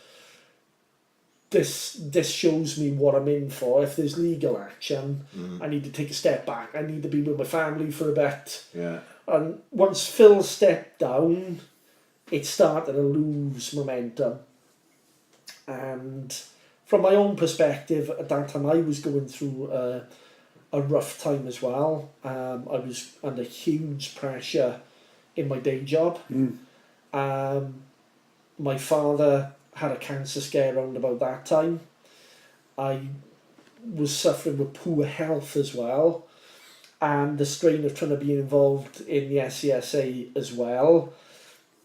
this shows me what I'm in for. If there's legal action, I need to take a step back. I need to be with my family for a bit. Yeah. And once Phil stepped down, it started to lose momentum. And from my own perspective, at that time I was going through a rough time as well. I was under huge pressure in my day job. My father had a cancer scare around about that time. I was suffering with poor health as well, and the strain of trying to be involved in the SCSA as well.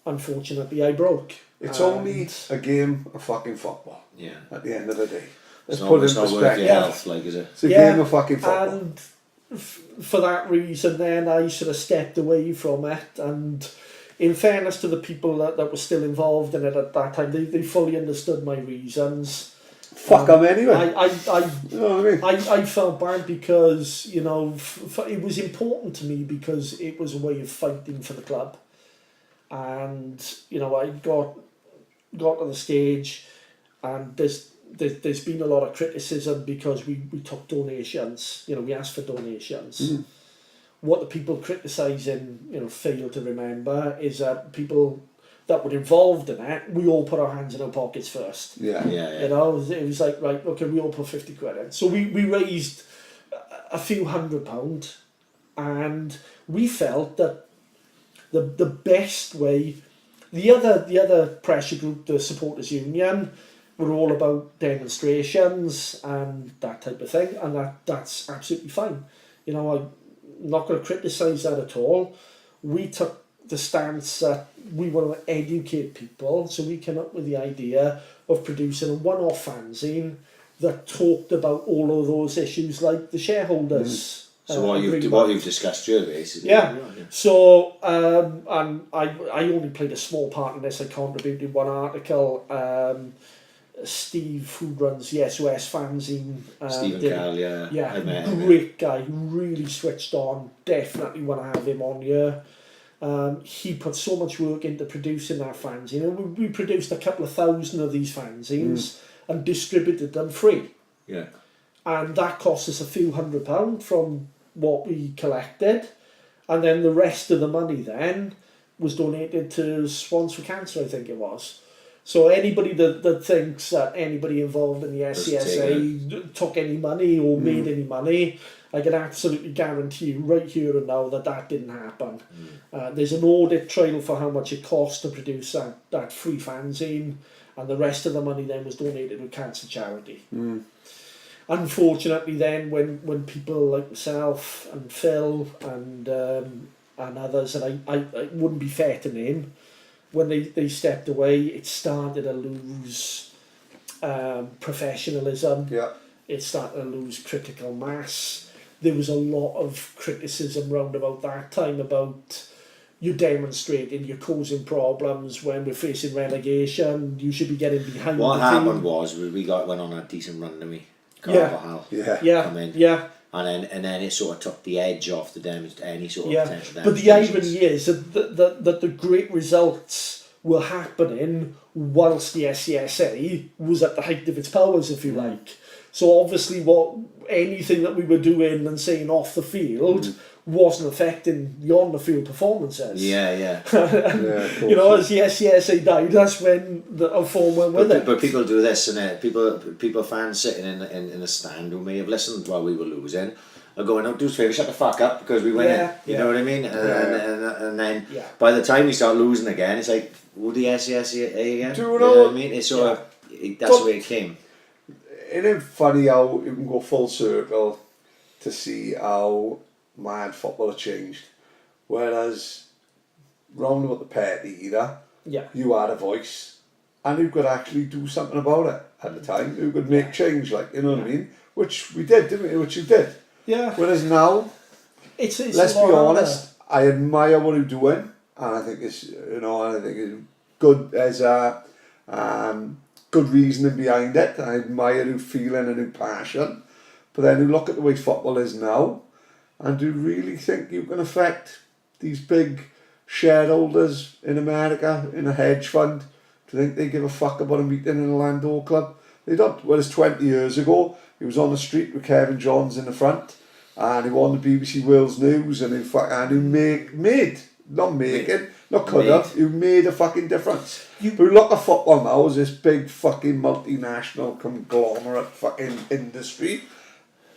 Unfortunately, I broke. It's only a game of fucking football. Yeah. At the end of the day. It's not worth your health, like, is it? It's a game of fucking football. And for that reason then I sort of stepped away from it, and in fairness to the people that were still involved in it at that time, they fully understood my reasons. Fuck them anyway. You know what I mean? I felt bad because, it was important to me because it was a way of fighting for the club. And, I got to the stage, and there's been a lot of criticism because we took donations. We asked for donations. What the people criticising, fail to remember is that people that were involved in it, we all put our hands in our pockets first. Yeah. It was like, right, okay, we all put 50 quid in. So we raised a few £100, and we felt that the best way, the other pressure group, the Supporters Union, were all about demonstrations and that type of thing, and that's absolutely fine. I'm not going to criticise that at all. We took the stance that we want to educate people, so we came up with the idea of producing a one-off fanzine that talked about all of those issues, like the shareholders. So what you've discussed here, basically. Yeah. So and I only played a small part in this. I contributed one article. Steve, who runs the SOS fanzine, Stephen Carroll, yeah, I met him, great guy, really switched on. Definitely want to have him on here. He put so much work into producing that fanzine, and we produced a couple of thousand of these fanzines and distributed them free. Yeah. And that cost us a few £100 from what we collected, and then the rest of the money then was donated to Swans for Cancer, I think it was. So anybody that thinks that anybody involved in the SCSA took any money or made any money, I can absolutely guarantee you right here and now that didn't happen. There's an audit trail for how much it cost to produce that free fanzine, and the rest of the money then was donated to cancer charity. Unfortunately then, when people like myself and Phil and others, and I wouldn't be fair to name, when they stepped away, it started to lose professionalism. It started to lose critical mass. There was a lot of criticism round about that time about you're demonstrating, you're causing problems when we're facing relegation, you should be getting behind what the team. happened was we went on a decent run, didn't we? Yeah. And then it sort of took the edge off any sort of potential damage. But the irony is that the great results were happening whilst the SCSA was at the height of its powers, if you like. So obviously anything that we were doing and saying off the field wasn't affecting the on the field performances. Yeah. You know, as the SCSA died, that's when our form went with it. But people do this, and people fans sitting in the stand who may have listened while we were losing are going, "Oh, do us a favour, shut the fuck up because we win it." You know what I mean? And then by the time we start losing again, it's like, "Would the SCSA again?" Do you know know what I mean? It's sort of that's the way it came. Isn't it funny how you can go full circle to see how mad football has changed? Whereas round about the petty era, you had a voice and you could actually do something about it at the time. You could make change, like, you know what I mean? Which we did, didn't we? Which you did. Yeah. Whereas now, it's let's be honest, I admire what you're doing, and I think it's, you know, I think it's good as a good reasoning behind it. I admire your feeling and your passion, but then you look at the way football is now, and do you really think you can affect these big shareholders in America in a hedge fund? Do you think they give a fuck about a meeting in a Landau club? They don't. Whereas 20 years ago, he was on the street with Kevin Johns in the front, and he won the BBC World News, and he made a fucking difference. But look at football now as this big fucking multinational conglomerate fucking industry,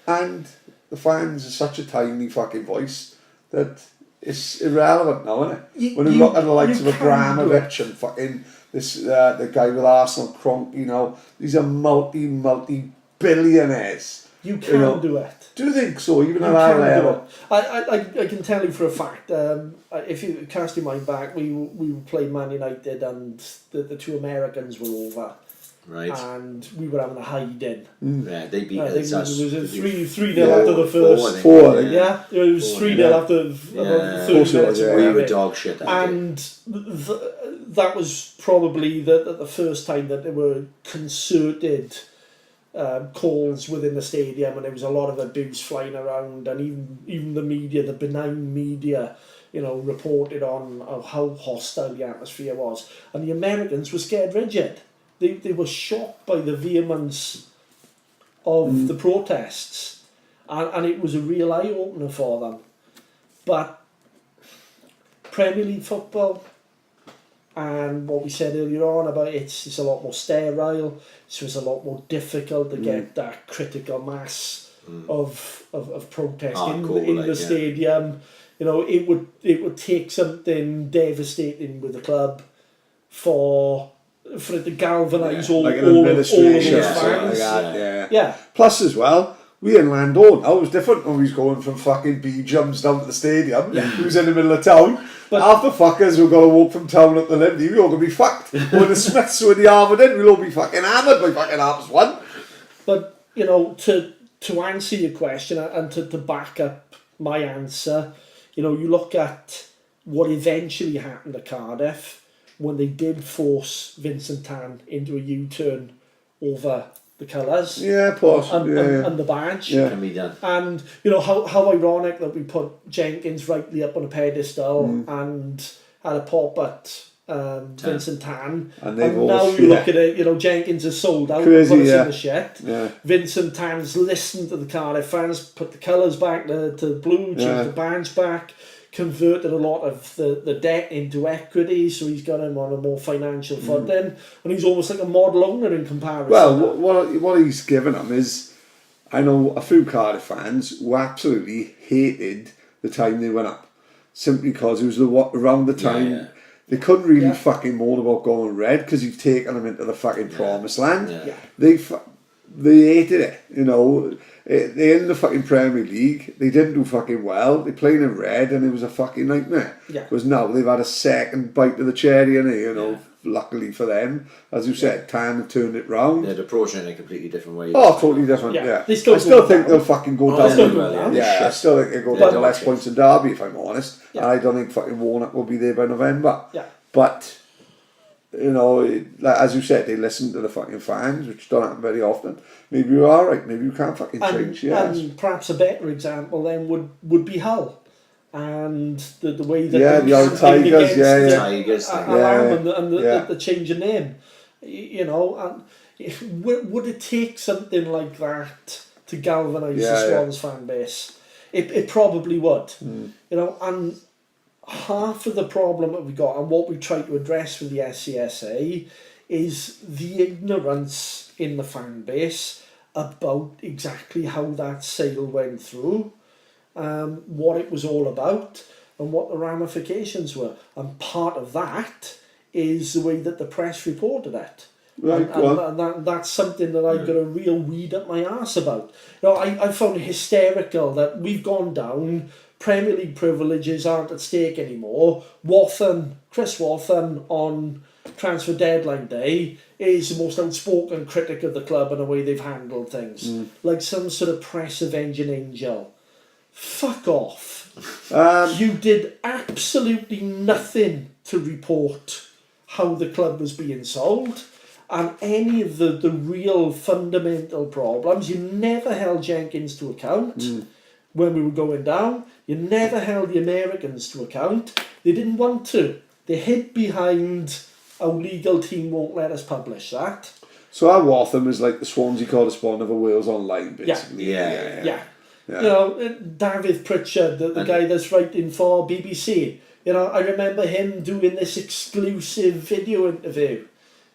and the fans are such a tiny fucking voice that it's irrelevant now, isn't it? When you look at the likes of Abramovich and fucking this the guy with Arsenal, Kroenke, you know, these are multi billionaires. You can do it. Do you think so? Even at our level? I can tell you for a fact. If you cast your mind back, we played Man United and the two Americans were over. Right. And we were having a hide-in. Yeah, they beat us. It was a 3-0 after the first. Four. Yeah, it was 3-0 after about 30 minutes. We were dog shit. And that was probably the first time that there were concerted calls within the stadium, and there was a lot of abuse flying around, and even the media, the benign media, you know, reported on how hostile the atmosphere was, and the Americans were scared rigid. They were shocked by the vehemence of the protests, and it was a real eye opener for them. But Premier League football, and what we said earlier on about it's a lot more sterile, so it's a lot more difficult to get that critical mass of protest in the stadium. You know, it would take something devastating with the club for it to galvanise all of those fans. Yeah. Plus as well, we in Landau now, it was different when we was going from fucking B-jumps down to the stadium. We was in the middle of town. But half the fuckers who got to walk from town up to Lindy, we all going to be fucked. When the Smiths were the Aberdeen, we'll all be fucking hammered by fucking half-1. But, you know, to answer your question and to back up my answer, you know, you look at what eventually happened at Cardiff when they did force Vincent Tan into a U-turn over the colours. Yeah, of course. And the badge. Yeah. Can be done. And, you know, how ironic that we put Jenkins rightly up on a pedestal and had a pop at Vincent Tan. And now you look at it, you know, Jenkins is sold out. Crazy, put us in the shit. Yeah. Vincent Tan's listened to the Cardiff fans, put the colours back to blue, changed the badge back, converted a lot of the debt into equity, so he's got him on a more financial footing, and he's almost like a model owner in comparison. Well, what he's given them is, I know a few Cardiff fans who absolutely hated the time they went up, simply because it was around the time they couldn't really fucking moan about going red because you've taken them into the fucking promised land. They hated it, you know. They're in the fucking Premier League. They didn't do fucking well. They played in red, and it was a fucking nightmare. Because now they've had a second bite of the cherry, and you know, luckily for them, as you said, time have turned it round. They're approaching it in a completely different way. Oh, totally different. Yeah, They I still still think they'll fucking go down. I still think they'll go down less points than Derby, if I'm honest. And I don't think fucking Warnock will be there by November. But you know, like, as you said, they listen to the fucking fans, which don't happen very often. Maybe you're alright, maybe you can't fucking change. And perhaps a better example then would be Hull. And the way that the old Tigers, Tigers and the change of name. You know, and would it take something like that to galvanise the Swans fan base? It probably would. You know, and half of the problem that we got and what we try to address with the SCSA is the ignorance in the fan base about exactly how that sale went through, what it was all about, and what the ramifications were. And part of that is the way that the press reported it. Right, and that's something that I've got a real weed up my arse about. You know, I found it hysterical that we've gone down, Premier League privileges aren't at stake anymore. Chris Wathan on transfer deadline day is the most outspoken critic of the club and the way they've handled things. Like some sort of press avenging angel. Fuck off. You did absolutely nothing to report how the club was being sold. And any of the real fundamental problems, you never held Jenkins to account when we were going down. You never held the Americans to account. They didn't want to. They hid behind our legal team won't let us publish that. So our Waltham is like the Swansea correspondent of a Wales Online, basically. Yeah. You know, David Pritchard, the guy that's writing for BBC. You know, I remember him doing this exclusive video interview.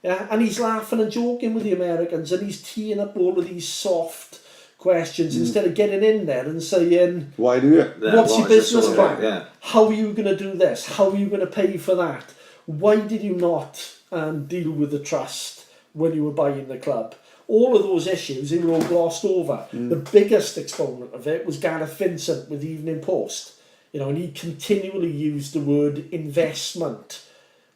Yeah, and he's laughing and joking with the Americans, and he's teeing up all of these soft questions instead of getting in there and saying, why do you? What's your business plan? How are you going to do this? How are you going to pay for that? Why did you not deal with the trust when you were buying the club? All of those issues, they were all glossed over. The biggest exponent of it was Gareth Vincent with the Evening Post. You know, and he continually used the word investment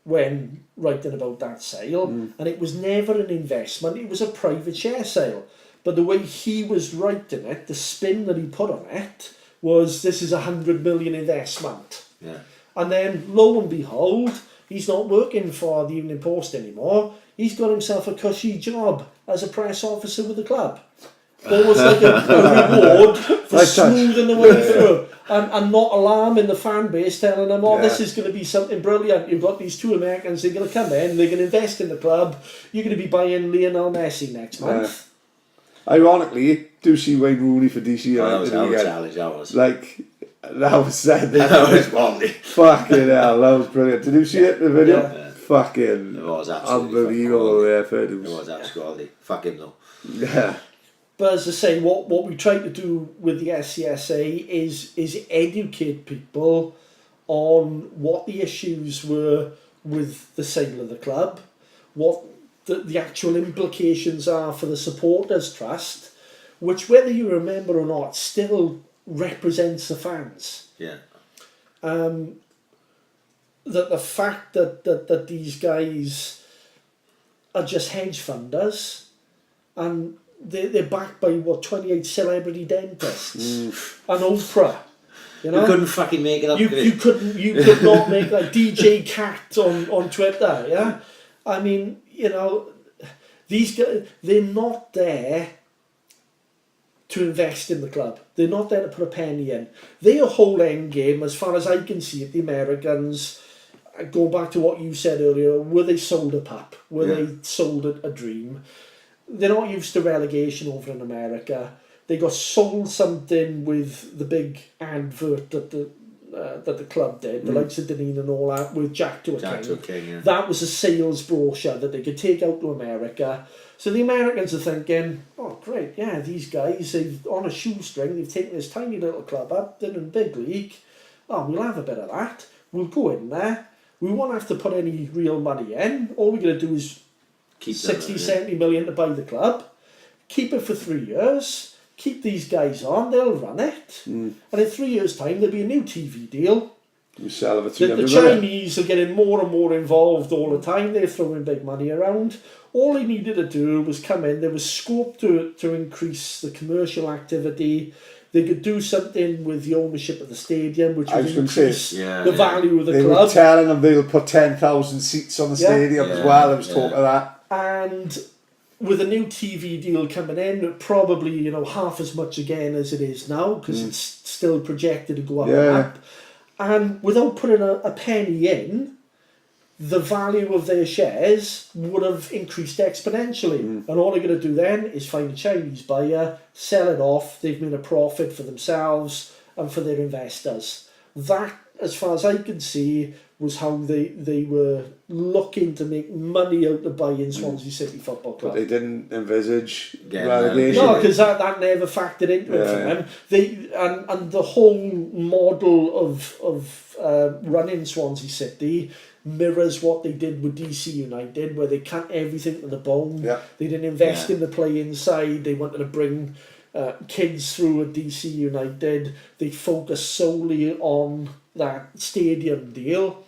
when writing about that sale, and it was never an investment, it was a private share sale. But the way he was writing it, the spin that he put on it, was this is 100 million investment. And then, lo and behold, he's not working for the Evening Post anymore. He's got himself a cushy job as a press officer with the club. Almost like a reward for smoothing the way through. And not alarming the fan base, telling them, this is going to be something brilliant. You've got these two Americans, they're going to come in, they're going to invest in the club, you're going to be buying Lionel Messi next month. Ironically, do see Wayne Rooney for DC. That was our challenge, that was. Like, that was said. That was quality. Fucking hell, that was brilliant. Did you see it, the video? Yeah. Fucking it was absolutely unbelievable. It was absolutely quality. Fuck him though. Yeah. But as I say, what we try to do with the SCSA is educate people on what the issues were with the sale of the club, what the actual implications are for the supporters trust, which, whether you remember or not, still represents the fans. Yeah. That the fact that these guys are just hedge funders and they're backed by 28 celebrity dentists and Oprah. You know, you couldn't fucking make it up. You could not make like DJ Cat on Twitter. Yeah, I mean, you know, these guys, they're not there to invest in the club. They're not there to put a penny in. Their whole end game, as far as I can see it, the Americans, going back to what you said earlier, were they sold a pup? Were they sold a dream? They're not used to relegation over in America. They got sold something with the big advert that that the club did, the likes of Deneen and all that, with Jack to a King. Yeah. That was a sales brochure that they could take out to America. So the Americans are thinking, oh great, yeah, these guys, they've on a shoestring, they've taken this tiny little club up, they're in big league. Oh, we'll have a bit of that. We'll go in there. We won't have to put any real money in. All we're going to do is Keep 60, 70 million to buy the club, keep it for 3 years, keep these guys on, they'll run it. And in 3 years' time, there'll be a new TV deal. You sell it for The 300 Chinese are getting more and more involved all the time. They're throwing big money around. All they needed to do was come in. There was scope to increase the commercial activity. They could do something with the ownership of the stadium, which would increase the value of the club. They were telling them they'll put 10,000 seats on the stadium as well. There was talk of that. And with a new TV deal coming in, probably half as much again as it is now, because it's still projected to go up and up. And without putting a penny in, the value of their shares would have increased exponentially. And all they're going to do then is find a Chinese buyer, sell it off. They've made a profit for themselves and for their investors. That, as far as I can see, was how they were looking to make money out of buying Swansea City Football Club. But they didn't envisage relegation. No, because that never factored into it for them. And the whole model of running Swansea City mirrors what they did with DC United, where they cut everything to the bone. They didn't invest in the play inside. They wanted to bring kids through at DC United. They focused solely on that stadium deal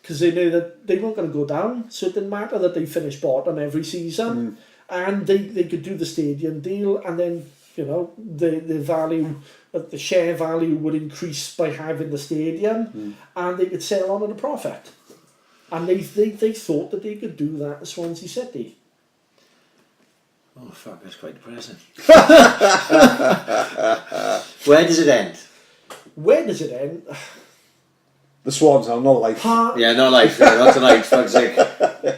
because they knew that they weren't going to go down, so it didn't matter that they finished bottom every season. And they could do the stadium deal, and then the value, the share value would increase by having the stadium, and they could sell on at a profit. And they thought that they could do that at Swansea City. Oh fuck, that's quite depressing. Where does it end? Where does it end? The Swans are not life. Not life. Not tonight, for fuck's sake.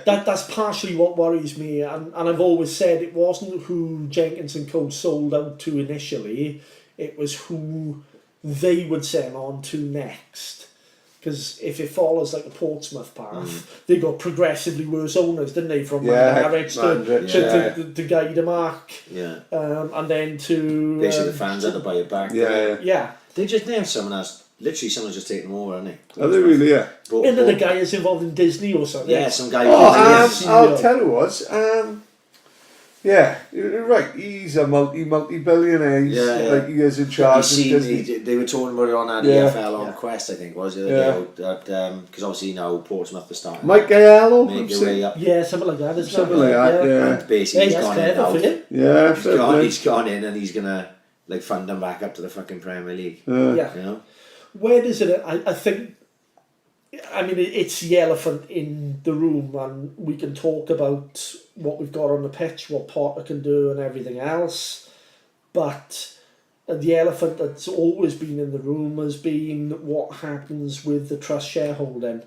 That's partially what worries me, and I've always said it wasn't who Jenkins and Co sold out to initially, it was who they would sell on to next. Because if it follows like a Portsmouth path, they got progressively worse owners, didn't they? From Harwich to Guy de Mark, and then to basically the fans had to buy it back. They just named someone else. Literally, someone's just taken them over, haven't they? Are they really? Yeah. And then the guy is involved in Disney or something. Yeah, some guy. I'll tell you what. Yeah, you're right. He's a multi-billionaire. Like he is in charge. They were talking about it on that EFL on Quest, I think, was it? Because obviously now Portsmouth are starting. Mike Aiello. Make their way up. Yeah, something like that. Something like that. Yeah. And basically, he's gone in now. Yeah, he's gone in and he's gonna fund them back up to the fucking Premier League. Where does it? I think. I mean, it's the elephant in the room, and we can talk about what we've got on the pitch, what Potter can do, and everything else. But the elephant that's always been in the room has been what happens with the trust shareholding.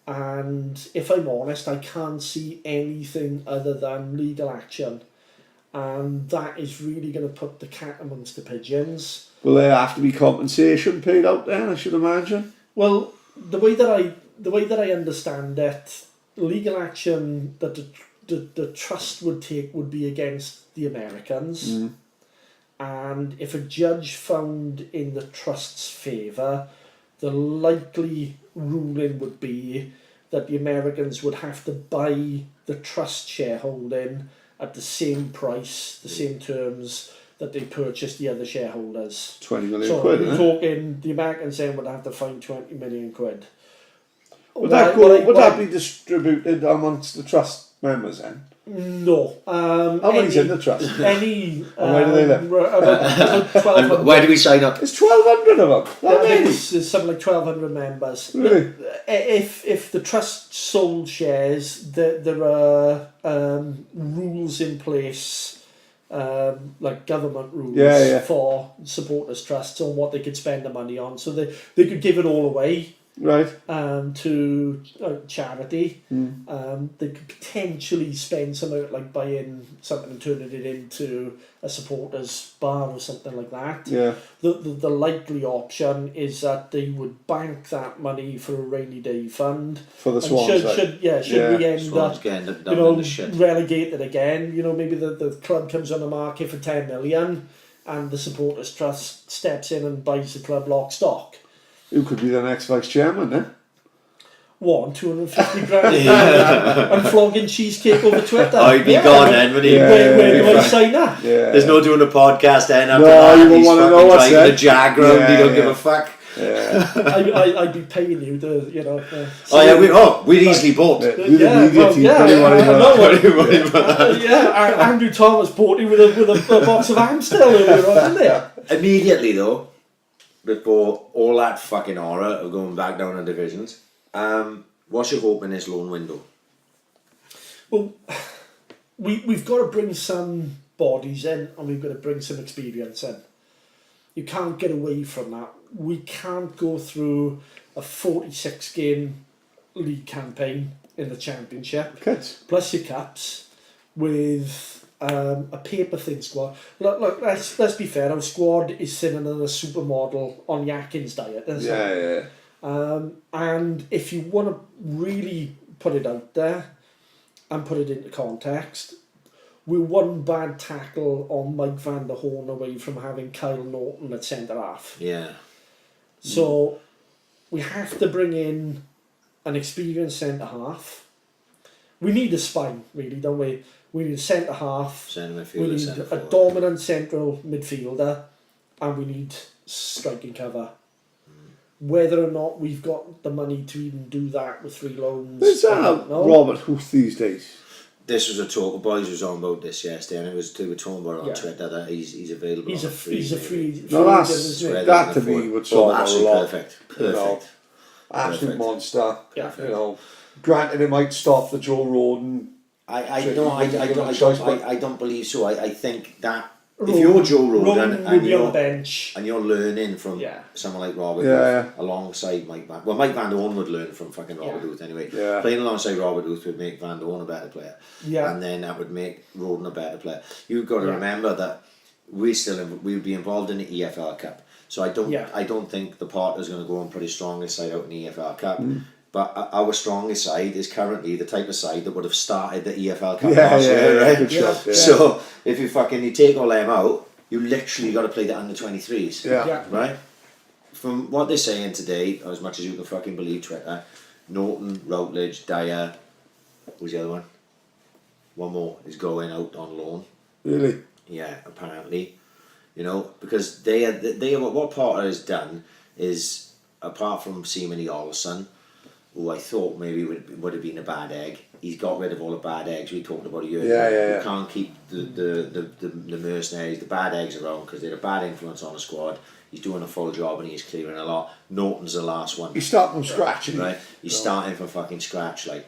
And if I'm honest, I can't see anything other than legal action. And that is really going to put the cat amongst the pigeons. Will there have to be compensation paid out then, I should imagine? Well, the way that I understand it, legal action that the trust would take would be against the Americans, and if a judge found in the trust's favour, the likely ruling would be that the Americans would have to buy the trust shareholding at the same price, the same terms that they purchased the other shareholders. 20 million so quid, we're talking, the Americans then would have to find 20 million quid. Would that be distributed amongst the trust members then? No. How many's in the trust? Where do they live? About where do we sign up? There's 1,200 of them. There's something like 1,200 members. Really? If the trust sold shares, there are rules in place, like government rules for supporters trusts on what they could spend the money on. So they could give it all away. Right. To charity. They could potentially spend some out like buying something and turning it into a supporters bar or something like that. Yeah. The likely option is that they would bank that money for a rainy day fund. For the And Swans, should we end Swans up, getting it done in the shit. relegated again, maybe the club comes on the market for 10 million and the supporters trust steps in and buys the club lock stock. Who could be the next vice chairman then? 250 grand and flogging cheesecake over Twitter. I'd be gone then, would he? Where do I sign up? Yeah. There's no doing a podcast then after No, that. you won't He's wanna fucking know what's driving said. the Jag round, Yeah, he don't give yeah. a fuck. Yeah. I'd be paying you to, We'd easily bought. We're the media team. Don't you worry about that. Andrew Thomas bought you with a box of Amstel earlier on, didn't they? Immediately though, before all that fucking horror of going back down in divisions, what's your hope in this loan window? Well, we've got to bring some bodies in and we've got to bring some experience in. You can't get away from that. We can't go through a 46 game league campaign in the championship, Kids. plus your cups, with a paper thin squad. Look, let's be fair, our squad is sitting on a supermodel on Yakin's diet, isn't it? Yeah. And if you want to really put it out there and put it into context, we're one bad tackle on Mike van der Horn away from having Kyle Norton at centre half. Yeah. So we have to bring in an experienced centre half. We need a spine, really, don't we? We need a centre half. Centre We midfielder, need centre a forward. dominant central midfielder, and we need striking cover. Whether or not we've got the money to even do that with 3 loans, Is I that don't know. Robert Huth these days? This was a talk. The boys was on about this yesterday, and they were talking about it on Yeah. Twitter that he's available. He's on a free. No, that's isn't he? that to me would sum up a absolutely lot. perfect. You know, Perfect. absolute Perfect. monster. Yeah. You know, granted, it might stop the Joe Roden. I So don't. you give him a choice, but- I don't believe so. I think that if Roden- you're Joe Roden Roden and would be on the you're bench. and you're learning from Yeah. someone like Robert Yeah. Huth alongside Mike Van. Well, Mike Van der Horn would learn from fucking Robert Yeah. Huth anyway. Yeah. Playing alongside Robert Huth would make Van der Horn a better player. Yeah. And then that would make Roden a better player. You've got to Yeah. remember that we'll be involved in the EFL Cup. So I don't think the partner's going to go and put his strongest side out in the EFL Cup. But our strongest side is currently the type of side that would have started the EFL Cup last year, right? Good shot, yeah. So if you take all them out, you literally got to play the under-23s. Yeah. Right? From what they're saying today, as much as you can fucking believe Twitter, Norton, Routledge, Dyer, who's the other one? One more is going out on loan. Really? Yeah, apparently. Because they are what Potter has done is, apart from Seaman Olsen, who I thought maybe would have been a bad egg, he's got rid of all the bad eggs we talked about a year ago. Yeah. You can't keep the mercenaries, the bad eggs around because they're a bad influence on the squad. He's doing a full job and he's clearing a lot. Norton's the last one. He's starting from scratch, isn't he? Right? He's starting from fucking scratch. Like,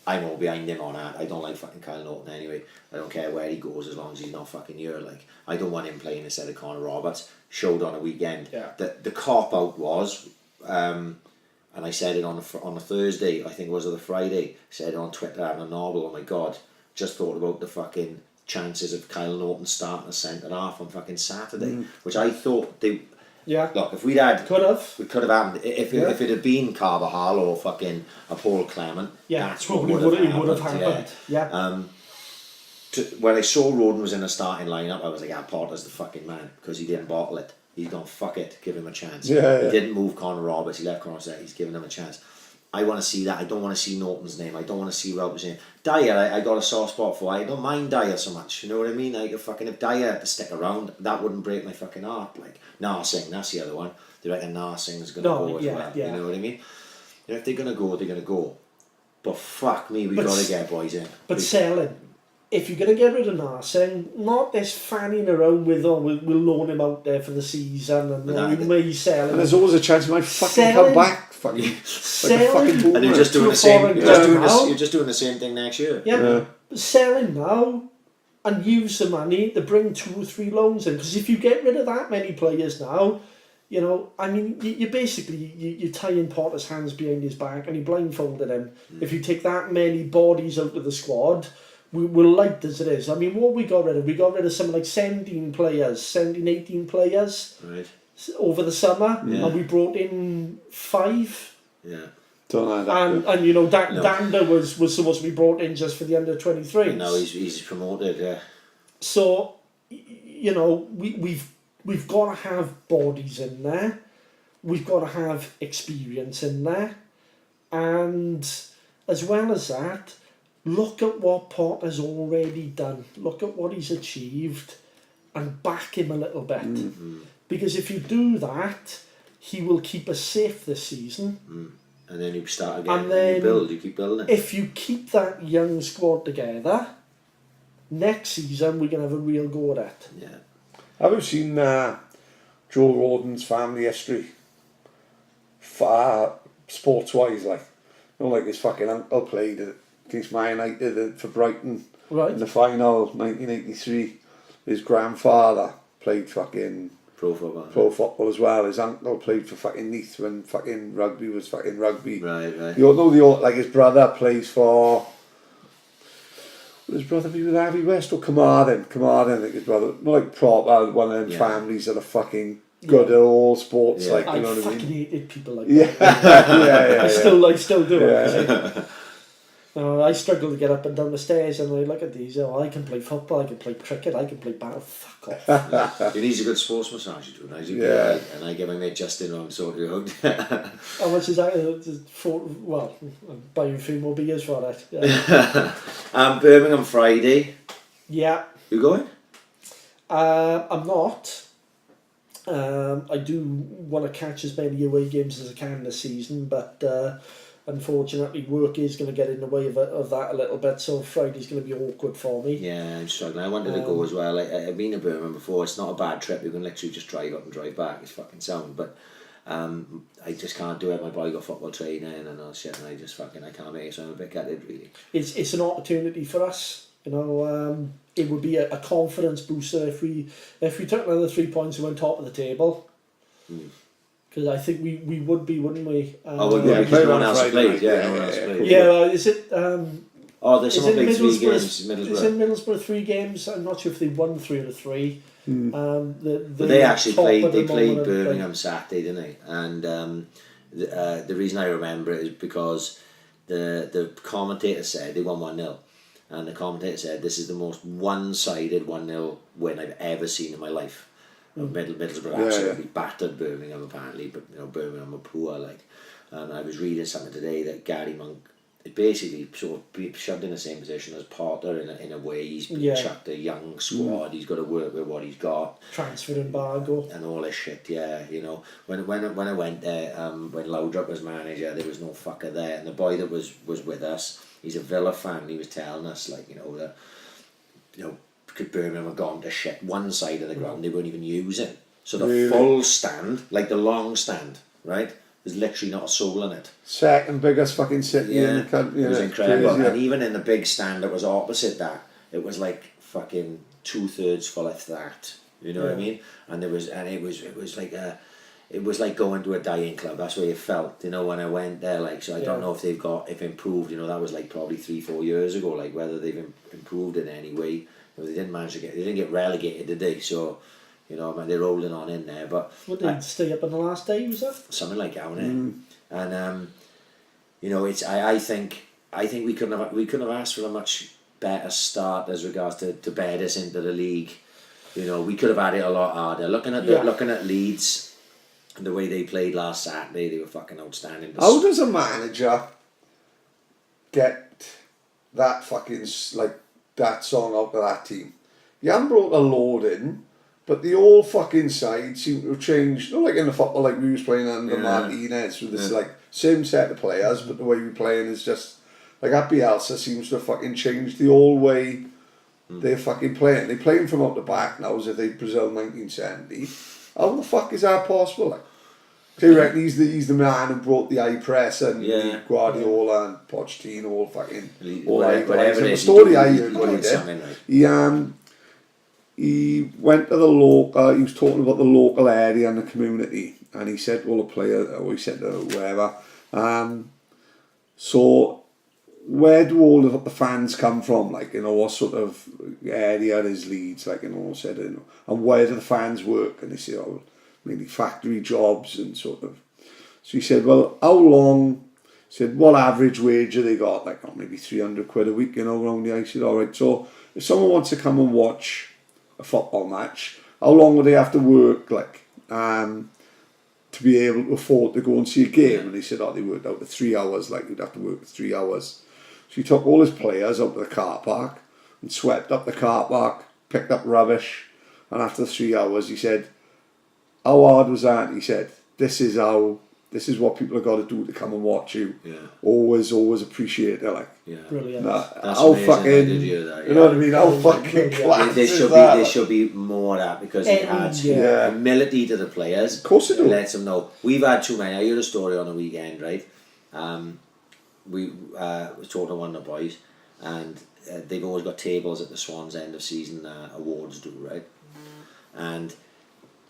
I'm all behind him on that. I don't like fucking Kyle Norton anyway. I don't care where he goes as long as he's not fucking here. Like, I don't want him playing instead of Connor Roberts. Showed on a weekend. Yeah. The cop out was, and I said it on a Thursday. I think it was the Friday. Said it on Twitter having a novel. Oh my god! Just thought about the fucking chances of Kyle Norton starting a centre half on fucking Saturday, which I thought they. Yeah. Look, if we'd had, Could have. happened. If it had been Carvajal or fucking a Paul Clement, Yeah. that's what Probably would have happened. happened. Yeah. When I saw Roden was in the starting lineup, I was like, Potter's the fucking man because he didn't bottle it. He's gone, fuck it, give him a chance. Yeah. He didn't move Connor Roberts. He left Connor Roberts. He's giving him a chance. I want to see that. I don't want to see Norton's name. I don't want to see Roberts' name. Dyer, I got a soft spot for. I don't mind Dyer so much. You know what I mean? Like, if Dyer had to stick around, that wouldn't break my fucking heart. Like, Narsing, that's the other one. They reckon Narsing's going to go as well. Yeah. You know what I mean? If they're going to go, they're going to go. But fuck me, we got to get boys in. But selling, if you're going to get rid of Narsing, not this fanning around with, we'll loan him out there for the season and we may sell him. And there's always a chance he might fucking Selling. come back. Fucking like a Selling. fucking And boomerang. you're just doing To the a same. foreign You're just doing the same thing next year. Yeah. Selling now and use the money to bring 2 or 3 loans in. Because if you get rid of that many players now, You know, I mean, you basically, you're tying Potter's hands behind his back and you blindfolded him. If you take that many bodies out of the squad, we're light as it is. I mean, what we got rid of? We got rid of something like 17 players, 18 players over the summer, and we brought in 5. Yeah. Don't know that. And you know, Danda was supposed to be brought in just for the under 23s. No, he's promoted, yeah. So, you know, we've got to have bodies in there. We've got to have experience in there. And as well as that, look at what Potter's already done. Look at what he's achieved and back him a little bit. Because if you do that, he will keep us safe this season. And then you start again, and then you keep building. If you keep that young squad together, next season we're going to have a real go at it. Yeah. Have you seen Joe Roden's family history? Sports-wise, like, you know, like his fucking uncle played against Man United for Brighton in the final 1983. His grandfather played fucking pro football as well. His uncle played for fucking Neath when fucking rugby was fucking rugby. Right. You know, like his brother plays for. Would his brother be with Abbey West or Carmarthen? I think his brother, like proper one of them families that are fucking good at all sports. Like, you know what I mean? I fucking hated people like that. I still do it. I struggle to get up and down the stairs, and I look at these. I can play football, I can play cricket, I can play battle. Fuck off. He needs a good sports massage, you do, Nigel. And I get my mate Justin on sort of out. How much is that? Well, I'm buying a few more beers for it. Yeah. Birmingham Friday. Yeah. You going? I'm not. I do want to catch as many away games as I can this season, but unfortunately work is going to get in the way of that a little bit, so Friday's going to be awkward for me. Yeah, I'm struggling. I wanted to go as well. I've been to Birmingham before. It's not a bad trip. You can literally just drive up and drive back. It's fucking sound, but I just can't do it. My boy got football training and all shit, and I can't make it, so I'm a bit gutted, really. It's an opportunity for us. You know, it would be a confidence booster if we took another 3 points and went top of the table. Because I think we would be, wouldn't we? Because no one else played. No one else played. Yeah, is it? There's someone played 3 games. It's in Middlesbrough 3 games. I'm not sure if they won 3 out of 3. But they actually played. They played Birmingham Saturday, didn't they? And the reason I remember it is because the commentator said they won 1-0. And the commentator said, this is the most one-sided 1-0 win I've ever seen in my life. Middlesbrough absolutely battered Birmingham, apparently, but you know, Birmingham were poor, like. And I was reading something today that Gary Monk basically sort of shoved in the same position as Potter in a way. He's been chucked a young squad. He's got to work with what he's got. Transfer embargo and all this shit. Yeah, you know, when I went there, when Loudrup was manager, there was no fucker there, and the boy that was with us, he's a Villa fan. He was telling us, like, you know, that, you know, Birmingham had gone to shit one side of the ground they weren't even using. So the full stand, like the long stand, right? There's literally not a soul in it. Second biggest fucking city in the country. It was incredible. Crazy. And even in the big stand that was opposite that, it was like fucking 2/3 full of that. You know what I mean? And it was like going to a dying club. That's where you felt, you know, when I went there. Like, so I don't know if improved. You know, that was like probably 3-4 years ago. Like, whether they've improved in any way. You know, they didn't get relegated, did they? So, you know, I mean, they're rolling on in there. But what, did they stay up in the last day, was that? Something like that, and you know, it's I think we couldn't have asked for a much better start as regards to bed us into the league. You know, we could have had it a lot harder. Looking at Leeds and the way they played last Saturday, they were fucking outstanding. How does a manager get that fucking like that song out of that team? You haven't brought a load in, but the whole fucking side seem to have changed. Not like in the football, like we was playing under Martinez with this like same set of players, but the way we're playing is just like that. Bielsa seems to have fucking changed the whole way they're fucking playing. They're playing from out the back now as if they Brazil 1970. How the fuck is that possible? Like, do you reckon he's the man who brought the high press and Guardiola and Pochettino all fucking whatever the story I heard what he did. He went to the local. He was talking about the local area and the community, and he said, well, a player, or he said, whatever, so where do all of the fans come from? Like, you know, what sort of area is Leeds? Like, you know, said, you know, and where do the fans work? And they said, oh, mainly factory jobs and sort of. So he said, well, how long? He said, what average wage have they got? Like, oh, maybe 300 quid a week, you know, around the. I said, all right, so if someone wants to come and watch a football match, how long would they have to work, like, to be able to afford to go and see a game? And he said, oh, they worked out to 3 hours, like, you'd have to work 3 hours. So he took all his players out to the car park and swept up the car park, picked up rubbish, and after 3 hours he said, how hard was that? He said, this is what people have got to do to come and watch you. Yeah. Always appreciate it, like. Yeah. Brilliant. That's How amazing. fucking, I did hear that, you know what I mean? How fucking class There is should that? there should be more of that, because it adds humility to the players. Of course it It do. lets them know. We've had too many. I heard a story on the weekend, right? We was talking to one of the boys, and they've always got tables at the Swans end of season awards do, right? And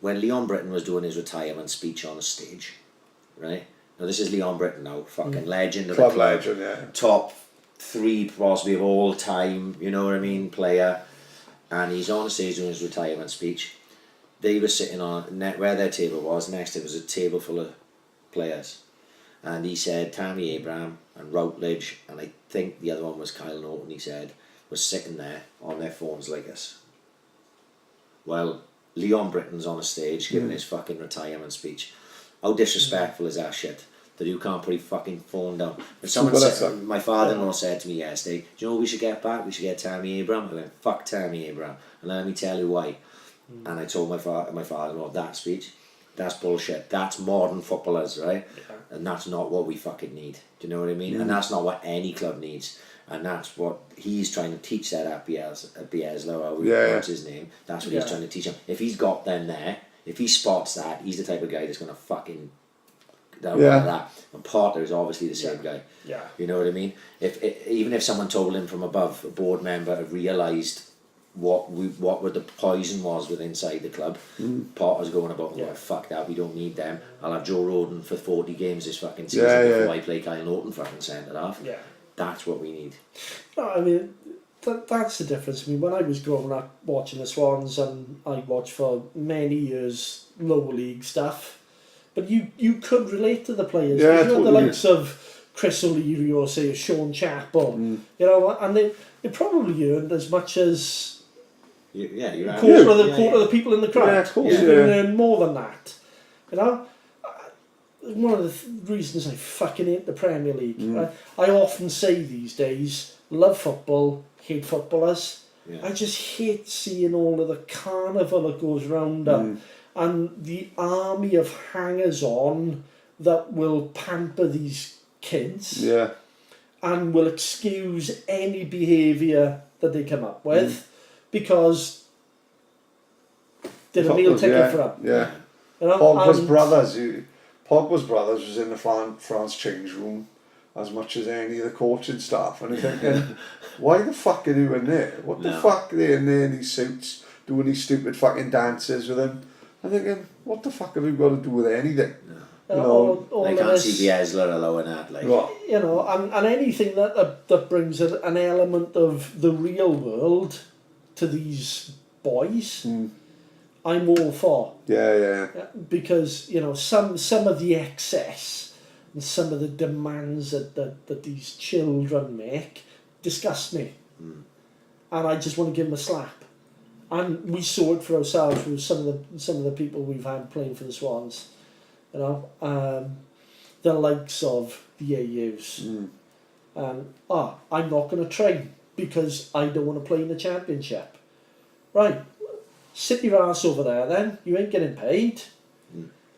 when Leon Britton was doing his retirement speech on the stage, right? Now this is Leon Britton now, fucking legend of Club the club, legend, yeah. top 3 possibly of all time, you know what I mean, player, and he's on the stage doing his retirement speech. They were sitting on where their table was. Next to it was a table full of players, and he said Tammy Abraham and Routledge, and I think the other one was Kyle Norton, he said, was sitting there on their phones like this. Well, Leon Britton's on a stage giving his fucking retirement speech. How disrespectful is that shit? That you can't put your fucking phone down. If someone said, my father-in-law said to me yesterday, do you know what we should get back? We should get Tammy Abraham. I went, fuck Tammy Abraham. And let me tell you why. And I told my father-in-law, that speech, that's bullshit. That's modern footballers, right? Yeah. And that's not what we fucking need. Do you know what I mean? And that's not what any club needs. And that's what he's trying to teach that at Bieslow, what's his name. That's what he's trying to teach him. If he's got them there, if he spots that, he's the type of guy that's going to fucking that. And Potter is obviously the same guy. Yeah. You know what I mean? Even if someone told him from above, a board member had realised what the poison was within inside the club, Potter's going about, well, fuck that, we don't need them. I'll have Joe Roden for 40 games this fucking season before I play Kyle Norton fucking centre half. Yeah. That's what we need. No, I mean, that's the difference. I mean, when I was growing up watching the Swans, and I watched for many years lower league stuff, but you could relate to the players. Yeah, you know, the likes of Chris O'Leary or say Sean Chappell, you know, and they probably earned as much as quarter of the people in the crowd. Yeah, of course. They earn more than that. You know, one of the reasons I fucking hate the Premier League. Right? I often say these days, love football, hate footballers. Yeah. I just hate seeing all of the carnival that goes round them, and the army of hangers-on that will pamper these kids and will excuse any behaviour that they come up with because they're a meal ticket for them. Yeah. You know? Pogba's brothers was in the France change room as much as any of the coaching staff, and I'm thinking, why the fuck are you in there? What the fuck are they in there in these suits doing these stupid fucking dances with him? I'm thinking, what the fuck have you got to do with anything? You know, I can't see Biesler allowing that. Like, you know, and anything that brings an element of the real world to these boys, I'm all for. Yeah. Because, you know, some of the excess and some of the demands that these children make disgust me. And I just want to give them a slap. And we saw it for ourselves with some of the people we've had playing for the Swans. You know, the likes of the AUs. I'm not going to train because I don't want to play in the championship. Right, sit your ass over there then. You ain't getting paid.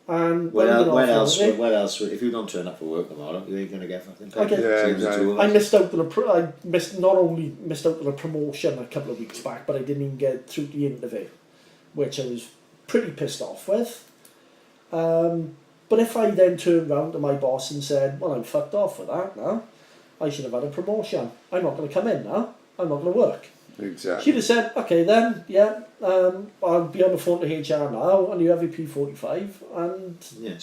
And what else? If you don't turn up for work tomorrow, you ain't going to get fucking paid. I not only missed out on a promotion a couple of weeks back, but I didn't even get through the interview, which I was pretty pissed off with. But if I then turned round to my boss and said, well, I'm fucked off for that now, I should have had a promotion. I'm not going to come in now. I'm not going to work. Exactly. She'd have said, okay then, yeah, I'll be on the phone to HR now, and you have your P45, and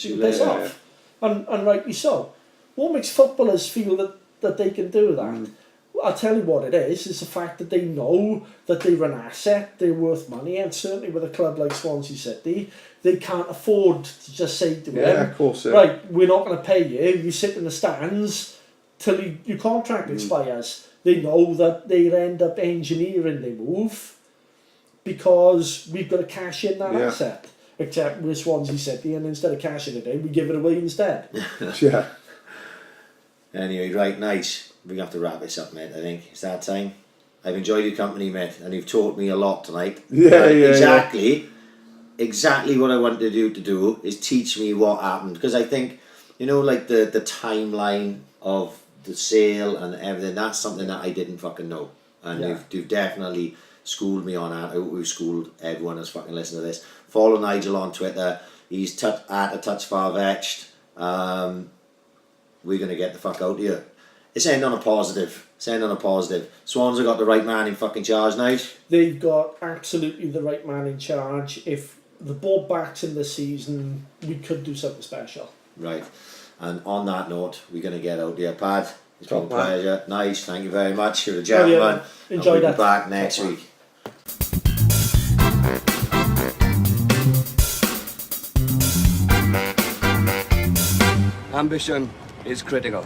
you piss off. And rightly so. What makes footballers feel that they can do that? I'll tell you what it is the fact that they know that they're an asset, they're worth money, and certainly with a club like Swansea City, they can't afford to just say to him, of course, right, we're not going to pay you, you sit in the stands till your contract expires. They know that they'll end up engineering their move because we've got to cash in that asset. Except with Swansea City, and instead of cashing it in, we give it away instead. Yeah. Anyway, right, nice. We have to wrap this up, mate. I think it's that time. I've enjoyed your company, mate, and you've taught me a lot tonight. Exactly what I wanted you to do is teach me what happened, because I think, you know, like the timeline of the sale and everything, that's something that I didn't fucking know, and you've definitely schooled me on that. I hope we've schooled everyone that's fucking listening to this. Follow Nigel on Twitter. He's at A Touch Far Vetched. We're gonna get the fuck out of here. It's end on a positive. Swans have got the right man in fucking charge now. They've got absolutely the right man in charge. If the ball backs in this season, we could do something special. Right. And on that note, we're going to get out there, Pad. It's been a pleasure. Nice, thank you very much. You're a gentleman. Enjoy that. We'll be back next week. Ambition is critical.